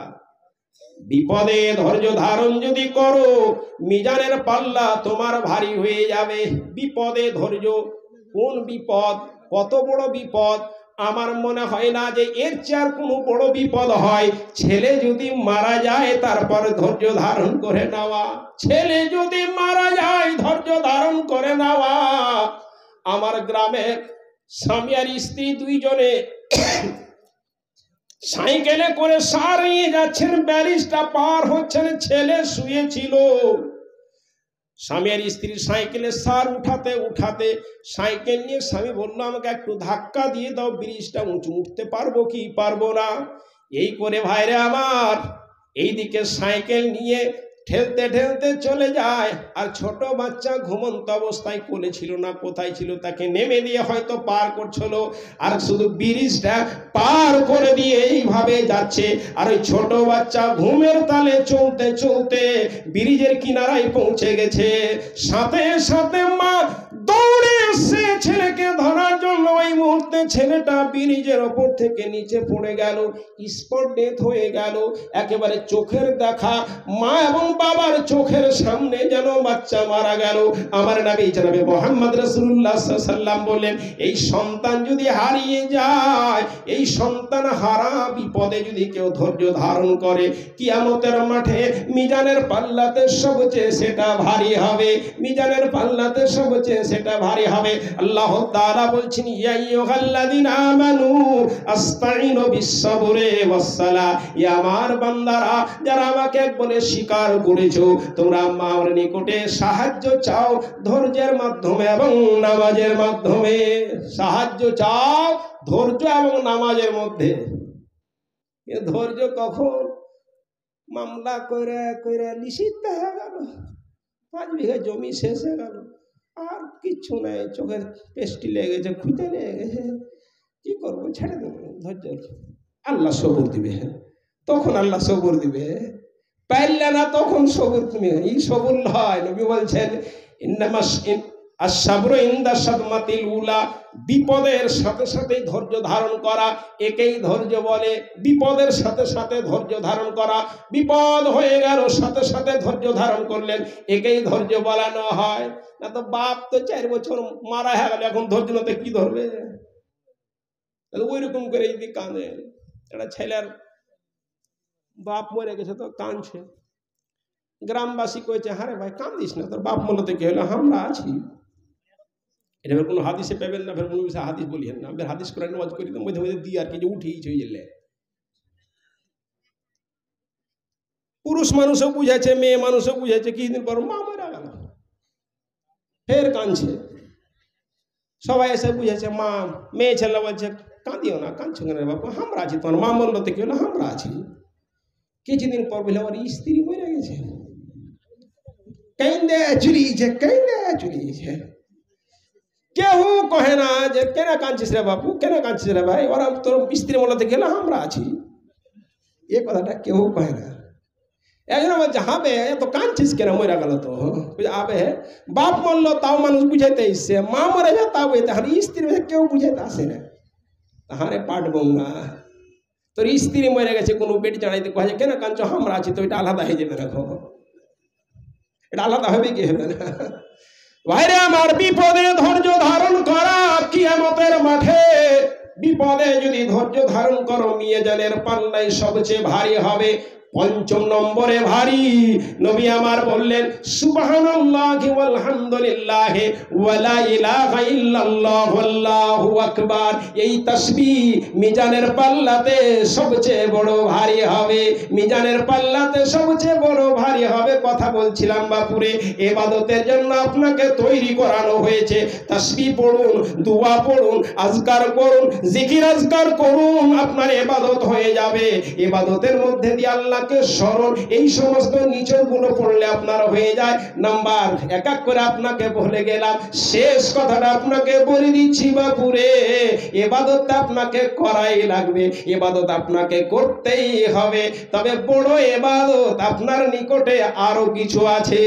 বিপদে ধৈর্য ধারণ যদি করো, মিজানের পাল্লা তোমার ভারী হয়ে যাবে। বিপদে ধৈর্য। কোন বিপদ? কত বড় বিপদ! আমার মনে হয় না যে এর চেয়ে কোনো বড় বিপদ হয়। ছেলে যদি মারা যায় তারপর ধৈর্য ধারণ করে নেওয়া। ছেলে যদি মারা যায় ধৈর্য ধারণ করে নেওয়া। আমার গ্রামে স্বামী আর স্ত্রী দুইজনে সাইকেলে করে সার নিয়ে যাচ্ছেন, ব্যারিজটা পার হচ্ছেন, ছেলে শুয়েছিল। স্বামী আর স্ত্রী সাইকেলে সার উঠাতে উঠাতে সাইকেল নিয়ে স্বামী বলল আমাকে একটু ধাক্কা দিয়ে দাও, ব্রিজটা উঁচু উঠতে পারবো কি পারবো না। এই করে ভাইরে আমার এইদিকে সাইকেল নিয়ে ঠেলতে ঠেলতে চলে যায়। আর ছোট বাচ্চা ঘুমন্ত অবস্থায় কোলে ছিল না, কোথায় ছিল, তাকে নেমে দিয়ে হয়তো পার করছিল। আর শুধু ব্রিজটা পার করে দিয়ে এইভাবে যাচ্ছে। আর ওই ছোট বাচ্চা ঘুমের তালে চলতে চলতে ব্রিজের কিনারায় পৌঁছে গেছে। সাথে সাথে মা দৌড়ে এসে ছেলেকে ধরার জন্য। ওই মুহূর্তে ছেলেটা ব্রিজের ওপর থেকে নিচে পড়ে গেল, স্পট ডেথ হয়ে গেল। একেবারে চোখের দেখা, মা এবং বাবার চোখের সামনে যেন বাচ্চা মারা গেল। আমার নবী জনাবে মুহাম্মদ রাসূলুল্লাহ সাল্লাল্লাহু আলাইহি ওয়াসাল্লাম বললেন, এই সন্তান যদি হারিয়ে যায়, এই সন্তান হারা বিপদে যদি কেউ ধৈর্য ধারণ করে, কিয়ামতের মাঠে মিজানের পাল্লাতে সবচেয়ে সেটা ভারী হবে। মিজানের পাল্লাতে সবচেয়ে সেটা ভারী হবে। আল্লাহ তাআলা বলছেন, ইয়া আইয়ুহাল্লাযীনা আমানু আস্তাঈনু বিস-সাবরি ওয়াস-সালাহ, ইয়া আমার বান্দারা যারা আমাকে বলে স্বীকার করেছো, তোমরা আমার নিকটে সাহায্য চাও ধৈর্যের মাধ্যমে এবং নামাজের মাধ্যমে। সাহায্য চাও ধৈর্য এবং নামাজের মধ্যে। ধৈর্য কখন? মামলা কইরা কইরা নিষিদ্ধ হয়ে গেল, 5 বিঘা জমি শেষ হয়ে গেল, আর কিচ্ছু নাই, চোখের পেস্টি লেগে গেছে, খুঁজে লেগে গেছে, কি করবো, ছেড়ে দেবো। ধৈর্য, আল্লাহ সবর দিবে, তখন আল্লাহ সবর দিবে। পাইলে না তখন সবর তুমি, এই সবর হয়। নবী বলছেন আস-সাবরু ইনদা সাদমাতিল উলা, বিপদের সাথে সাথে ধৈর্য ধারণ করা, একেই ধৈর্য বলে। বিপদের সাথে সাথে ধৈর্য ধারণ করা, বিপদ হয়ে গেল সাথে সাথে ধৈর্য ধারণ করলেন, একেই ধৈর্য বলানো হয়। না তো বাপ তো 4 বছর মারা হয়ে গেল, এখন ধৈর্য না কি ধরবে? ওই রকম করে যদি কাঁদে, একটা ছেলের বাপ মরে গেছে তো কাঁদছে, গ্রামবাসী কয়েছে, হারে ভাই কান্দিস না, তোর বাপ মরতে কি হলো, আমরা আছি। এটা ফের কোনো হাদিসে পাবেন না, ফের কোনো বিষয়ে হাদিস বলিয়েন না। আমি হাদিস করে নামাজ করি তো মধ্যে মধ্যে দিই আর কি, যে উঠেই চলে গেলে। পুরুষ মানুষও বুঝাচ্ছে, মেয়ে মানুষও বুঝাচ্ছে, কিছুদিন পর মা মরে গেল, ফের কাঁদছে। সবাই এসে বুঝাচ্ছে, মা, মেয়ে ছেলে বলছে কাঁদিও না, কাঁদছো কেন বাবু, আমরা আছি, তোমার মা মরতে কি হলো, আমরা আছি। কিছুদিন পর বলে আমার স্ত্রী মরে গেছে, কেন্দে চুরিয়েছে, কেন্দে চুরিয়েছে। কেউ কহে না যে কেন কাঁদছিস রে বাবু, কেন কাঁদছিস রে ভাই, ওরা তোর স্ত্রী মরতে গেলে আমরা আছি, এ কথাটা কেউ কহে না। একজন বলছে, হাবে এত কাঁদছিস কেন, মরে গেল তো। আবে বাপ মরলো তাও মানুষ বুঝাইতে এসছে, মা মরে যায় তাও বুঝাইতে, আর স্ত্রী কেউ বুঝাইতে আসে না। হারে পাট বঙ্গা, তোর স্ত্রী মরে গেছে, কোনো পেট জানাইতে কহে কেন কাঁদছো, আমরা আছি, তো এটা আলাদা হয়ে যাবে না, এটা আলাদা হবে কি হবে না। ভাইরে আমার, বিপদে ধৈর্য ধারণ করা কিয়ামতের মাঠে, বিপদে যদি ধৈর্য ধারণ করো মিজানের পাল্লাই সবচেয়ে ভারী হবে। 5 নম্বরে ভারী, নবী আমার বললেন সুবহানাল্লাহি ওয়াল হামদুলিল্লাহি ওয়া লা ইলাহা ইল্লাল্লাহু আল্লাহু আকবার। এই তাসবিহ মিজানের পাল্লাতে সবচেয়ে বড় ভারী হবে, মিজানের পাল্লাতে সবচেয়ে বড় ভারী হবে। কথা বলছিলাম বাপুরে, ইবাদতের জন্য আপনাকে তৈরি করানো হয়েছে। তাসবিহ পড়ুন, দোয়া পড়ুন, আজকার করুন, জিকির আজকার করুন, আপনার ইবাদত হয়ে যাবে। ইবাদতের মধ্যে দিয়ে আল্লাহ স্মরণ, এই সমস্ত নিচের গুলো পড়লে আপনার হয়ে যায়। নাম্বার এক এক করে আপনাকে বলে গেলাম, শেষ কথাটা আপনাকে বলে দিচ্ছি বাপুরে, ইবাদতটা আপনাকে করাই লাগবে, ইবাদত আপনাকে করতেই হবে। তবে বড় ইবাদত আপনার নিকটে আরো কিছু আছে।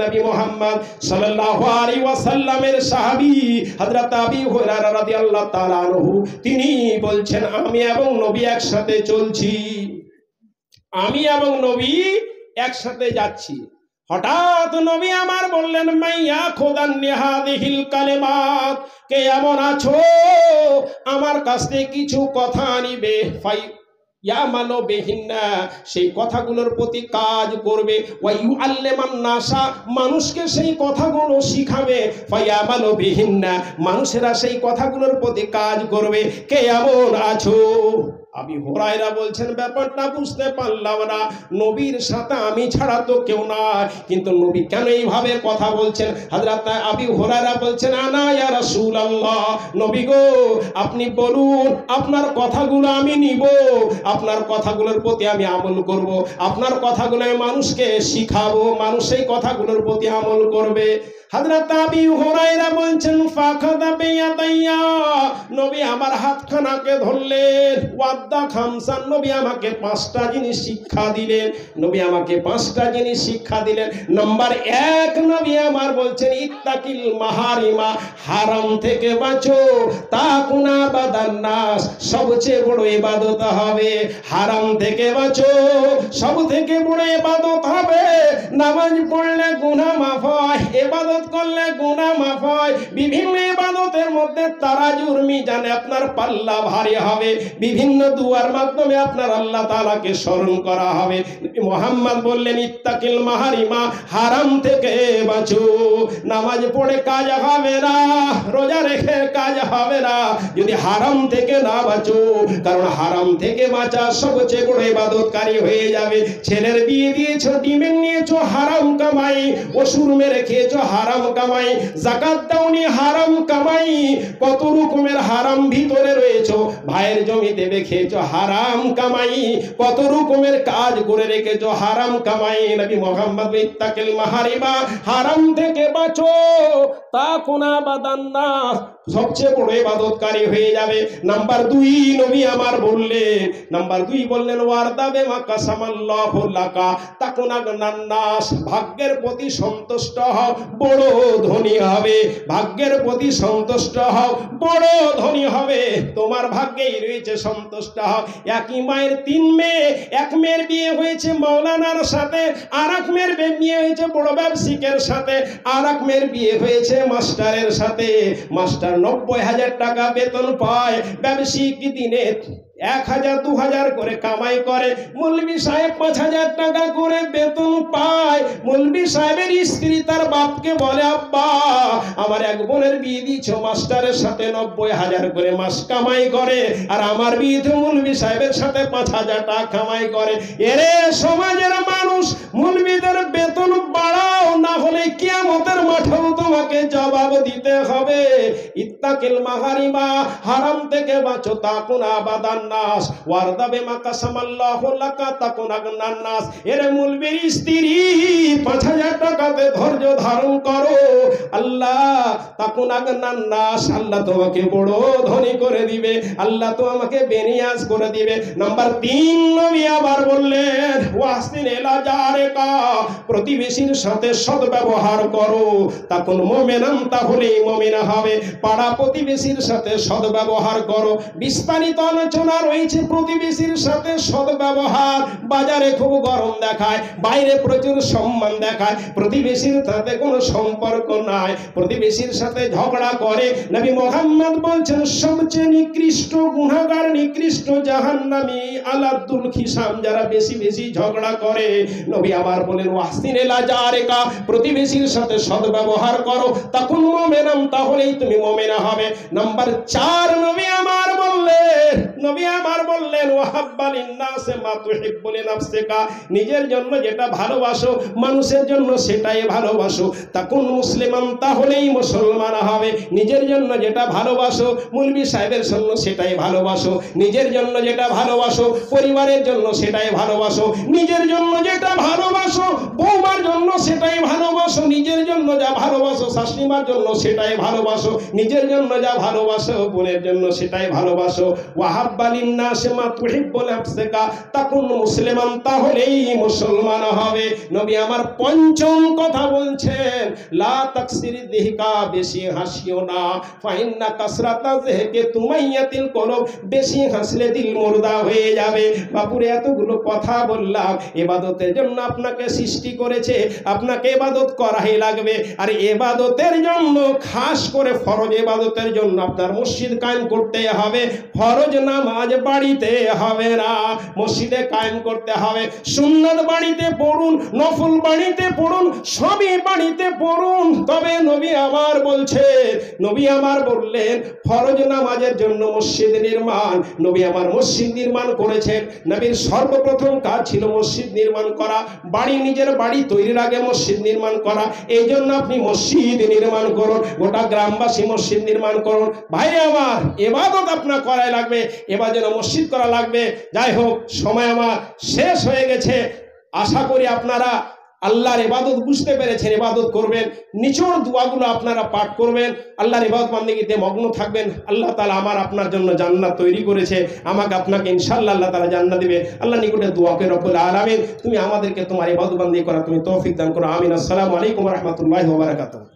নবী মুহাম্মদ সাল্লাল্লাহু আলাইহি ওয়াসাল্লামের সাহাবী হযরত আবু হুরায়রা রাদিয়াল্লাহু তাআলা আনহু, তিনি বলছেন, আমি এবং নবী একসাথে চলছি, আমি এবং নবী একসাথে যাচ্ছি। হঠাৎ নবী আমার বললেন, মাইয়া খোদান নিহাদিহিল কালেমাত, কে এমন আছো আমার কাছ থেকে কিছু কথা নিবে, ফাই ইয়ামালো বিহিন্না, সেই কথাগুলোর প্রতি কাজ করবে, ওয়া ইউআল্লিমান নাসা, মানুষকে সেই কথাগুলো শিখাবে, ফায়ামালো বিহিন্না, মানুষেরা সেই কথাগুলোর প্রতি কাজ করবে। কে এমন আছো? আবু হুরায়রা বলছেন, ব্যাপারটা বুঝতে পারলাম না, নবীর সাথে আমি ছাড়া তো কেউ না, কিন্তু নবী কেন এইভাবে কথা বলছেন? হযরত আবু হুরায়রা বলছেন, আনা ইয়া রাসূলুল্লাহ, নবী গো আপনি বলুন, আপনার কথাগুলো আমি নিব, আপনার কথাগুলোর প্রতি আমি আমল করব, আপনার কথাগুলো আমি মানুষকে শিখাবো, মানুষ সেই কথাগুলোর প্রতি আমল করবে। হযরত আবু হুরায়রা বলছেন, ফাখাদা বিয়াদাইয়া, নবী আমার হাতখানাকে ধরলেন, ওয়াদ্দা খামসান, নবী আমাকে 5টা জিনিস শিক্ষা দিলেন, নবী আমাকে 5টা জিনিস শিক্ষা দিলেন। নাম্বার 1, নবী আমার বলছেন, ইত্তাকিল মাহারিমা, হারাম থেকে বাঁচো, তাকুনা বাদান নাস, সবচেয়ে বড় ইবাদত হবে হারাম থেকে বাঁচো, সব থেকে বড় ইবাদত হবে নামাজ পড়লে গুনাহ মাফ হয়, ইবাদত ইবাদত করলে গুনাহ মাফ হয়, বিভিন্ন ইবাদতের মধ্যে তারাজুর মিজানে আপনার পাল্লা ভারী হবে, বিভিন্ন দুয়ার মাধ্যমে আপনার আল্লাহ তাআলাকে স্মরণ করা হবে। মুহাম্মদ বললেন ইত্তাকিল মাহারিমা, হারাম থেকে বাঁচো। নামাজ পড়ে কাজ হবে না, রোজা রেখে কাজ হবে না যদি হারাম থেকে না বাঁচো, কারণ হারাম থেকে বাঁচা সবচেয়ে বড় ইবাদতকারী হয়ে যাবে। ছেলের বিয়ে দিয়েছো, ডিমের নিয়েছো, হারাম কামাই, ওষুধ মেরে খেয়েছো, হারাম কামাই, যাকাত দাওনি, হারাম কামাই, কত রকমের হারাম ভিতরে রয়েছো, ভাইয়ের জমি দেবে খেয়েছো, হারাম কামাই, কত রকমের কাজ করে রেখেছো, হারাম কামাই। নবী মুহাম্মদ ইত্তাকিল মাহারিমা, হারাম থেকে বাঁচো, তাকুনা বাদান্নাস, সবচেয়ে বড় ইবাদতকারী হয়ে যাবে। নাম্বার 2 নবী আমার বললেন, নাম্বার 2 বললেন ওয়ারদা বিমা কাসামাল্লাহু লাকা তাকুনা গান্নাস, ভাগ্যের প্রতি সন্তুষ্ট হও, বড় ধনী হবে। ভাগ্যের প্রতি সন্তুষ্ট হও, বড় ধনী হবে। তোমার ভাগ্যেই রয়েছে, সন্তুষ্ট হও। একই মায়ের 3 মেয়ে, এক মেয়ের বিয়ে হয়েছে মাওলানার সাথে, আর এক মেয়ের বিয়ে হয়েছে বড় ব্যবসায়িকের সাথে, আর এক মেয়ের বিয়ে হয়েছে মাস্টারের সাথে। মাস্টার 90,000 টাকা বেতন পায়, ব্যবসায়িক দিনে 1000 2000 করে কামাই করে, মৌলভী সাহেব 5000 টাকা করে বেতন পায়। মৌলভী সাহেবের স্ত্রী তার বাপকে বলে, আব্বা আমার এক বোনের বিয়ে দিয়েছো মাস্টারের সাথে, 90,000 করে মাস কামাই করে, আর আমার বিয়েতে মৌলভী সাহেবের সাথে 5000 টাকা কামাই করে। এরে সমাজের মানুষ, মৌলভীদের বেতন বাড়াও, না হলে কিয়ামতের মাঠেও তোমাকে জবাব দিতে হবে। ইত্তাকিল মাহারিমা, হারাম থেকে বাঁচো, তাকুনা বাদান্নাস, ওয়ারদা বিমা কাসামাল্লাহু লাকা তাকুনা গান্নাস। এরে মৌলভীর স্ত্রী 5000 টাকাতে ধৈর্য ধারণ করো, আল্লাহ তাকুনা গান্নাস, আল্লাহ তোমাকে বড় ধনী করে দিবে, আল্লাহ তো আমাকে বেনিয়াজ করে দিবে। নাম্বার 3 নবী আবার বললেন ওয়াহসিন ইলা জারিকা, প্রতিবেশীর সাথে সদ্ব্যবহার করো, তখন মুমিনান, তাহলেই মুমিন হবে। পাড়া প্রতিবেশীর সাথে সদ্ব্যবহার করো। বিস্তারিত আলোচনা রয়েছে প্রতিবেশীর সাথে সদ্ব্যবহার। বাজারে খুব গরম দেখায়, বাইরে প্রচুর সম্মান দেখায়, প্রতিবেশীর সাথে কোনো সম্পর্ক নাই, প্রতিবেশীর সাথে ঝগড়া করে। নবী মুহাম্মদ বলছেন সবচেয়ে নিকৃষ্ট গুনাহগার, নিকৃষ্ট জাহান্নামী, আলাদুল খিসাম, যারা বেশি বেশি ঝগড়া করে। নবী আবার বলেন ওয়াহসিন ইলা জারিকা, প্রতিবেশীর সাথে সদ্ব্যবহার করো, তখন মুমিনান, তাহলেই তুমি মুমিনা হবে। নাম্বার 4 নবী আমার বললেন ওয়াহাব্বা লিন্নাসে মা তুহিব্বু লিনাফসিকা, নিজের জন্য যেটা ভালোবাসো মানুষের জন্য সেটাই ভালোবাসো, তাকুন মুসলিমান, তাহলেই মুসলমান হবে। নিজের জন্য যেটা ভালোবাসো, মৌলভী সাহেবের জন্য সেটাই ভালোবাসো, নিজের জন্য যেটা ভালোবাসো পরিবারের জন্য সেটাই ভালোবাসো, নিজের জন্য যেটা ভালোবাসো বৌমার জন্য সেটাই ভালোবাসো, নিজের জন্য যা ভালোবাসো শাশুড়িমার জন্য সেটাই ভালোবাসো, নিজের জন্য যা ভালোবাসো বোনের জন্য সেটাই ভালোবাসো। ওয়াহাব্বা লিন্নাসে মা তুহিব্বু লিনাফসিকা তাকুন মুসলিমান, তাহলেই মুসলমান হবে। নবী আমার 5ম কথা বলছেন লা তাকসির দিহকা, বেশি হাসিও না, ফাইন্না কাসরাতা যিহকে তুমাইয়াতিল কলব, বেশি হাসলে দিল মুর্দা হয়ে যাবে। বাপুরে এতগুলো কথা বললাম, ইবাদতের জন্য আপনাকে সৃষ্টি করেছে, আপনাকে ইবাদত করাই লাগবে। আর ইবাদতের জন্য খাস করে ফরজ ইবাদতের জন্য আপনার মসজিদ কায়েম করতে হবে। ফরজ নামাজ বাড়িতে হবে না, মসজিদে কায়েম করতে হবে। সুন্নাত বাড়িতে পড়ুন, নফল বাড়িতে পড়ুন, সবই বাড়িতে পড়ুন। তবে নবী আমার বললেন ফরজ নামাজের জন্য মসজিদ নির্মাণ, নবী আমার মসজিদ নির্মাণ করেছেন। নবীর সর্বপ্রথম কাজ ছিল মসজিদ নির্মাণ করা, নিজের বাড়ি তৈরির আগে মসজিদ নির্মাণ করা। এই জন্য আপনি মসজিদ নির্মাণ করুন, গোটা গ্রামবাসী মসজিদ নির্মাণ করুন। ভাই আমার, ইবাদত আপনার করাই লাগবে, এবার যেন মসজিদ করা লাগবে। যাই হোক, সময় আমার শেষ হয়ে গেছে। আশা করি আপনারা আল্লাহর ইবাদত বুঝতে পেরেছেন, ইবাদত করবেন, নিচড় দোয়াগুলো আপনারা পাঠ করবেন, আল্লাহর ইবাদত বান্দেগিতে মগ্ন থাকবেন। আল্লাহ তাআলা আমার আপনার জন্য জান্নাত তৈরি করেছে, আমাকে আপনাকে ইনশাআল্লাহ আল্লাহ তাআলা জান্নাত দিবে। আল্লাহ নিকটে দোয়া করে রব্বুল আলামিন তুমি আমাদেরকে তোমার ইবাদত বান্দেগি করা তুমি তৌফিক দান করো। আমিন। আসসালামু আলাইকুম ওয়া রাহমাতুল্লাহি ওয়া বারাকাতুহু।